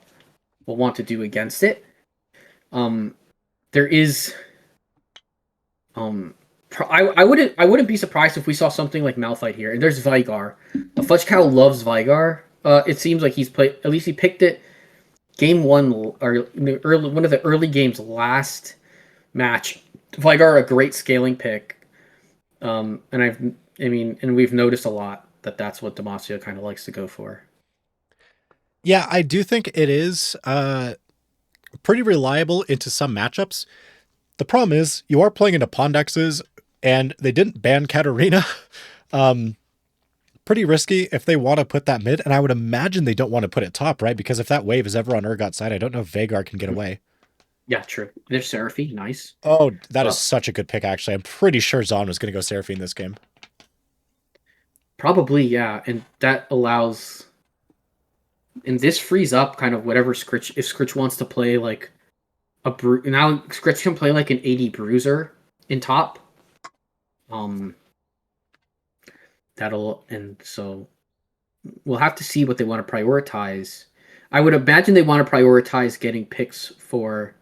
E: will want to do against it. There is I wouldn't be surprised if we saw something like Malphite here. And there's Vigar. Fudge Cow loves Vigar. It seems like he picked it game one or one of the early games last match. Vigar, a great scaling pick. And we've noticed a lot that's what Demacia kind of likes to go for.
A: Yeah, I do think it is pretty reliable into some matchups. The problem is you are playing into Pondexes and they didn't ban Katarina. Pretty risky if they want to put that mid, and I would imagine they don't want to put it top, right? Because if that wave is ever on Urgot's side, I don't know if Vagar can get away.
E: Yeah, true. There's Seraphine, nice.
A: Oh, that is such a good pick, actually. I'm pretty sure Zaun was going to go Seraphine this game.
E: Probably, yeah, and that allows... And this frees up kind of whatever Scritch... If Scritch wants to play, like, now Scritch can play, like, an AD Bruiser in top. And so we'll have to see what they want to prioritize. I would imagine they want to prioritize getting picks for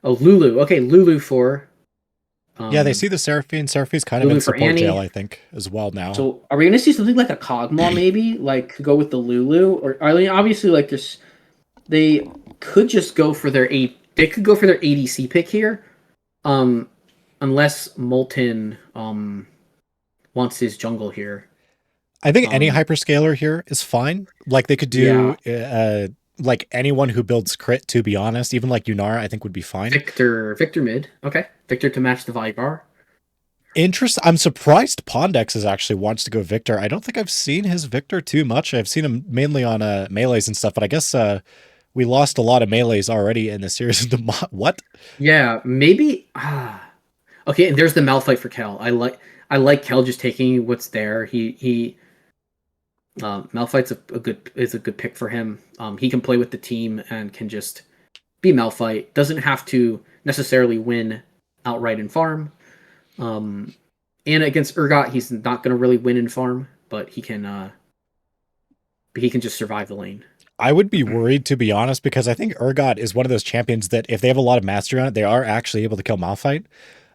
E: a Lulu. Okay, Lulu for...
A: yeah, they see the Seraphine. Seraphine's kind of in support jail, I think, as well now.
E: So are we going to see something like a Kog'Maw maybe? Like, go with the Lulu? Or I mean, obviously, like, this, they could just go for their... They could go for their ADC pick here. Unless Molten wants his jungle here.
A: I think any hyperscaler here is fine. Like, they could do... like anyone who builds crit, to be honest, even like Yunara, I think would be fine.
E: Victor mid. Okay. Victor to match the Vigar.
A: I'm surprised Pondexes actually wants to go Victor. I don't think I've seen his Victor too much. I've seen him mainly on melees and stuff, but I guess we lost a lot of melees already in the series. What? Yeah, maybe.
E: Okay, and there's the Malphite for Kel. I like Kel just taking what's there. Malphite's a good pick for him. He can play with the team and can just be Malphite. Doesn't have to necessarily win outright in farm. And against Urgot, he's not going to really win in farm, but he can just survive the lane.
A: I would be worried, to be honest, because I think Urgot is one of those champions that if they have a lot of mastery on it, they are actually able to kill Malphite.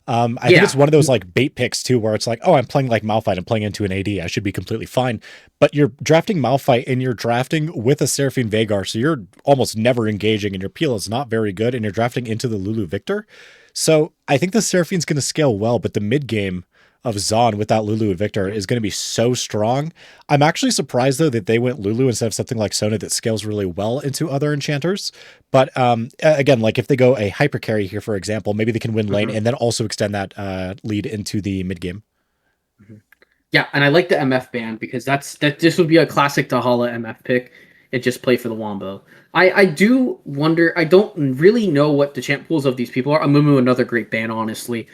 A: I think it's one of those like bait picks too, where it's like, oh, I'm playing like Malphite, I'm playing into an AD, I should be completely fine. But you're drafting Malphite and you're drafting with a Seraphine Vagar, so you're almost never engaging and your peel is not very good, and you're drafting into the Lulu Victor. So I think the Seraphine's going to scale well, but the mid game of Zaun with that Lulu and Victor is going to be so strong. I'm actually surprised though that they went Lulu instead of something like Sona that scales really well into other enchanters. But again, like if they go a hyper carry here, for example, maybe they can win lane and then also extend that lead into the mid game.
E: Yeah, and I like the MF ban because this would be a classic Dahala MF pick and just play for the Wombo. I do wonder, I don't really know what the champ pools of these people are. Amumu, another great ban, honestly.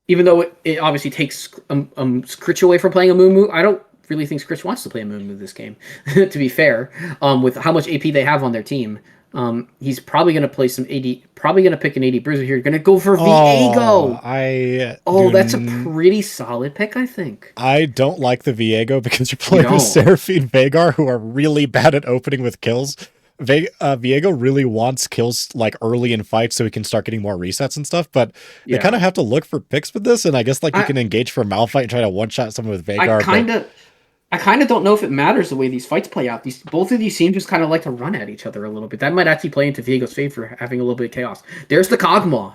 E: Even though it obviously takes Scritch away from playing Amumu, I don't really think Scritch wants to play Amumu this game, to be fair, with how much AP they have on their team. He's probably going to play some AD, probably going to pick an AD Bruiser here. Going to go for
A: Oh,
E: Viego. Oh, that's a pretty solid pick, I think.
A: I don't like the Viego because you're
E: You
A: playing with
E: don't.
A: Seraphine Vagar, who are really bad at opening with kills. Viego really wants kills like early in fights so he can start getting more resets and stuff, but they
E: Yeah.
A: kind of have to look for picks with this, and I guess like you
E: I-
A: can engage for Malphite and try to one-shot someone with
E: I
A: Vagar.
E: kind of don't know if it matters the way these fights play out. Both of these teams just kind of like to run at each other a little bit. That might actually play into Viego's favor, having a little bit of chaos. There's the Kog'Maw.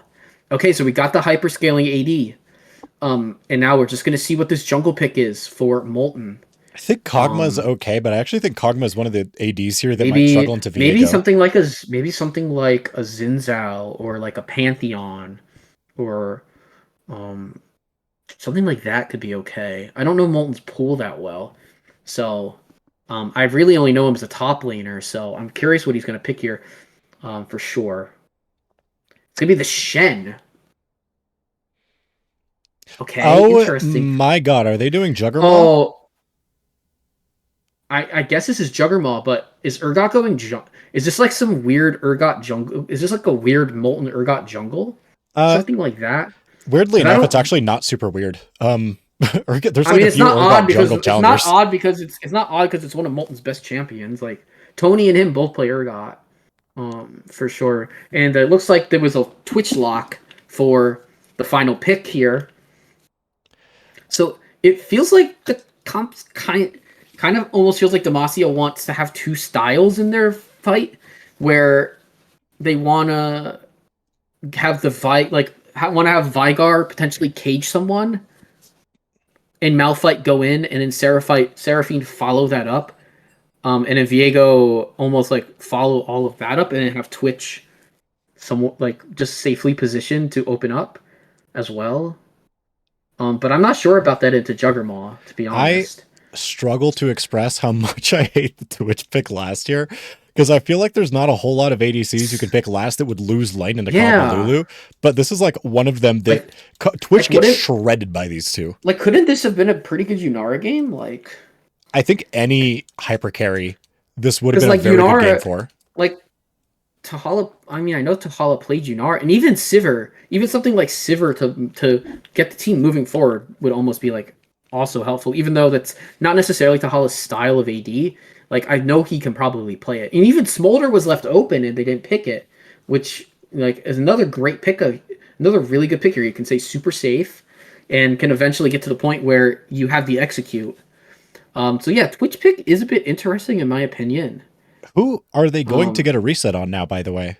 E: Okay, so we got the hyperscaling AD. And now we're just gonna see what this jungle pick is for Molten.
A: I think Kog'Maw is okay, but I actually think Kog'Maw is one of the ADs here that might
E: Maybe
A: struggle into Viego.
E: maybe something like a Zinzao or like a Pantheon or something like that could be okay. I don't know Molten's pool that well, so I really only know him as a top laner. So I'm curious what he's gonna pick here, for sure. It's gonna be the Shen. Okay,
A: Oh
E: interesting.
A: my god, are they doing Juggernaut?
E: Oh, I guess this is Juggernaut, but is Urgot going is this like some weird Urgot jungle? Is this like a weird Molten Urgot jungle? Something like that?
A: Weirdly
E: And I
A: enough,
E: don't-
A: it's actually not super weird. There's
E: I
A: like
E: mean,
A: a
E: it's
A: few
E: not odd
A: Urgot
E: because
A: jungle
E: it's
A: challengers.
E: not odd because it's not odd because it's one of Molten's best champions. Like Tony and him both play Urgot, for sure. And it looks like there was a Twitch lock for the final pick here. So it feels like the comps kind of almost feels like Demacia wants to have two styles in their fight, where they want to have the want to have Vigar potentially cage someone, and Malphite go in, and then Seraphine follow that up, and then Viego almost like follow all of that up, and then have Twitch somewhat like just safely positioned to open up as well. But I'm not sure about that into Juggernaut, to be honest.
A: Struggle to express how much I hate the Twitch pick last year, because I feel like there's not a whole lot of ADCs you could pick last that would lose lane into
E: Yeah.
A: Lulu, but this is like one of them that Twitch gets shredded by these two.
E: Like, couldn't this have been a pretty good Yunara game? Like,
A: I think any hyper carry this would have
E: 'cause,
A: been
E: like,
A: a very
E: Yunara-
A: good game for.
E: like Tahala. I mean, I know Tahala played Yunara, and even Sivir, even something like Sivir to get the team moving forward would almost be like also helpful. Even though that's not necessarily Tahala's style of AD. Like, I know he can probably play it, and even Smolder was left open, and they didn't pick it, which like is another great pick. Another really good pick here. You can say super safe, and can eventually get to the point where you have the execute. So yeah, Twitch pick is a bit interesting in my opinion.
A: Who are they going to get a reset on now, by the way?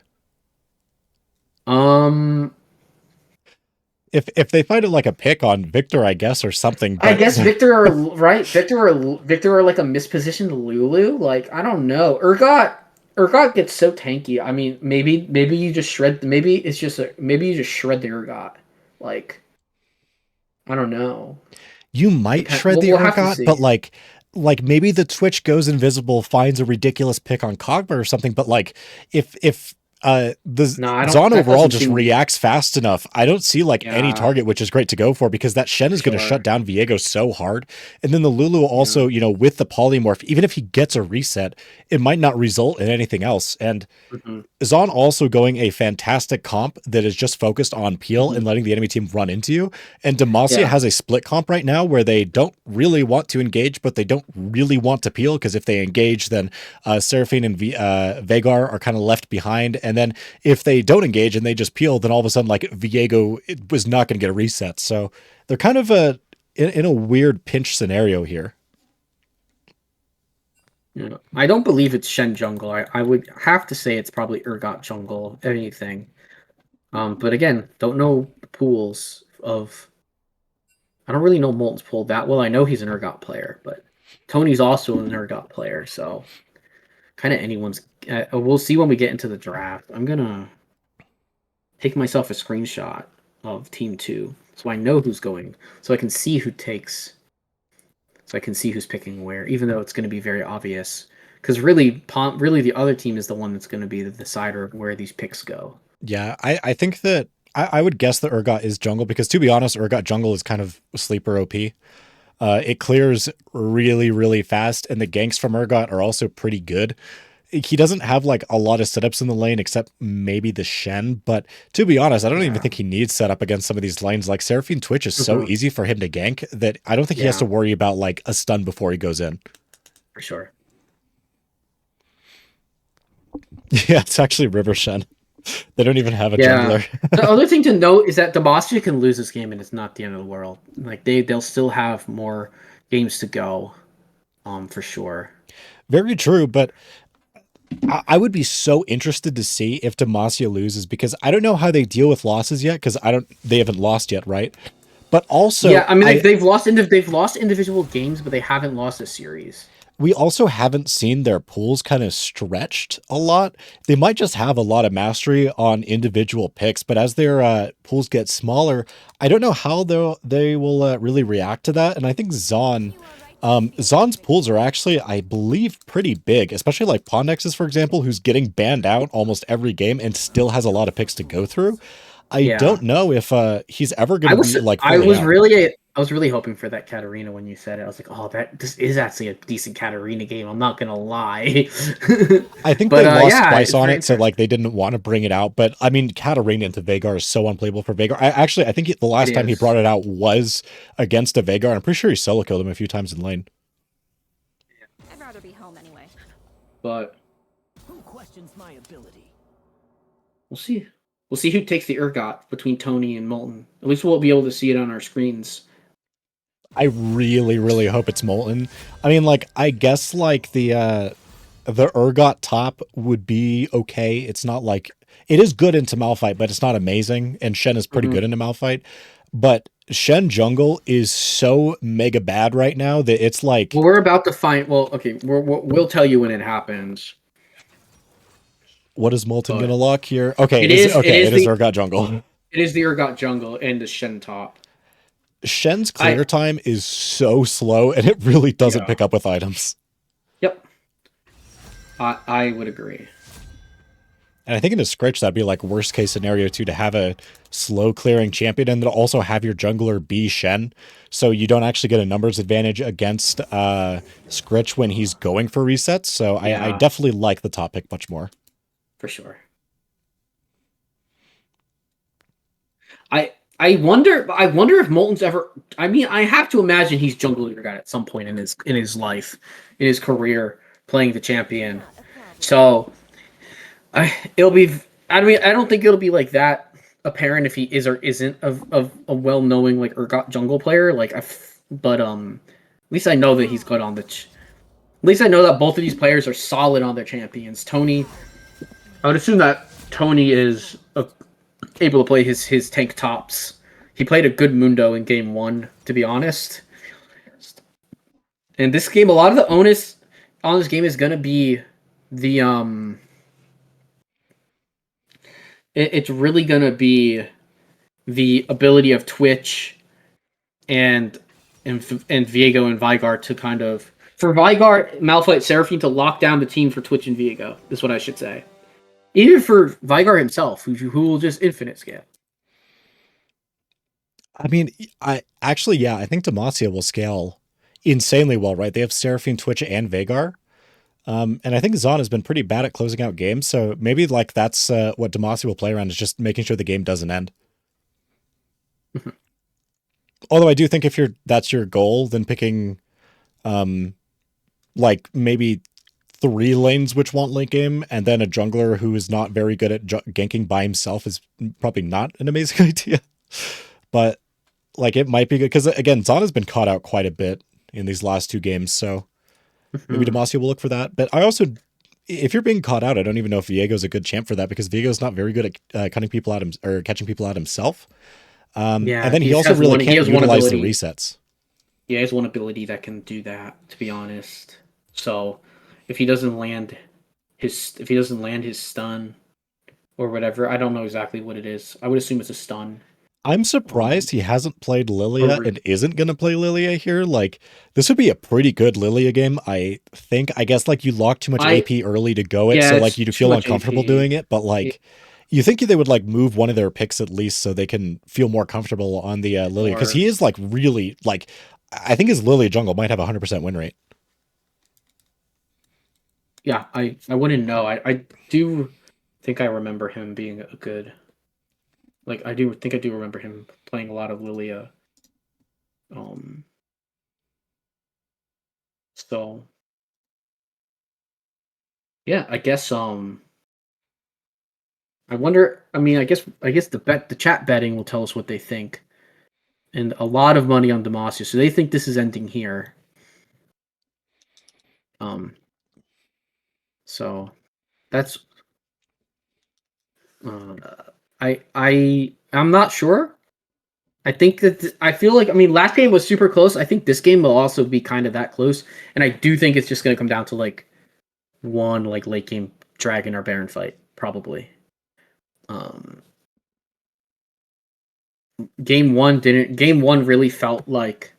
A: If they find it like a pick on Victor, I guess, or something.
E: I
A: but-
E: guess Victor or right, Victor or like a mispositioned Lulu. Like, I don't know. Urgot gets so tanky. I mean, maybe you just shred. Maybe you just shred the Urgot. Like, I don't know.
A: You might shred the
E: we'll have to
A: Urgot,
E: see.
A: but like maybe the Twitch goes invisible, finds a ridiculous pick on Kog'Maw or something. But like if the
E: No, I don't-
A: Zaun
E: that
A: overall
E: doesn't
A: just
E: seem-
A: reacts fast enough, I don't see like any
E: Yeah.
A: target, which is great to go for, because that Shen is going to
E: Sure.
A: shut down Viego so hard. And then the Lulu also, with the polymorph, even if he gets a reset, it might not result in anything else. And Zaun also going a fantastic comp that is just focused on peel and letting the enemy team run into you. And Demacia
E: Yeah.
A: has a split comp right now where they don't really want to engage, but they don't really want to peel, because if they engage, then Seraphine and Vagar are kind of left behind. And then if they don't engage and they just peel, then all of a sudden, like, Viego was not going to get a reset. So they're kind of in a weird pinch scenario here.
E: Yeah. I don't believe it's Shen jungle. I would have to say it's probably Urgot jungle, if anything. But again, don't know the pools of. I don't really know Molten's pool that well. I know he's an Urgot player, but Tony's also an Urgot player, so kind of anyone's. We'll see when we get into the draft. I'm gonna take myself a screenshot of Team 2, so I know who's going, so I can see who takes. So I can see who's picking where, even though it's going to be very obvious. Because really the other team is the one that's going to be the decider of where these picks go.
A: Yeah, I think that I would guess that Urgot is jungle, because to be honest, Urgot jungle is kind of sleeper OP. It clears really, really fast, and the ganks from Urgot are also pretty good. he doesn't have like a lot of setups in the lane except maybe the Shen. But to be honest, I don't even think he needs setup against some of these lanes. Like Seraphine Twitch is so easy for him to gank that I don't think he has to worry about like a stun before he goes in.
E: For sure.
A: Yeah, it's actually River Shen. They don't even have a jungler.
E: The other thing to note is that Demacia can lose this game and it's not the end of the world. Like they'll still have more games to go, for sure.
A: Very true, but I would be so interested to see if Demacia loses because I don't know how they deal with losses yet because they haven't lost yet, right? But also,
E: yeah, I mean they've lost individual games, but they haven't lost a series.
A: We also haven't seen their pools kind of stretched a lot. They might just have a lot of mastery on individual picks, but as their pools get smaller, I don't know how they will really react to that. And I think Zaun's pools are actually, I believe, pretty big, especially like Pondex's, for example, who's getting banned out almost every game and still has a lot of picks to go through. I don't know if he's ever going to be like.
E: I was really hoping for that Katarina when you said it. I was like, oh, this is actually a decent Katarina game. I'm not gonna lie.
A: I think they lost twice on it, so like they didn't want to bring it out. But I mean, Katarina into Veigar is so unplayable for Veigar. I think the last time he brought it out was against a Veigar. I'm pretty sure he solo killed him a few times in lane.
D: I'd rather be home anyway.
E: But
C: Who questions my ability?
E: we'll see. We'll see who takes the Urgot between Tony and Molten. At least we'll be able to see it on our screens.
A: I really, really hope it's Molten. I mean, like, I guess, like, the Urgot top would be okay. It's not, like... It is good into Malphite, but it's not amazing, and Shen is pretty good into Malphite. But Shen jungle is so mega bad right now that it's, like...
E: Well, we're about to find... Well, okay, we'll tell you when it happens.
A: What is Molten gonna lock here? Okay, it is Urgot jungle.
E: It is the Urgot jungle and the Shen top.
A: Shen's clear time is so slow, and it really doesn't pick up with items.
E: Yep. I would agree.
A: And I think in a Scritch, that'd be like worst case scenario too, to have a slow clearing champion and then also have your jungler be Shen. So you don't actually get a numbers advantage against Scritch when he's going for resets. So I definitely like the top pick much more.
E: For sure. I wonder if Molten's ever. I mean, I have to imagine he's jungle leader guy at some point in his life, in his career, playing the champion. So, it'll be. I mean, I don't think it'll be like that apparent if he is or isn't of a well-knowing like Urgot jungle player. Like, but at least I know that he's good on the. At least I know that both of these players are solid on their champions. Tony, I would assume that Tony is able to play his tank tops. He played a good Mundo in game 1, to be honest. And this game, a lot of the onus on this game is going to be the it's really going to be the ability of Twitch and Viego and Veigar to kind of, for Veigar, Malphite, Seraphine to lock down the team for Twitch and Viego, is what I should say. Even for Veigar himself, who will just infinite scale.
A: I mean, I think Demacia will scale insanely well, right? They have Seraphine, Twitch, and Veigar. And I think Zaun has been pretty bad at closing out games, so maybe like that's what Demacia will play around, is just making sure the game doesn't end. Although I do think if that's your goal, then picking like maybe 3 lanes which want late game, and then a jungler who is not very good at ganking by himself is probably not an amazing idea. But like it might be good, because again, Zaun has been caught out quite a bit in these last 2 games, so maybe Demacia will look for that. But I also, if you're being caught out, I don't even know if Viego's a good champ for that, because Viego's not very good at cutting people out or catching people out himself. And then he also really can't utilize the resets.
E: Yeah, he has one ability that can do that, to be honest. So if he doesn't land his stun or whatever, I don't know exactly what it is. I would assume it's a stun.
A: I'm surprised he hasn't played Lilia and isn't going to play Lilia here. Like, this would be a pretty good Lilia game, I think. I guess, like, you lock too much AP early to go it, so, like, you feel uncomfortable doing it. But, like, you think they would, like, move one of their picks at least so they can feel more comfortable on the Lilia. Because he is, like, really, like, I think his Lilia jungle might have a 100% win rate.
E: yeah, I wouldn't know. I do think I remember him being a good. Like I do think I do remember him playing a lot of Lilia. Um. So yeah, I guess. I wonder. I mean, I guess the chat betting will tell us what they think, and a lot of money on Demacia, so they think this is ending here. Um. So that's. Uh, I'm not sure. I think that I feel like, I mean, last game was super close. I think this game will also be kind of that close, and I do think it's just going to come down to like one like late game dragon or baron fight probably. Um, Game one really felt like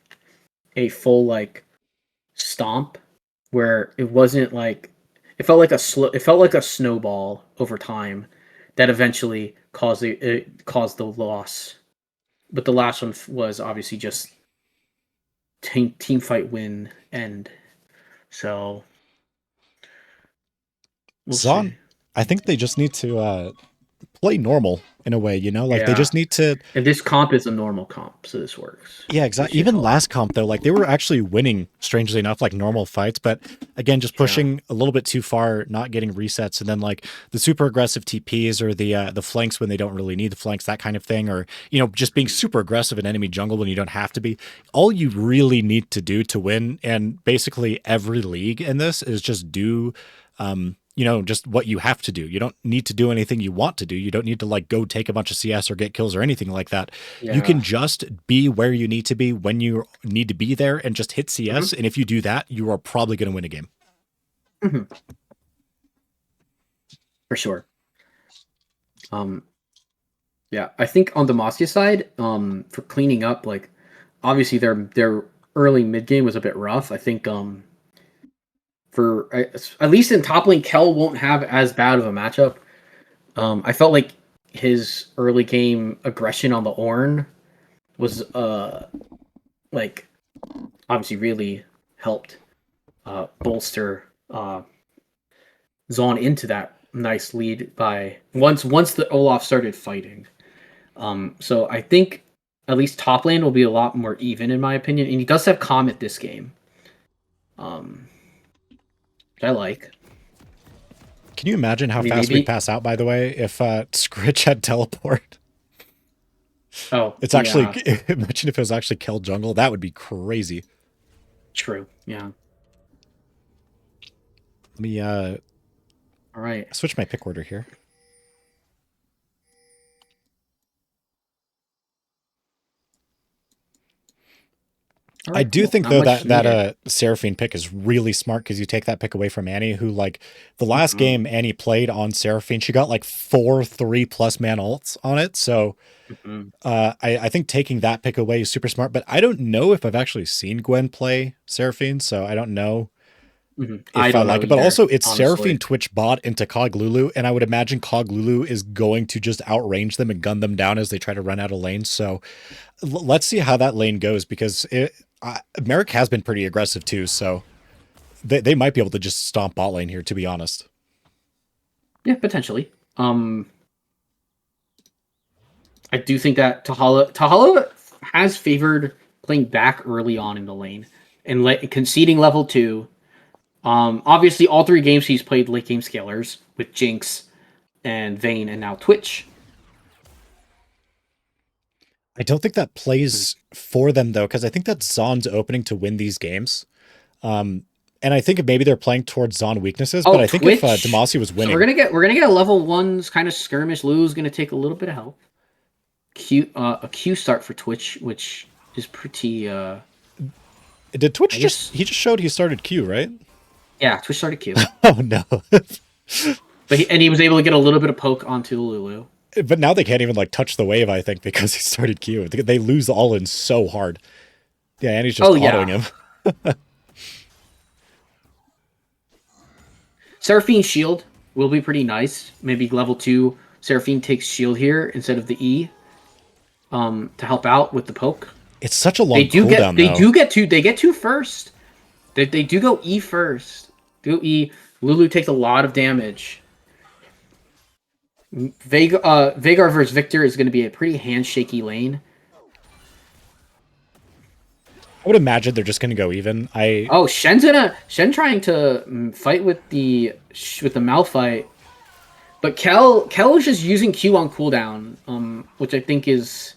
E: a full like stomp where it wasn't like it felt like a snowball over time that eventually caused the loss. But the last one was obviously just team fight win end. So we'll
A: Zaun,
E: see.
A: I think they just need to play normal in a way, you know? Like they
E: Yeah,
A: just need to.
E: and this comp is a normal comp, so this works.
A: Yeah,
E: This
A: exactly.
E: should
A: Even
E: help.
A: last comp though, like they were actually winning, strangely enough, like normal fights, but again, just pushing a little bit too far, not getting resets, and then like the super aggressive TPs or the flanks when they don't really need the flanks, that kind of thing, or just being super aggressive in enemy jungle when you don't have to be. All you really need to do to win, and basically every league in this is just do just what you have to do. You don't need to do anything you want to do. You don't need to like go take a bunch of CS or get kills or anything like that. You
E: Yeah.
A: can just be where you need to be when you need to be there and just hit CS. And if you do that, you are probably going to win a game.
E: Mm-hmm. For sure. Yeah, I think on the Demacia side, for cleaning up, like obviously their early mid game was a bit rough. I think for at least in top lane, Kel won't have as bad of a matchup. I felt like his early game aggression on the Ornn was like obviously really helped bolster Zaun into that nice lead by once the Olaf started fighting. So I think at least top lane will be a lot more even in my opinion, and he does have Comet this game. Which I like.
A: Can you imagine how
E: I mean,
A: fast we'd
E: maybe.
A: pass out, by the way, if Scritch had teleport?
E: Oh,
A: It's actually,
E: yeah,
A: imagine if it was actually Kel Jungle. That would be crazy.
E: true. Yeah.
A: Let me
E: All right.
A: switch my pick order here.
E: All
A: I
E: right.
A: do
E: Cool.
A: think
E: Not
A: though
E: much
A: that
E: needed.
A: Seraphine pick is really smart because you take that pick away from Annie, who like the last
E: Mhm,
A: game Annie played on Seraphine, she got like 4 3+ man ults on it. So
E: mhm,
A: I think taking that pick away is super smart. But I don't know if I've actually seen Gwen play Seraphine, so I don't know
E: mhm. I
A: if I
E: don't
A: like
E: know
A: it. But
E: either,
A: also, it's Seraphine
E: honestly.
A: Twitch bot into Cog Lulu, and I would imagine Cog Lulu is going to just outrange them and gun them down as they try to run out of lanes. So let's see how that lane goes because Merrick has been pretty aggressive too. So they might be able to just stomp bot lane here, to be honest.
E: Yeah, potentially. I do think that Tahala has favored playing back early on in the lane and conceding level 2. Obviously, all 3 games he's played late game scalers with Jinx and Vayne and now Twitch.
A: I don't think that plays for them though, because I think that's Zaun's opening to win these games. And I think maybe they're playing towards Zaun weaknesses, but
E: Oh,
A: I think if
E: Twitch.
A: Demacia was
E: So
A: winning,
E: we're gonna get a level 1's kind of skirmish. Lulu's gonna take a little bit of help. A Q start for Twitch, which is pretty.
A: did Twitch
E: I
A: just
E: guess.
A: he just showed he started Q, right?
E: Yeah, Twitch started Q,
A: Oh no.
E: but he was able to get a little bit of poke onto Lulu.
A: But now they can't even like touch the wave, I think, because he started Q. They lose all in so hard. Yeah, and he's just
E: Oh
A: autoing
E: yeah,
A: him.
E: Seraphine shield will be pretty nice. Maybe level 2 Seraphine takes shield here instead of the E. To help out with the poke.
A: It's such a long cooldown,
E: They
A: though.
E: do get 2 first. They do go E first. Do E. Lulu takes a lot of damage. Veigar versus Victor is going to be a pretty handshaky lane.
A: I would imagine they're just going to go even.
E: Oh, Shen trying to fight with the Malphite, but Kel is just using Q on cooldown, which I think is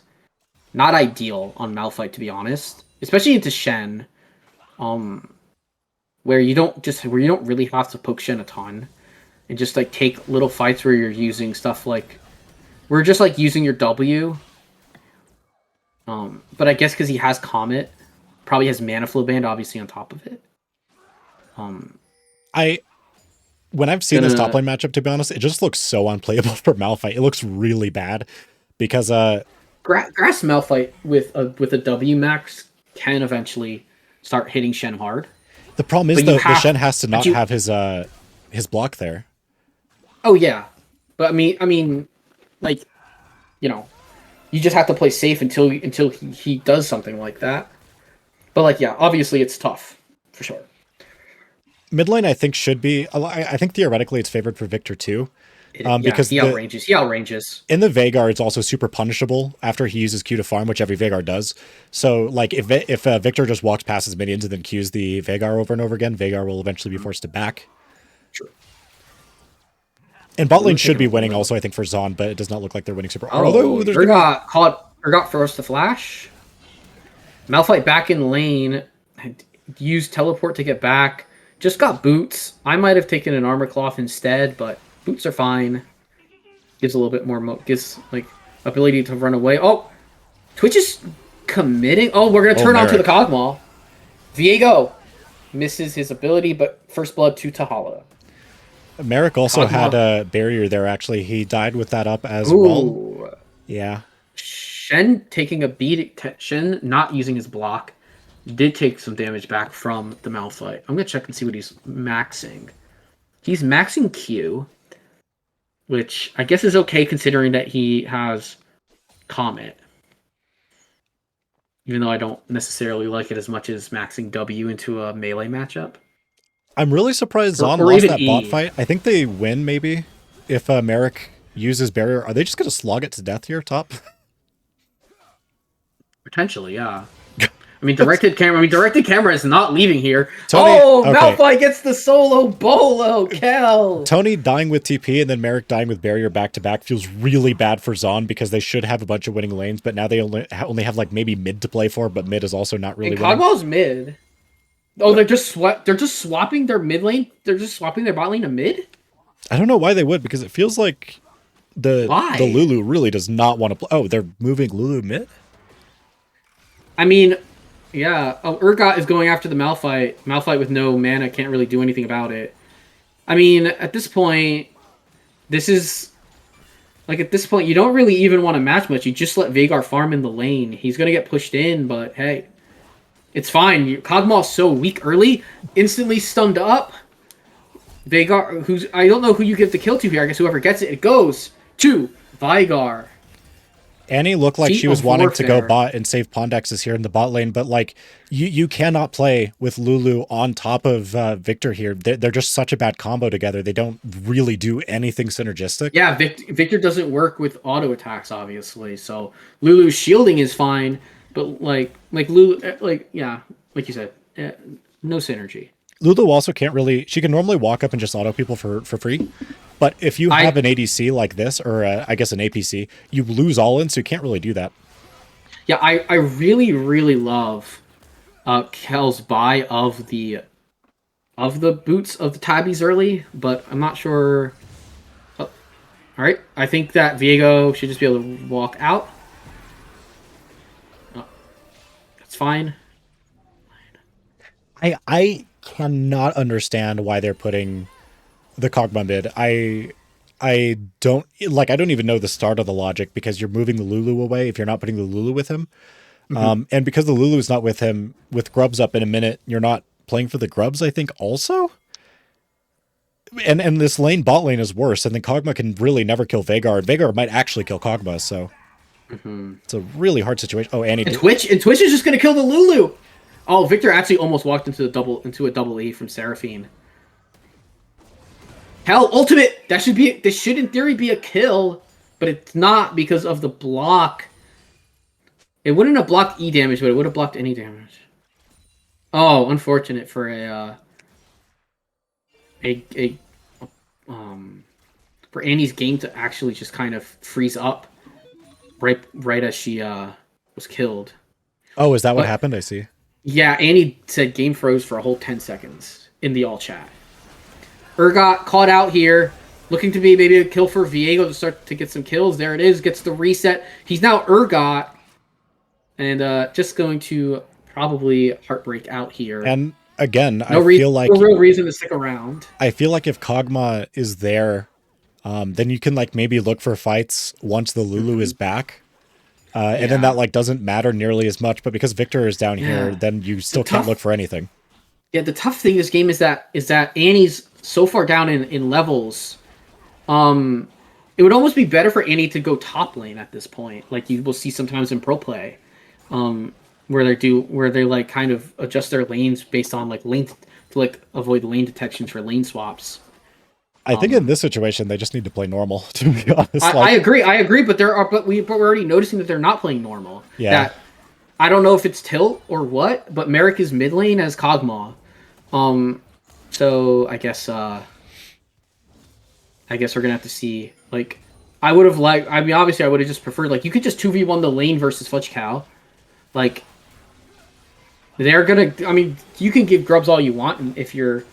E: not ideal on Malphite, to be honest, especially into Shen, where you don't really have to poke Shen a ton, and just like take little fights where you're using stuff like using your W. But I guess because he has Comet. Probably has Mana Flow Band, obviously, on top of it.
A: When I've seen this top lane matchup, to be honest, it just looks so unplayable for Malphite. It looks really bad because
E: Grass Malphite with a W max can eventually start hitting Shen hard.
A: The problem is the Shen has to not have his block there.
E: Oh yeah, but I mean, like, you know, you just have to play safe until he does something like that. But like, yeah, obviously it's tough for sure.
A: Mid lane, I think should be. I think theoretically it's favored for Victor too, because
E: he outranges.
A: In the Veigar, it's also super punishable after he uses Q to farm, which every Veigar does. So like, if Victor just walks past his minions and then Qs the Veigar over and over again, Veigar will eventually be forced to back.
E: True.
A: And bot lane should be winning also, I think, for Zaun, but it does not look like they're winning super.
E: Although Urgot first to flash. Malphite back in lane, used teleport to get back. Just got boots. I might have taken an armor cloth instead, but boots are fine. Gives a little bit more gives like ability to run away. Oh, Twitch is committing. Oh, we're gonna turn on to the Cogmaw. Viego misses his ability, but first blood to Tahala.
A: Merrick also had a barrier there. Actually, he died with that up as well. Yeah.
E: Shen taking a beat. Shen not using his block did take some damage back from the Malphite. I'm gonna check and see what he's maxing. He's maxing Q, which I guess is okay considering that he has Comet. Even though I don't necessarily like it as much as maxing W into a melee matchup.
A: I'm really surprised Zaun lost that bot fight. I think they win maybe if Merrick uses barrier. Are they just gonna slog it to death here top?
E: Potentially, yeah. I mean, directed camera is not leaving here.
A: Tony,
E: Malphite gets the solo bolo, Kel.
A: Tony dying with TP and then Merrick dying with barrier back to back feels really bad for Zaun because they should have a bunch of winning lanes, but now they only have like maybe mid to play for, but mid is also not really.
E: Cogwell's mid. Oh, they're just swapping their mid lane. They're just swapping their bot lane to mid.
A: I don't know why they would, because it feels like the Lulu really does not want to play. Oh, they're moving Lulu mid.
E: I mean, yeah. Urgot is going after the Malphite. Malphite with no mana can't really do anything about it. I mean, at this point, you don't really even want to match much. You just let Veigar farm in the lane. He's gonna get pushed in, but hey, it's fine. Kog'Maw's so weak early, instantly stunned up. Veigar, I don't know who you give the kill to here. I guess whoever gets it, it goes to Veigar.
A: Annie looked like she was wanting to go bot and save Pondexes here in the bot lane, but like you cannot play with Lulu on top of Victor here. They're just such a bad combo together. They don't really do anything synergistic.
E: Yeah, Victor doesn't work with auto attacks, obviously. So Lulu's shielding is fine, but like Lulu, like you said, no synergy.
A: Lulu also can't really. She can normally walk up and just auto people for free. But if you have an ADC like this, or I guess an APC, you lose all in, so you can't really do that.
E: Yeah, I really, really love Kel's buy of the boots of the tabbies early, but I'm not sure. Oh, all right, I think that Viego should just be able to walk out. Oh, that's fine.
A: I cannot understand why they're putting the Kog'Maw mid. I don't even know the start of the logic, because you're moving the Lulu away if you're not putting the Lulu with him. Mm-hmm. And because the Lulu is not with him, with Grubs up in a minute, you're not playing for the Grubs, I think, also. And this lane, bot lane, is worse, and then Kog'Maw can really never kill Veigar. Veigar might actually kill Kog'Maw, so it's a really hard situation. Oh, Annie.
E: And Twitch is just gonna kill the Lulu. Oh, Victor actually almost walked into a double E from Seraphine. Hell, ultimate! This should in theory be a kill, but it's not because of the block. It wouldn't have blocked E damage, but it would have blocked any damage. Oh, unfortunate for for Annie's game to actually just kind of freeze up right as she was killed.
A: Oh, is that what happened? I see.
E: Yeah, Annie said game froze for a whole 10 seconds in the all chat. Urgot caught out here, looking to be maybe a kill for Viego to start to get some kills. There it is, gets the reset. He's now Urgot, and just going to probably heartbreak out here.
A: And again, I feel like
E: no real reason to stick around.
A: I feel like if Kog'Maw is there, then you can like maybe look for fights once the Lulu is back. And then that like doesn't matter nearly as much, but because Victor is down here, then you still can't look for anything.
E: Yeah, the tough thing in this game is that Annie's so far down in levels. It would almost be better for Annie to go top lane at this point, like you will see sometimes in pro play, where they like kind of adjust their lanes based on like lane to like avoid lane detections for lane swaps.
A: I think in this situation they just need to play normal. To be honest,
E: I agree, but we're already noticing that they're not playing normal.
A: Yeah.
E: That, I don't know if it's tilt or what, but Merrick is mid lane as Kog'Maw. So I guess we're gonna have to see. Like, obviously I would have just preferred, like, you could just 2v1 the lane versus Fudge Cow. Like, they're gonna, you can give grubs all you want if you're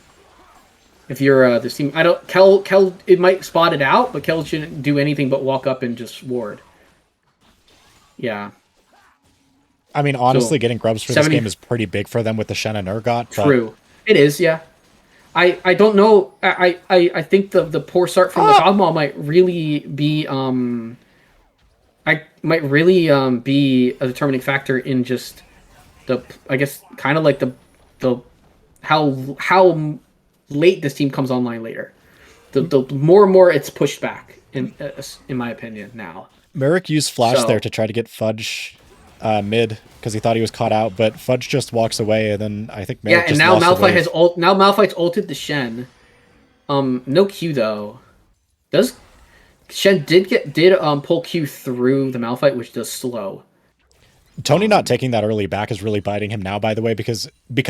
E: this team. Kel, it might spot it out, but Kel shouldn't do anything but walk up and just ward. Yeah.
A: I mean, honestly, getting grubs for this game is pretty big for them with the Shen and Urgot.
E: True. It is, yeah. I don't know. I think the poor start from the Kog'Maw might really be be a determining factor in just the, I guess, kind of like the how late this team comes online later. The more and more it's pushed back in my opinion now.
A: Merrick used Flash there to try to get Fudge mid because he thought he was caught out, but Fudge just walks away, and then I think Merrick
E: and now Malphite Malphite's ulted the Shen. No Q though. Shen did pull Q through the Malphite, which does slow.
A: Tony not taking that early back is really biting him now, by the way, because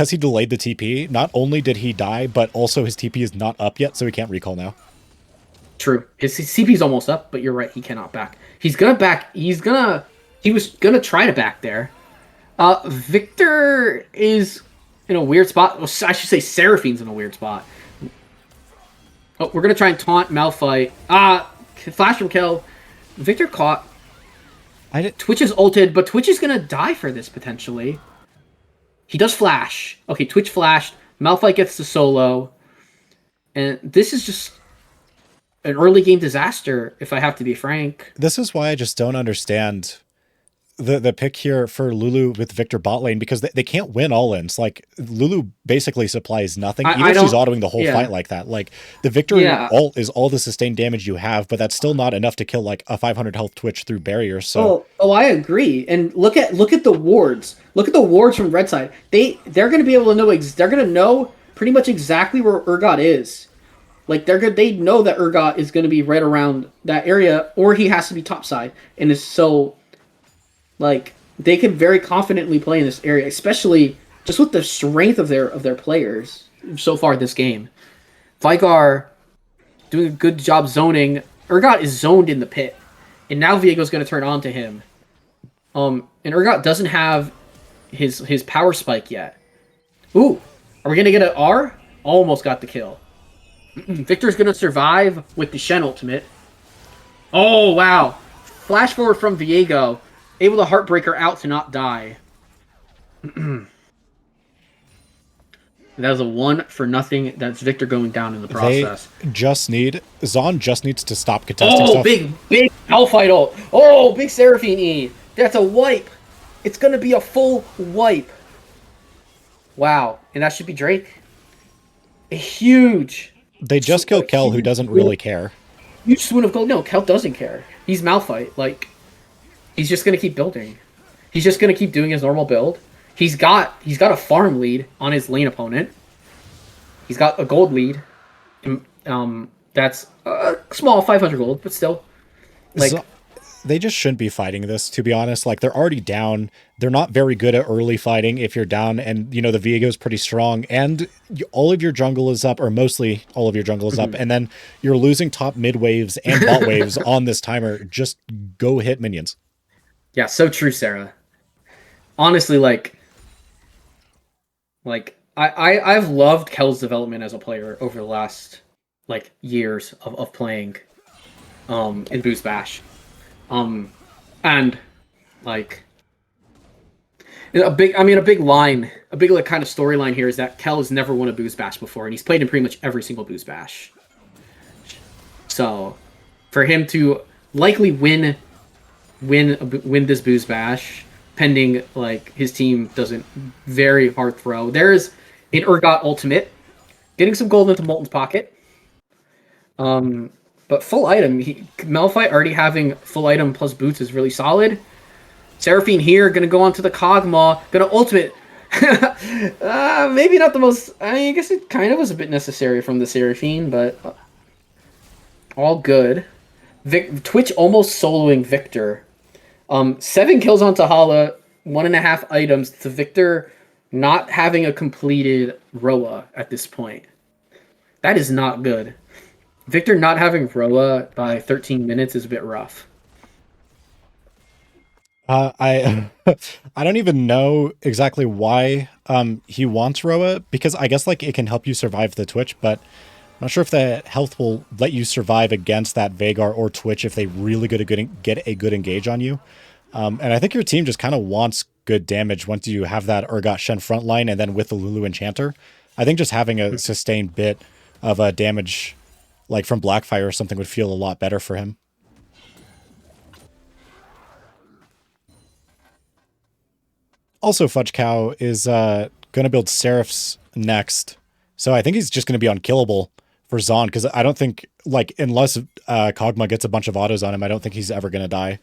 A: he delayed the TP. Not only did he die, but also his TP is not up yet, so he can't recall now.
E: True. His CP's almost up, but you're right, he cannot back. He was gonna try to back there. Victor is in a weird spot. Well, I should say Seraphine's in a weird spot. Oh, we're gonna try and taunt Malphite. Flash from Kel. Victor caught. Twitch is ulted, but Twitch is gonna die for this potentially. He does flash. Okay, Twitch flashed. Malphite gets the solo. And this is just an early game disaster, if I have to be frank.
A: This is why I just don't understand the pick here for Lulu with Victor bot lane, because they can't win all-ins. Like, Lulu basically supplies nothing, even if she's autoing the whole fight like that. Like, the Victor ult is all the sustained damage you have, but that's still not enough to kill, like, a 500 health Twitch through barriers. So
E: I agree. And look at the wards. Look at the wards from red side. They're going to be able to know, they're going to know pretty much exactly where Urgot is. Like, they know that Urgot is going to be right around that area, or he has to be topside. And it's so, like, they can very confidently play in this area, especially just with the strength of their players so far this game. Vigar doing a good job zoning. Urgot is zoned in the pit, and now Viego's going to turn on to him. And Urgot doesn't have his power spike yet. Ooh, are we going to get an R? Almost got the kill. Victor's going to survive with the Shen ultimate. Oh, wow. Flash forward from Viego. Able to Heartbreaker out to not die. That was a 1-for-0. That's Victor going down in the process.
A: Zaun just needs to stop contesting stuff.
E: Big Malphite ult. Oh, big Seraphine E. That's a wipe. It's going to be a full wipe. Wow. And that should be Drake. A huge.
A: They just kill Kel, who doesn't really care.
E: Huge swoon of gold. No, Kel doesn't care. He's Malphite. Like, he's just going to keep building. He's just going to keep doing his normal build. He's got a farm lead on his lane opponent. He's got a gold lead. That's small, 500 gold, but still. Like,
A: They just shouldn't be fighting this, to be honest. Like, they're already down. They're not very good at early fighting if you're down, and, the Viego is pretty strong, and all of your jungle is up, or mostly all of your jungle is up, and then you're losing top mid waves and bot waves on this timer. Just go hit minions.
E: yeah, so true, Sarah. Honestly, I've loved Kel's development as a player over the last years of playing in Boost Bash. And a big kind of storyline here is that Kel has never won a Boost Bash before, and he's played in pretty much every single Boost Bash. So, for him to likely win this Boost Bash, pending his team doesn't very hard throw. There's an Urgot ultimate, getting some gold into Molten's pocket. But full item, Malphite already having full item plus boots is really solid. Seraphine here, gonna go on to the Kog'Maw, gonna ultimate. Maybe not the most. I guess it kind of was a bit necessary from the Seraphine, but all good. Twitch almost soloing Victor. 7 kills on Tahala, 1.5 items to Victor not having a completed Roa at this point. That is not good. Victor not having Roa by 13 minutes is a bit rough.
A: I I don't even know exactly why he wants Roa, because I guess it can help you survive the Twitch, but I'm not sure if the health will let you survive against that Veigar or Twitch if they really get a good engage on you. And I think your team just kind of wants good damage once you have that Urgot Shen frontline, and then with the Lulu Enchanter. I think just having a sustained bit of damage from Blackfire or something would feel a lot better for him. Also, Fudge Cow is going to build Seraphs next. So I think he's just going to be unkillable for Zaun, because I don't think, unless Kog'Maw gets a bunch of autos on him, I don't think he's ever going to die.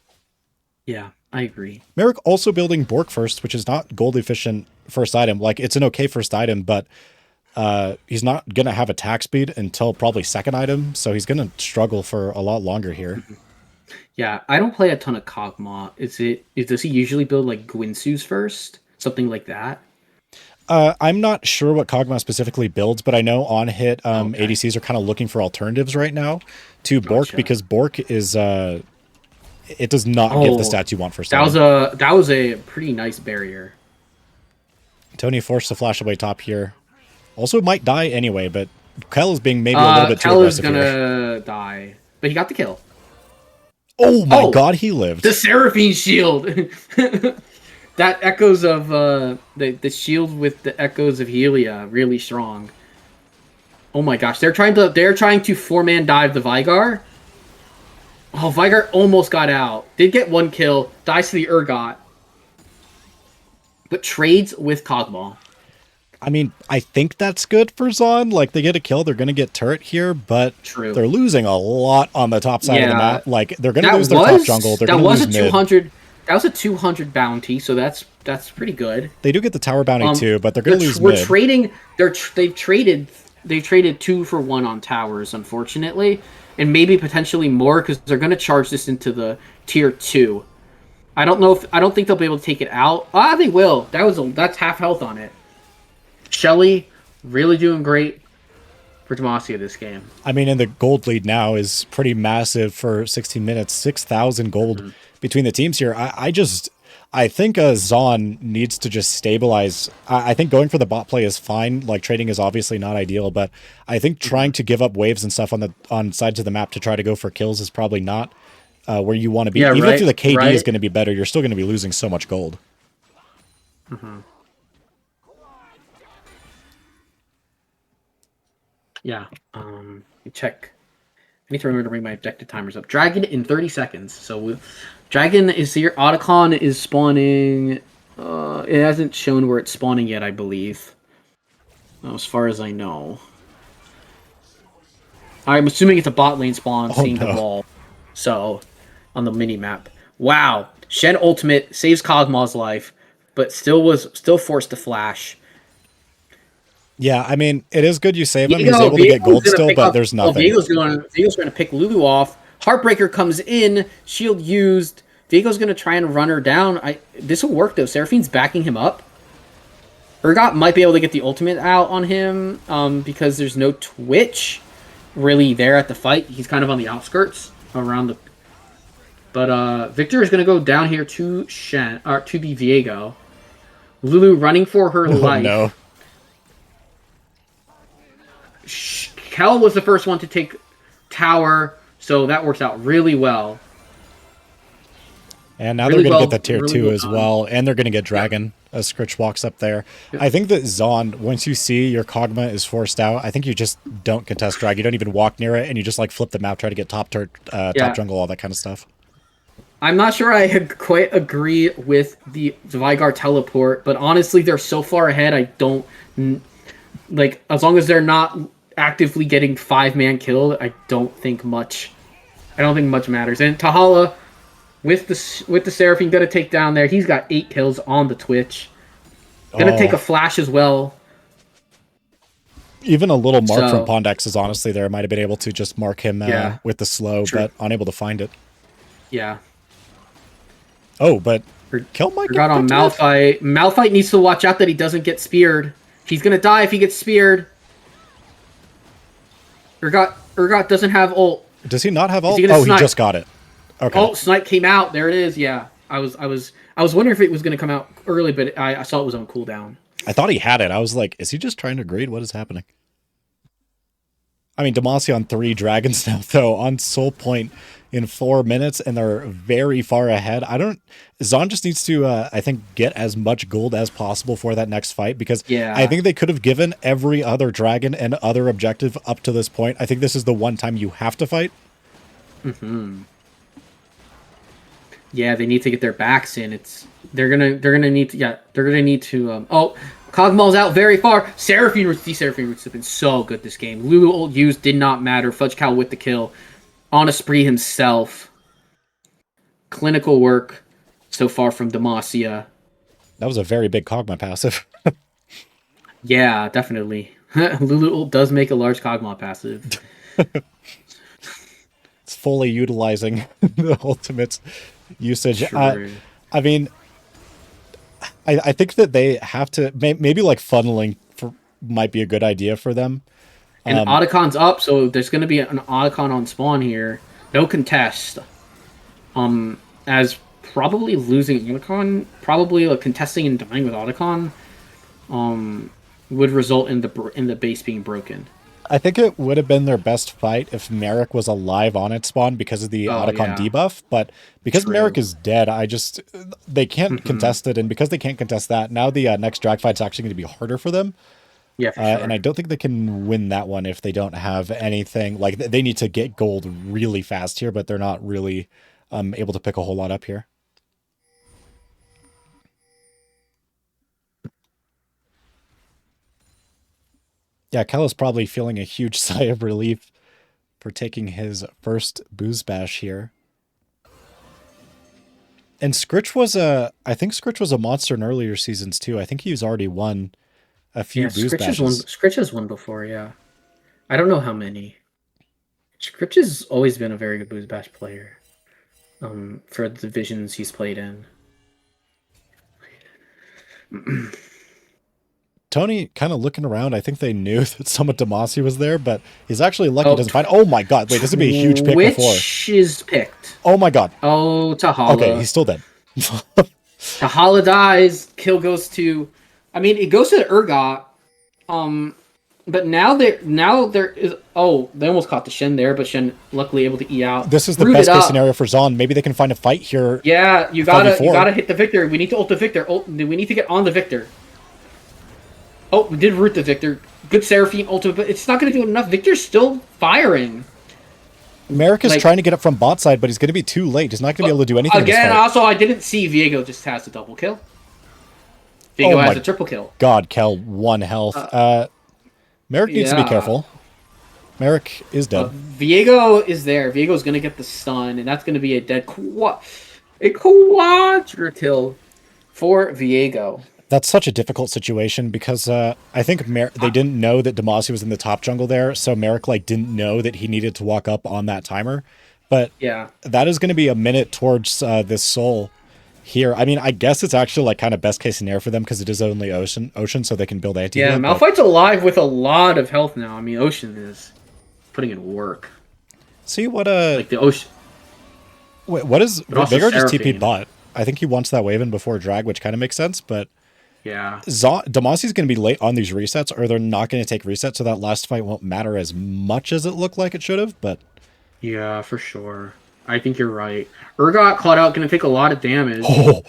E: Yeah, I agree.
A: Merrick also building Bork first, which is not gold efficient first item. It's an okay first item, but he's not going to have attack speed until probably second item, so he's going to struggle for a lot longer here.
E: Yeah, I don't play a ton of Kog'Maw. Does he usually build Gwinsu's first? Something like that?
A: I'm not sure what Kog'Maw specifically builds, but I know on hit ADCs are kind of looking for alternatives right now to Bork, because Bork is it does not give the stats you want for
E: that was a pretty nice barrier.
A: Tony forced to flash away top here. Also might die anyway, but Kel is being maybe a little bit too aggressive here.
E: Kel is gonna die, but he got the kill.
A: Oh my god, he lived.
E: The Seraphine shield. That echoes of the shield with the echoes of Helia really strong. Oh my gosh, they're trying to 4-man dive the Veigar. Oh, Veigar almost got out. Did get 1 kill, dies to the Urgot, but trades with Kog'Maw.
A: I mean, I think that's good for Zaun. They get a kill, they're going to get turret here, but they're losing a lot on the top side of the map. They're going to lose their top jungle. They're going to lose mid.
E: That was a 200 bounty, so that's pretty good.
A: They do get the tower bounty too, but they're going to lose mid.
E: They've traded 2 for 1 on towers, unfortunately, and maybe potentially more, because they're going to charge this into the tier 2. I don't think they'll be able to take it out. They will. That's half health on it. Shelly really doing great for Demacia this game.
A: I mean, and the gold lead now is pretty massive for 16 minutes. 6,000 gold between the teams here. I think Zaun needs to just stabilize. I think going for the bot play is fine. Trading is obviously not ideal, but I think trying to give up waves and stuff on sides of the map to try to go for kills is probably not where you want to be. Even if the KD is going to be better, you're still going to be losing so much gold.
E: Yeah. Check. I need to remember to bring my objective timers up. Dragon in 30 seconds. So Dragon is here. Otacon is spawning. It hasn't shown where it's spawning yet, I believe. As far as I know. I'm assuming it's a bot lane spawn, seeing the wall. So, on the mini map. Wow. Shen ultimate saves Kog'Maw's life, but still forced to flash.
A: Yeah, I mean, it is good you save him. He's
E: Viego-
A: able to get
E: Viego's
A: gold
E: gonna
A: still,
E: pick
A: but
E: up-
A: there's
E: well,
A: nothing.
E: Viego's going to pick Lulu off. Heartbreaker comes in. Shield used. Viego's going to try and run her down. This will work, though. Seraphine's backing him up. Urgot might be able to get the ultimate out on him because there's no Twitch really there at the fight. He's kind of on the outskirts around the... But Victor is going to go down here to to the Viego. Lulu running for her life.
A: No.
E: Kel was the first one to take tower, so that works out really well.
A: And now
E: Really
A: they're going to
E: well-
A: get the tier
E: really
A: 2
E: well
A: as
E: done.
A: well, and they're going to get Dragon as Scritch walks up there. I think that Zaun, once you see your Kog'Maw is forced out, I think you just don't contest Drag. You don't even walk near it, and you just like flip the map, try to get top jungle, all that kind of stuff.
E: I'm not sure I quite agree with the Vigar teleport, but honestly, they're so far ahead, I don't... Like, as long as they're not actively getting 5-man killed, I don't think much matters. And Tahala, with the Seraphine, gonna take down there. He's got 8 kills on the Twitch. Gonna take a flash as well.
A: Even a little mark from
E: So-
A: Pondex is honestly there. Might have been able to just mark him
E: Yeah.
A: with the slow,
E: True.
A: but unable to find it.
E: Yeah.
A: Oh, but Kill might
E: Forgot
A: get
E: on
A: picked up.
E: Malphite. Malphite needs to watch out that he doesn't get speared. He's gonna die if he gets speared. Urgot doesn't have ult.
A: Does he not have ult?
E: he gonna
A: Oh,
E: snipe?
A: he just got it. Okay.
E: Oh, snipe came out. There it is. Yeah, I was wondering if it was gonna come out early, but I saw it was on cooldown.
A: I thought he had it. I was like, is he just trying to grade? What is happening? I mean, Demacia on 3 dragons now, though, on Soul Point in 4 minutes, and they're very far ahead. Zaun just needs to, I think, get as much gold as possible for that next fight, because
E: Yeah.
A: I think they could have given every other dragon and other objective up to this point. I think this is the one time you have to fight.
E: Yeah, they need to get their backs in. They're gonna need to. Oh, Kog'Maw's out very far. Seraphine roots have been so good this game. Lulu ult used did not matter. Fudge Cow with the kill. On a spree himself. Clinical work so far from Demacia.
A: That was a very big Kog'Maw passive.
E: Yeah, definitely. Lulu ult does make a large Kog'Maw passive.
A: It's fully utilizing the ultimate's usage.
E: True.
A: I mean, I think that they have to maybe like funneling might be a good idea for them.
E: And Otacon's up, so there's going to be an Otacon on spawn here. No contest. As probably losing Otacon, probably contesting and dying with Otacon, would result in the base being broken.
A: I think it would have been their best fight if Merrick was alive on its spawn because of the Otacon debuff, but because
E: True.
A: Merrick is dead, they can't contest it, and because they can't contest that, now the next drag fight's actually going to be harder for them.
E: Yeah, for sure.
A: And I don't think they can win that one if they don't have anything. Like, they need to get gold really fast here, but they're not really able to pick a whole lot up here. Yeah, Kel is probably feeling a huge sigh of relief for taking his first booze bash here. And Scritch I think Scritch was a monster in earlier seasons too. I think he's already won a few booze bashes.
E: Scritch has won before, yeah. I don't know how many. Scritch has always been a very good booze bash player. For the divisions he's played in.
A: Tony kind of looking around. I think they knew that someone Demacia was there, but he's actually lucky he doesn't find. Oh my god! Wait, this would be a huge pick before.
E: Which is picked?
A: Oh my god!
E: Oh, Tahala.
A: Okay, he's still dead.
E: Tahala dies. Kill goes to. I mean, it goes to the Urgot. But now there is. Oh, they almost caught the Shen there, but Shen luckily able to E out.
A: This is the
E: Rooted
A: best case
E: up.
A: scenario for Zaun. Maybe they can find a fight here.
E: Yeah, you gotta
A: 5v4.
E: hit the Victor. We need to ult the Victor. We need to get on the Victor. Oh, we did root the Victor. Good Seraphine ultimate, but it's not going to do enough. Victor's still firing.
A: Merrick is trying to get up from bot side, but he's going to be too late. He's not going to be able to do anything.
E: Again,
A: in this fight.
E: also, I didn't see Viego just has a double kill. Viego has a triple kill.
A: God, Kel, 1 health. Merrick needs to be careful. Merrick is dead.
E: Viego is there. Viego's going to get the stun, and that's going to be a dead quadra kill for Viego.
A: That's such a difficult situation because I think they didn't know that Demacia was in the top jungle there, so Merrick like didn't know that he needed to walk up on that timer. But
E: Yeah.
A: that is going to be a minute towards this soul here. I mean, I guess it's actually like kind of best case scenario for them because it is only ocean, so they can build
E: Yeah,
A: anti-heal.
E: Malphite's alive with a lot of health now. I mean, Ocean is putting in work.
A: See what
E: Like the Ocean.
A: wait, what is
E: But also
A: Vigor just
E: Seraphine.
A: TP'd bot? I think he wants that wave in before drag, which kind of makes sense, but
E: Yeah.
A: Demacia's going to be late on these resets, or they're not going to take resets, so that last fight won't matter as much as it looked like it should have, but...
E: Yeah, for sure. I think you're right. Urgot caught out, going to take a lot of damage.
A: Oh,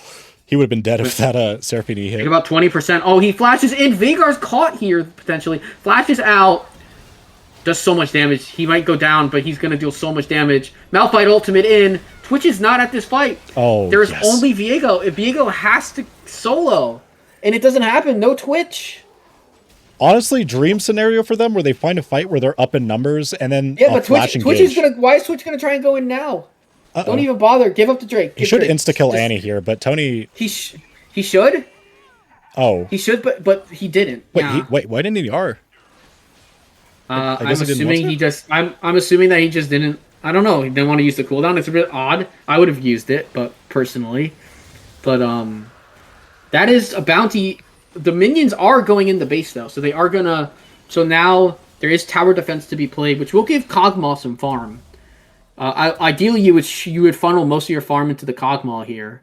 A: he would have been dead if that Seraphine hit.
E: Take about 20%. Oh, he flashes in. Veigar's caught here, potentially. Flashes out. Does so much damage. He might go down, but he's going to deal so much damage. Malphite ultimate in. Twitch is not at this fight.
A: Oh,
E: There's
A: yes.
E: only Viego. If Viego has to solo, and it doesn't happen, no Twitch.
A: Honestly, dream scenario for them where they find a fight where they're up in numbers and then
E: Yeah,
A: a
E: but
A: flash
E: Twitch
A: engage.
E: is gonna. Why is Twitch gonna try and go in now?
A: Uh-oh.
E: Don't even bother. Give up to Drake.
A: He should
E: Drake.
A: insta kill
E: Just-
A: Annie here, but Tony.
E: He should.
A: Oh,
E: He should, but he didn't.
A: wait,
E: Yeah.
A: wait, why didn't he R? I
E: I'm
A: guess he didn't
E: assuming
A: want
E: he just. I'm assuming that he just didn't. I don't know. He didn't want to use the cooldown. It's a bit odd. I would have used it, but personally, but that is a bounty. The minions are going in the base though, so they are gonna. So now there is tower defense to be played, which will give Kog'Maw some farm. Ideally, you would funnel most of your farm into the Kog'Maw here.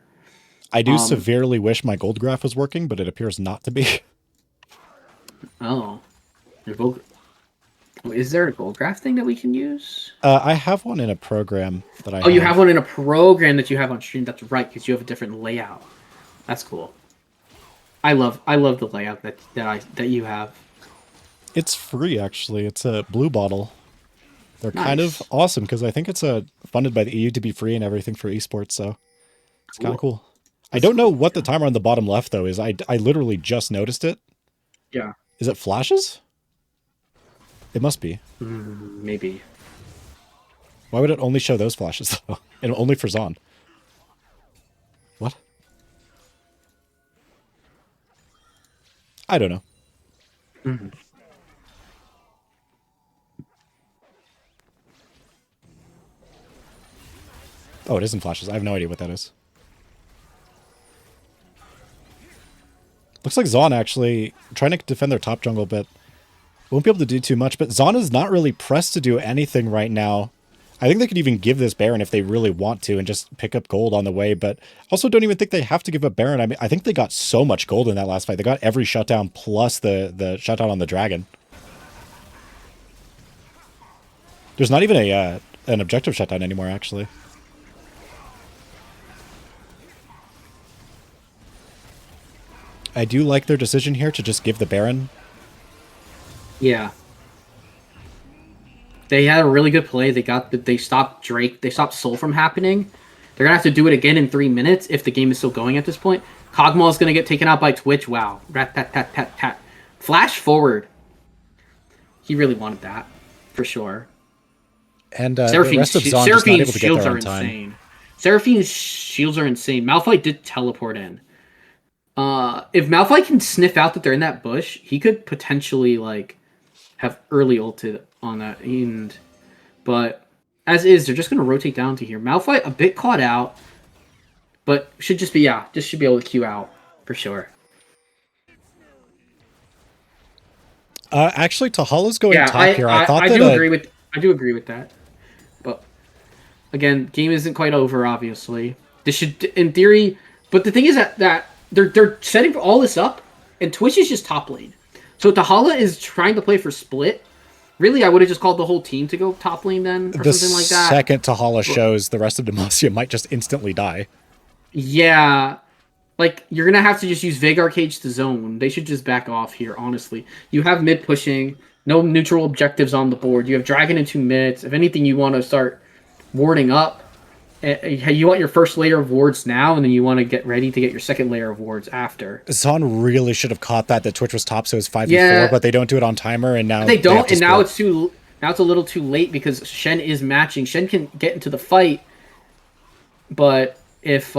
A: I do severely wish my gold graph was working, but it appears not to be.
E: Oh, your gold. Is there a gold graph thing that we can use?
A: I have one in a program that I.
E: Oh, you have one in a program that you have on stream. That's right, because you have a different layout. That's cool. I love the layout that you have.
A: It's free actually. It's a blue bottle. They're kind of
E: Nice.
A: awesome because I think it's funded by the EU to be free and everything for esports, so it's kind of cool. I don't know what the timer on the bottom left though is. I literally just noticed it.
E: Yeah,
A: Is it flashes? It must be.
E: maybe.
A: Why would it only show those flashes though? And only for Zaun? What? I don't know. Oh, it isn't flashes. I have no idea what that is. Looks like Zaun actually trying to defend their top jungle, but won't be able to do too much. But Zaun is not really pressed to do anything right now. I think they could even give this Baron if they really want to and just pick up gold on the way, but also don't even think they have to give up Baron. I mean, I think they got so much gold in that last fight. They got every shutdown plus the shutdown on the dragon. There's not even an objective shutdown anymore, actually. I do like their decision here to just give the Baron.
E: Yeah. They had a really good play. They stopped Drake. They stopped Soul from happening. They're gonna have to do it again in 3 minutes if the game is still going at this point. Kog'Maw is gonna get taken out by Twitch. Wow. Rat tat tat tat tat. Flash forward. He really wanted that, for sure.
A: And the
E: Seraphine's
A: rest of Zaun just not able to get
E: shields
A: there
E: are
A: on time.
E: insane. Seraphine's shields are insane. Malphite did teleport in. If Malphite can sniff out that they're in that bush, he could potentially like have early ulted on that end. But as is, they're just gonna rotate down to here. Malphite a bit caught out, but should just be just should be able to queue out for sure.
A: Actually, Tahala's going top here. I thought
E: I
A: that
E: do agree with that. But again, game isn't quite over. Obviously, this should, in theory. But the thing is that they're setting all this up, and Twitch is just top lane. So Tahala is trying to play for split. Really, I would have just called the whole team to go top lane then, or
A: the
E: something like that.
A: second Tahala shows, the rest of Demacia might just instantly die.
E: Yeah. Like, you're going to have to just use Veigar Cage to zone. They should just back off here, honestly. You have mid pushing, no neutral objectives on the board. You have Dragon in 2 minutes. If anything, you want to start warding up. You want your first layer of wards now, and then you want to get ready to get your second layer of wards after.
A: Zaun really should have caught that Twitch was top, so it's 5v4,
E: Yeah.
A: but they don't do it on timer, and now
E: They
A: have
E: don't,
A: to
E: and now
A: split.
E: it's a little too late because Shen is matching. Shen can get into the fight, but if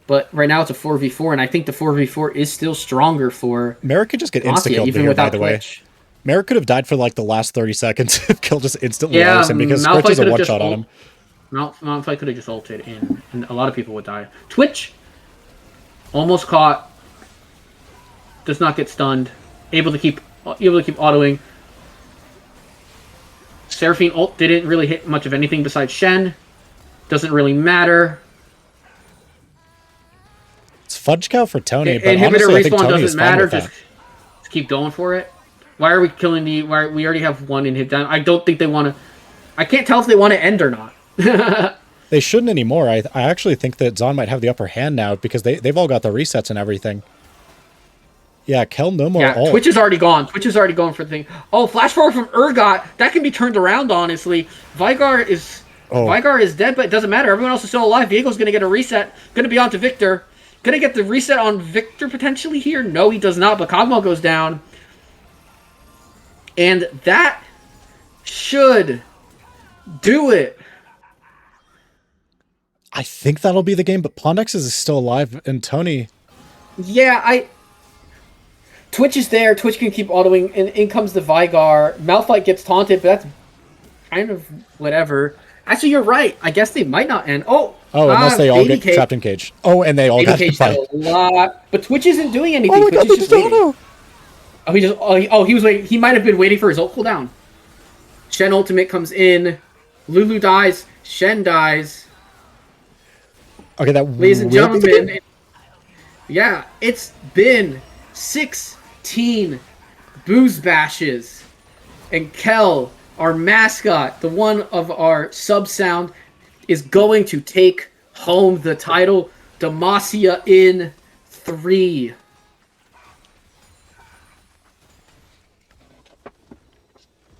E: But right now it's a 4v4, and I think the 4v4 is still stronger for
A: Merrick could just get
E: Demacia,
A: insta-killed
E: even
A: here, by
E: without
A: the way.
E: Twitch.
A: Merrick could have died for like the last 30 seconds if Kill just instantly
E: Yeah,
A: R's him because
E: Malphite
A: Squitch is a
E: could have just
A: one-shot on him.
E: Malphite could have just ulted in, and a lot of people would die. Twitch almost caught, does not get stunned, able to keep autoing. Seraphine ult didn't really hit much of anything besides Shen. Doesn't really matter.
A: It's Fudge Cow for Tony, but
E: Inhibitor
A: honestly, I think
E: respawn
A: Tony is
E: doesn't
A: fine
E: matter.
A: with that.
E: Just keep going for it. Why are we killing the? Why we already have one inhib down? I don't think they want to. I can't tell if they want to end or not.
A: They shouldn't anymore. I actually think that Zaun might have the upper hand now because they've all got the resets and everything. Yeah, Kel, no more ult.
E: Twitch is already gone. Twitch is already going for the thing. Oh, flash forward from Urgot. That can be turned around, honestly. Vigar is dead, but it doesn't matter. Everyone else is still alive. Viego's going to get a reset. Going to be on to Victor. Going to get the reset on Victor potentially here. No, he does not, but Kog'Maw goes down. And that should do it.
A: I think that'll be the game, but Pondex is still alive, and Tony...
E: Yeah, Twitch is there. Twitch can keep autoing, and in comes the Vigar. Malphite gets taunted, but that's kind of whatever. Actually, you're right. I guess they might not end.
A: Unless they all get trapped in cage. Oh, and they all got
E: cage
A: fight.
E: a lot, but Twitch isn't doing anything.
A: Oh,
E: Twitch is just waiting. He was waiting. He might have been waiting for his ult cooldown. Shen ultimate comes in. Lulu dies. Shen dies.
A: Okay, that
E: ladies and gentlemen, yeah, it's been 16 booze bashes, and Kel, our mascot, the one of our sub sound, is going to take home the title. Demacia in 3.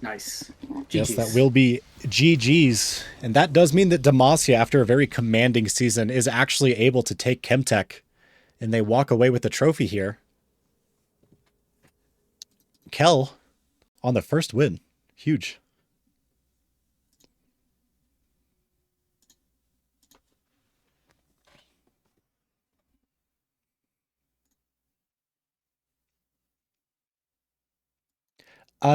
E: Nice.
A: Yes,
E: GG's.
A: that will be GG's. And that does mean that Demacia, after a very commanding season, is actually able to take Chemtech. And they walk away with the trophy here. Kel on the first win. Huge.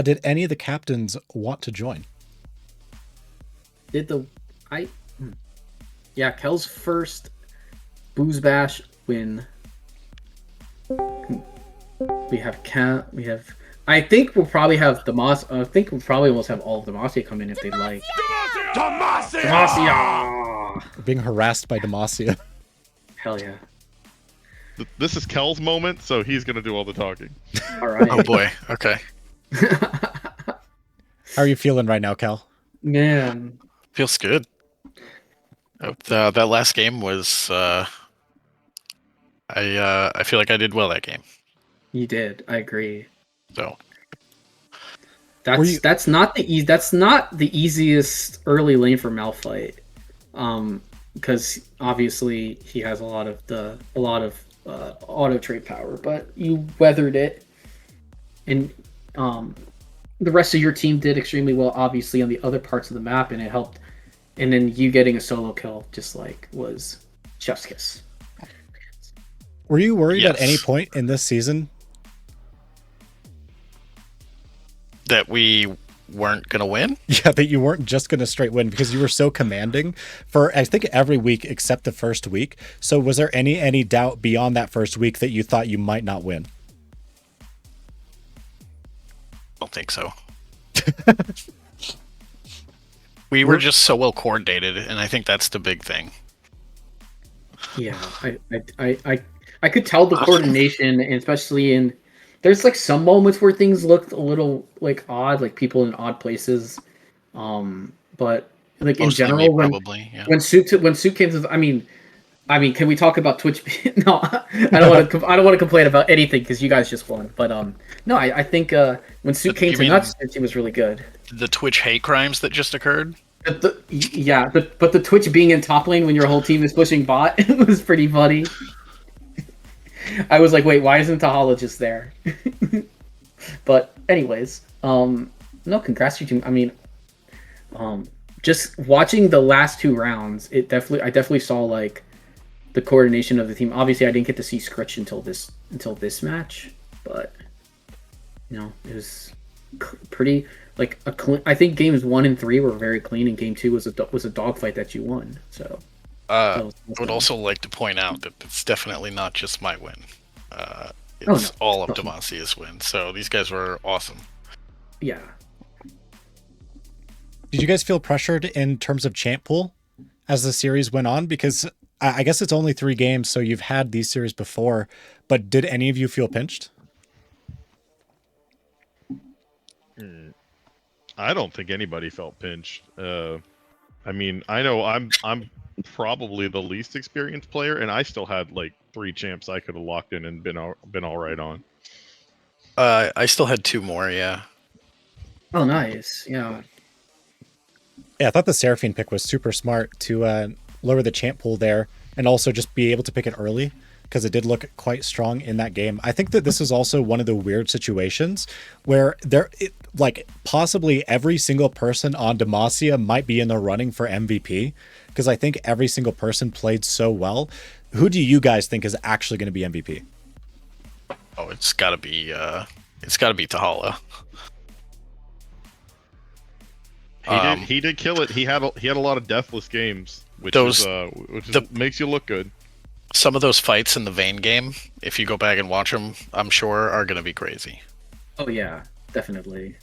A: Did any of the captains want to join?
E: Yeah, Kel's first booze bash win. We have I think we'll probably have Demacia. I think we'll probably almost have all of Demacia come in if they'd like. Demacia!
A: We're being harassed by Demacia.
E: Hell yeah.
F: This is Kel's moment, so he's gonna do all the talking.
E: All right.
G: Oh boy. Okay.
A: How are you feeling right now, Kel?
E: Man.
G: Feels good. That last game was. I feel like I did well that game.
E: You did. I agree.
G: So.
E: That's not the easiest early lane for Malphite, because obviously he has a lot of auto trade power, but you weathered it, and the rest of your team did extremely well, obviously on the other parts of the map, and it helped. And then you getting a solo kill just like was chef's kiss.
A: Were you worried
G: Yes.
A: at any point in this season?
G: That we weren't gonna win?
A: Yeah, that you weren't just going to straight win because you were so commanding for, I think, every week except the first week. So was there any doubt beyond that first week that you thought you might not win?
G: I don't think so. We were just so well coordinated, and I think that's the big thing.
E: Yeah, I could tell the coordination, and especially in there's like some moments where things looked a little like odd, like people in odd places. But like in
G: Mostly
E: general,
G: me,
E: when
G: probably, yeah.
E: when Soup came to, I mean, can we talk about Twitch? No, I don't want to complain about anything because you guys just won. But no, I think when Soup came to Nuts, it was really good.
G: The Twitch hate crimes that just occurred?
E: But the Twitch being in top lane when your whole team is pushing bot, it was pretty funny. I was like, wait, why isn't Tahologist there? But anyways, no, congrats to you. I mean, just watching the last two rounds, I definitely saw like
B: the coordination of the team. Obviously, I didn't get to see Scritch until this match, but it was pretty like a clean. I think games 1 and 3 were very clean, and game 2 was a dogfight that you won. So
G: I would also like to point out that it's definitely not just my win. It's
B: no.
G: all of Demacia's win. So these guys were awesome.
B: Yeah.
A: Did you guys feel pressured in terms of champ pool as the series went on? Because I guess it's only 3 games, so you've had these series before, but did any of you feel pinched?
F: I don't think anybody felt pinched. I mean, I know I'm probably the least experienced player, and I still had like 3 champs I could have locked in and been all right on.
G: I still had 2 more, yeah.
B: Oh, nice. Yeah.
A: Yeah, I thought the Seraphine pick was super smart to lower the champ pool there and also just be able to pick it early because it did look quite strong in that game. I think that this is also one of the weird situations where possibly every single person on Demacia might be in the running for MVP because I think every single person played so well. Who do you guys think is actually going to be MVP?
G: Oh, it's got to be Tahala.
F: He did kill it. He had a lot of deathless games, which makes you look good.
G: Some of those fights in the Vayne game, if you go back and watch them, I'm sure are going to be crazy.
B: Oh yeah, definitely.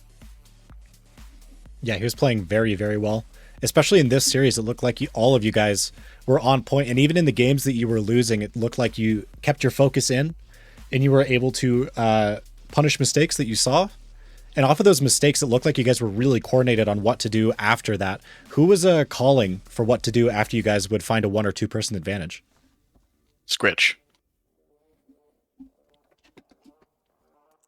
A: Yeah, he was playing very, very well. Especially in this series, it looked like all of you guys were on point, and even in the games that you were losing, it looked like you kept your focus in, and you were able to punish mistakes that you saw. And off of those mistakes, it looked like you guys were really coordinated on what to do after that. Who was calling for what to do after you guys would find a 1 or 2 person advantage?
G: Scritch.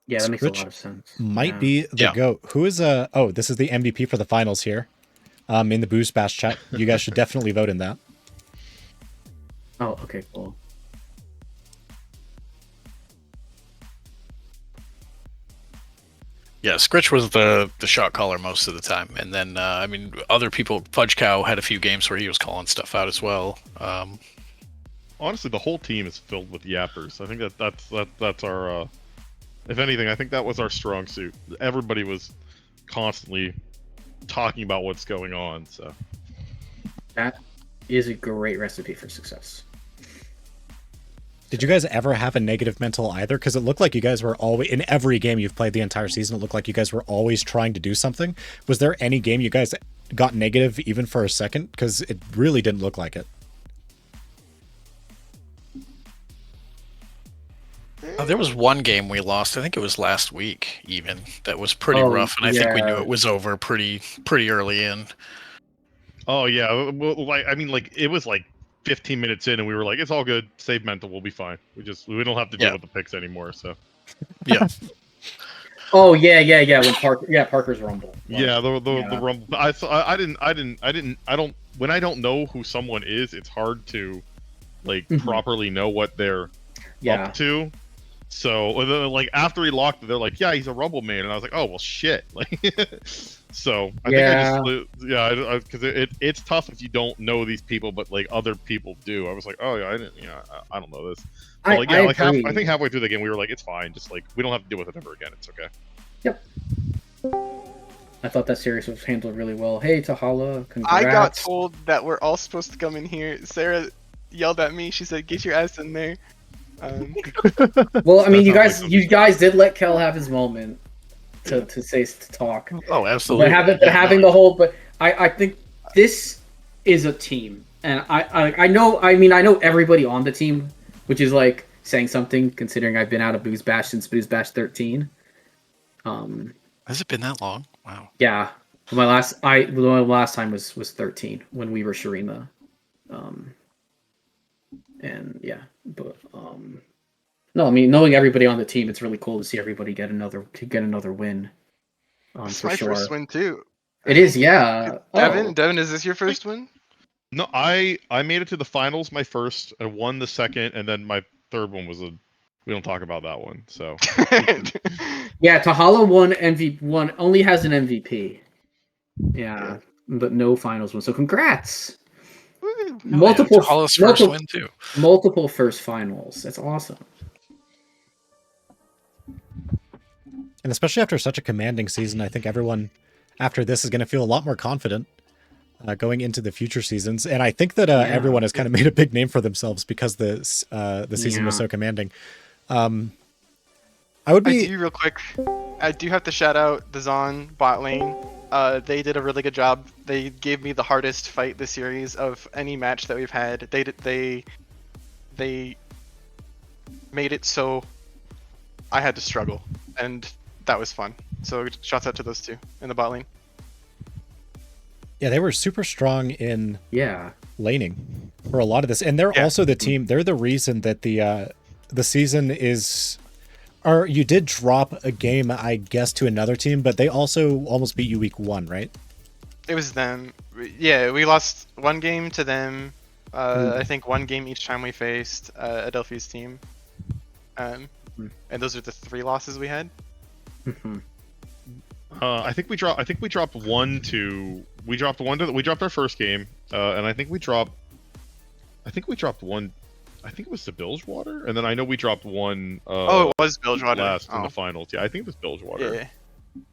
B: Yeah, that makes a
A: Scritch
B: lot of sense.
A: Might be the GOAT. Who is this is the MVP for the finals here. In the Boost Bash chat. You guys should definitely vote in that.
B: Oh, okay, cool.
G: Yeah, Scritch was the shot caller most of the time, and then I mean, other people. Fudge Cow had a few games where he was calling stuff out as well.
F: Honestly, the whole team is filled with yappers. I think that's our. If anything, I think that was our strong suit. Everybody was constantly talking about what's going on. So
B: that is a great recipe for success.
A: Did you guys ever have a negative mental either? Because it looked like you guys were always, in every game you've played the entire season, it looked like you guys were always trying to do something. Was there any game you guys got negative even for a second? Because it really didn't look like it.
G: There was one game we lost. I think it was last week, even that was pretty rough, and I think we knew it was over pretty early in.
F: Oh yeah, well, it was like 15 minutes in, and we were like, "It's all good. Save mental. We'll be fine. We don't have to deal with the picks anymore." So
G: yeah.
B: Oh yeah. When Parker's Rumble.
F: Yeah, the Rumble. I don't. When I don't know who someone is, it's hard to properly know what they're up to. So like after he locked it, they're like, "Yeah, he's a Rumble man," and I was like, "Oh well, shit." So I think because it's tough if you don't know these people, but like other people do. I was like, "Oh yeah, I don't know this." But, I think halfway through the game, we were like, "It's fine. Just like we don't have to deal with it ever again. It's okay."
B: Yep. I thought that series was handled really well. Hey, Tahala, congrats.
H: I got told that we're all supposed to come in here. Sarah yelled at me. She said, "Get your ass in there."
B: Well, I mean, you guys did let Kel have his moment to talk.
G: Oh, absolutely.
B: But having the whole, but I think this is a team, and I know everybody on the team, which is like saying something considering I've been out of Booze Bash since Booze Bash 13.
G: Has it been that long? Wow.
B: Yeah, my last time was 13 when we were Shurima. And yeah, but no, I mean, knowing everybody on the team, it's really cool to see everybody get another win.
H: It's my first win too.
B: It is, yeah.
H: Devin, is this your first win?
F: No, I made it to the finals, my first, and won the second, and then my third one was we don't talk about that one. So
B: yeah, Tahala won only has an MVP. Yeah, but no finals win. So congrats.
H: Woo!
B: Multiple,
G: Hollis first
B: multiple,
G: win too.
B: multiple first finals. That's awesome.
A: And especially after such a commanding season, I think everyone after this is going to feel a lot more confident going into the future seasons. And I think that everyone has kind of made a big name for themselves because the season was so commanding. I do
H: real quick. I do have to shout out the Zaun bot lane. They did a really good job. They gave me the hardest fight this series of any match that we've had. They made it so I had to struggle, and that was fun. So shouts out to those two in the bot lane.
A: Yeah, they were super strong in laning for a lot of this, and they're also the team. They're the reason that the season is. Or you did drop a game, I guess, to another team, but they also almost beat you week 1, right?
H: It was them. Yeah, we lost one game to them. I think one game each time we faced Adelphi's team. And those are the 3 losses we had.
F: I think we dropped one to. We dropped our first game, and I think we dropped one. I think it was the Bilgewater, and then I know we dropped one.
H: It was Bilgewater
F: last in the finals. Yeah, I think it was Bilgewater.
H: Yeah.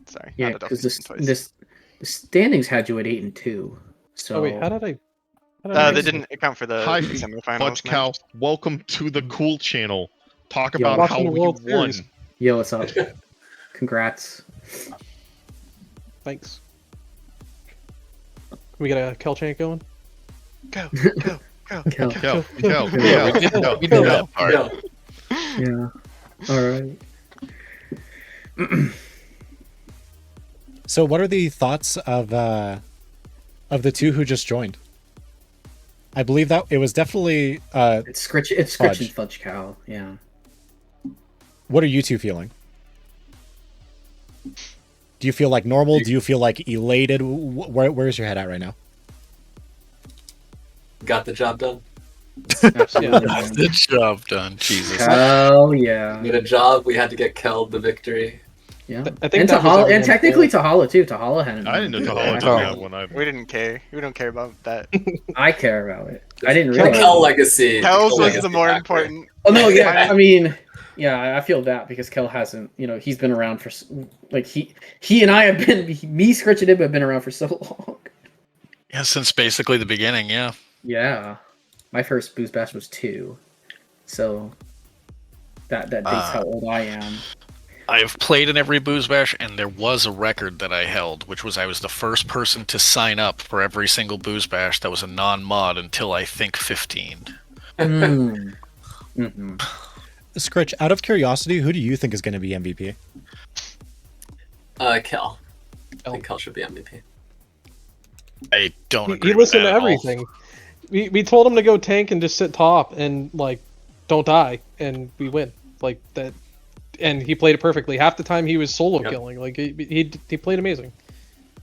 H: Sorry.
B: Yeah, because the standings had you at 8-2. So
I: wait, how did I
H: they didn't account for the semifinals.
F: Fudge Cow, welcome to the cool channel. Talk
B: Yo,
F: about how
I: watching the
F: we
I: World
F: won.
I: Series.
B: Yo, what's up? Congrats.
I: Thanks. Can we get a Kel chant going?
H: Go.
F: Go.
G: We did that part.
B: Yeah. All right.
A: So what are the thoughts of the two who just joined? I believe that it was definitely
B: It's Scritch and Fudge Cow. Yeah.
A: What are you two feeling? Do you feel like normal? Do you feel like elated? Where's your head at right now?
J: Got the job done.
B: Absolutely.
G: Got the job done. Jesus.
B: Hell yeah.
J: Did a job. We had to get Kel the victory.
B: Yeah.
I: I think
B: And
I: that was
B: Tahala, and
I: everyone's
B: technically
I: goal.
B: Tahala too. Tahala had an
F: I didn't know Tahala
B: Yeah.
F: did that one either.
H: We didn't care. We don't care about that.
B: I care about it. I didn't
J: The
B: realize.
J: Kel legacy.
H: Kel's
J: Kel
H: was
J: legacy
H: the more
J: factor.
H: important.
B: Oh no, yeah. I mean, yeah, I feel that because Kel hasn't. He's been around for like he and I have been me, Scritch and him have been around for so long.
G: Yeah, since basically the beginning. Yeah.
B: Yeah, my first Booze Bash was 2, so that dates how old I am.
G: I've played in every Booze Bash, and there was a record that I held, which was I was the first person to sign up for every single Booze Bash that was a non-mod until I think 15.
B: Mm-hmm.
A: Scritch, out of curiosity, who do you think is going to be MVP?
J: Kel. I think Kel should be MVP.
G: I don't agree
I: He
G: with
I: listened
G: that
I: to
G: at all.
I: everything. We told him to go tank and just sit top and like don't die, and we win like that. And he played it perfectly. Half the time he was solo killing. Like he played amazing.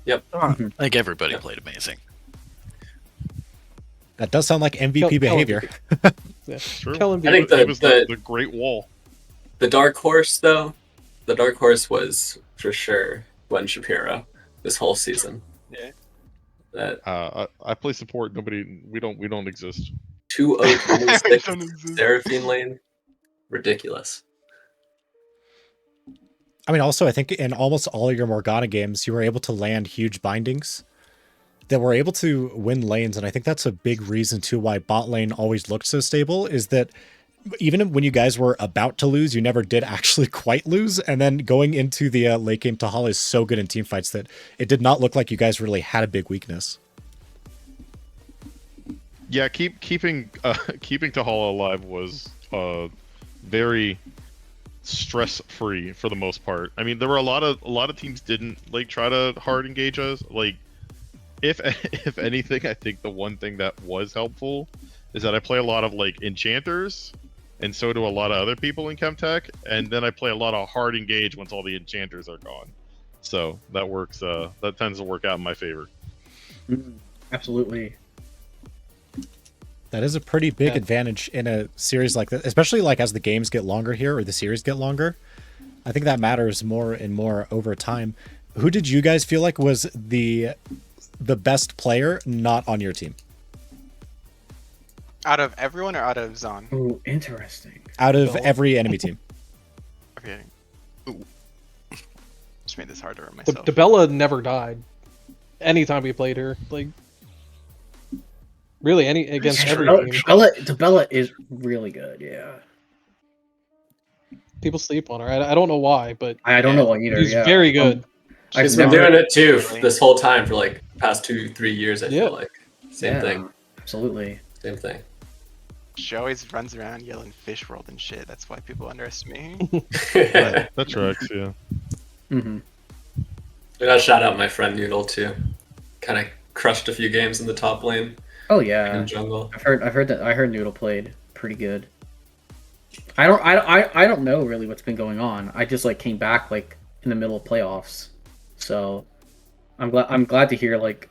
J: Yep.
G: I think everybody played amazing.
A: That does sound like MVP behavior.
I: Yeah.
F: True.
I: Kel and
J: I think
F: He was
J: the
F: the Great Wall.
J: The dark horse, though, the dark horse was for sure Gwen Shapiro this whole season.
H: Yeah.
J: That
F: I play support. We don't exist.
J: 2026
H: Don't exist.
J: Seraphine lane, ridiculous.
A: I mean, also, I think in almost all of your Morgana games, you were able to land huge bindings that were able to win lanes. And I think that's a big reason, too, why bot lane always looked so stable, is that even when you guys were about to lose, you never did actually quite lose. And then going into the late game, Tahala is so good in team fights that it did not look like you guys really had a big weakness.
F: Yeah, keeping Tahala alive was very stress-free for the most part. I mean, there were a lot of teams didn't like try to hard engage us. Like, if anything, I think the one thing that was helpful is that I play a lot of like enchanters, and so do a lot of other people in Chemtech, and then I play a lot of hard engage once all the enchanters are gone. So that works. That tends to work out in my favor.
B: Absolutely.
A: That is a pretty big advantage in a series like this, especially like as the games get longer here or the series get longer. I think that matters more and more over time. Who did you guys feel like was the best player not on your team?
H: Out of everyone or out of Zaun?
B: Ooh, interesting.
A: Out of every enemy team.
H: Okay. Just made this harder on myself.
I: Debella never died. Anytime we played her, like really against every team.
B: Debella is really good. Yeah.
I: People sleep on her. I don't know why, but
B: I don't know why either.
I: she's
B: yeah.
I: very good.
J: She's been doing it too this whole time for like past 2-3 years. I feel like same thing.
B: Absolutely.
J: Same thing.
H: She always runs around yelling fish world and shit. That's why people underestimate.
F: That tracks, yeah.
B: Mm-hmm.
J: I gotta shout out my friend Noodle too. Kind of crushed a few games in the top lane.
B: Oh yeah.
J: In jungle.
B: I heard Noodle played pretty good. I don't know really what's been going on. I just like came back like in the middle of playoffs, so I'm glad to hear like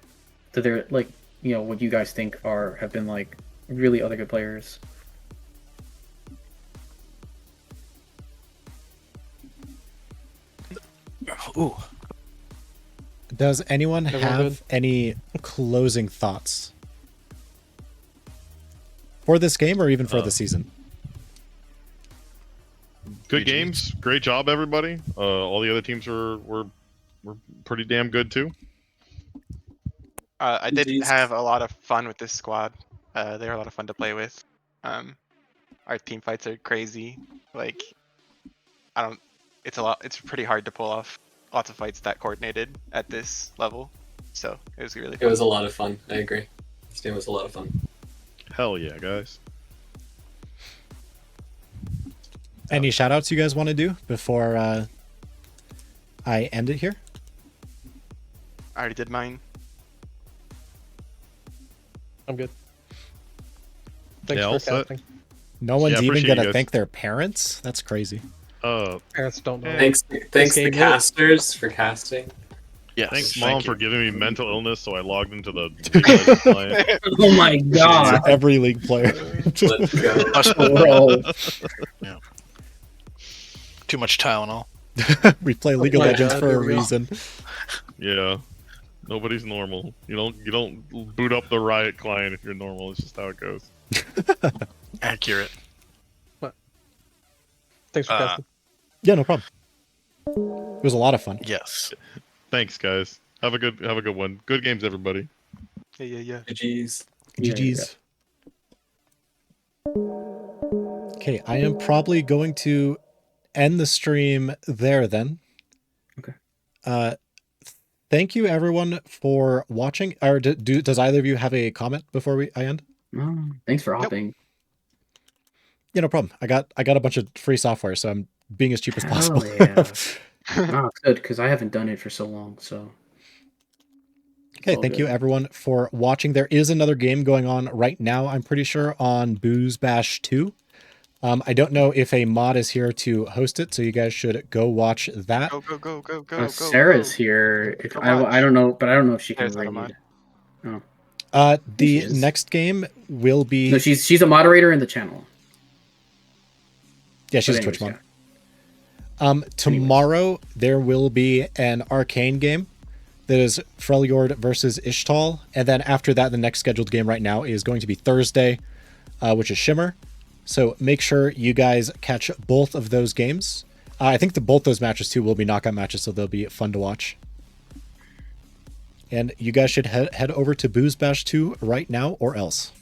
B: that they're like what you guys think have been like really other good players.
G: Ooh.
A: Does anyone have any closing thoughts for this game or even for the season?
F: Good games. Great job, everybody. All the other teams were pretty damn good too.
H: I did have a lot of fun with this squad. They were a lot of fun to play with. Our team fights are crazy. Like, it's pretty hard to pull off lots of fights that coordinated at this level. So it was really fun.
J: It was a lot of fun. I agree. This game was a lot of fun.
F: Hell yeah, guys.
A: Any shout outs you guys want to do before I end it here?
H: I already did mine.
I: I'm good. Thanks for casting.
A: No one's even gonna thank their parents? That's crazy.
I: Parents don't know.
J: Thanks to casters for casting.
G: Yes.
F: Thanks, Mom, for giving me mental illness, so I logged into the League of Legends client.
B: Oh my god!
A: Every league player.
J: Let's go.
G: Yeah. Too much Tylenol.
A: We play League of Legends for a reason.
F: Yeah. Nobody's normal. You don't boot up the Riot client if you're normal. It's just how it goes.
G: Accurate.
I: What? Thanks for casting.
A: Yeah, no problem. It was a lot of fun.
G: Yes.
F: Thanks, guys. Have a good one. Good games, everybody.
H: Yeah.
J: GG's.
A: GG's. Okay, I am probably going to end the stream there then.
B: Okay.
A: Thank you everyone for watching. Or does either of you have a comment before I end?
B: No, thanks for hopping.
A: Yeah, no problem. I got a bunch of free software, so I'm being as cheap as possible.
B: Hell yeah. No, it's good because I haven't done it for so long. So.
A: Okay, thank you everyone for watching. There is another game going on right now, I'm pretty sure, on Booze Bash 2. I don't know if a mod is here to host it, so you guys should go watch that.
H: Go.
B: Sarah's here. I don't know, but I don't know if she can
H: Sarah's not a
B: raid.
H: mod.
B: Oh.
A: The next game will be...
B: No, she's a moderator in the channel.
A: Yeah, she's a Twitch mod. Tomorrow there will be an arcane game that is Freljord versus Ishtal, and then after that, the next scheduled game right now is going to be Thursday, which is Shimmer. So make sure you guys catch both of those games. I think both those matches too will be knockout matches, so they'll be fun to watch. And you guys should head over to Booze Bash 2 right now, or else.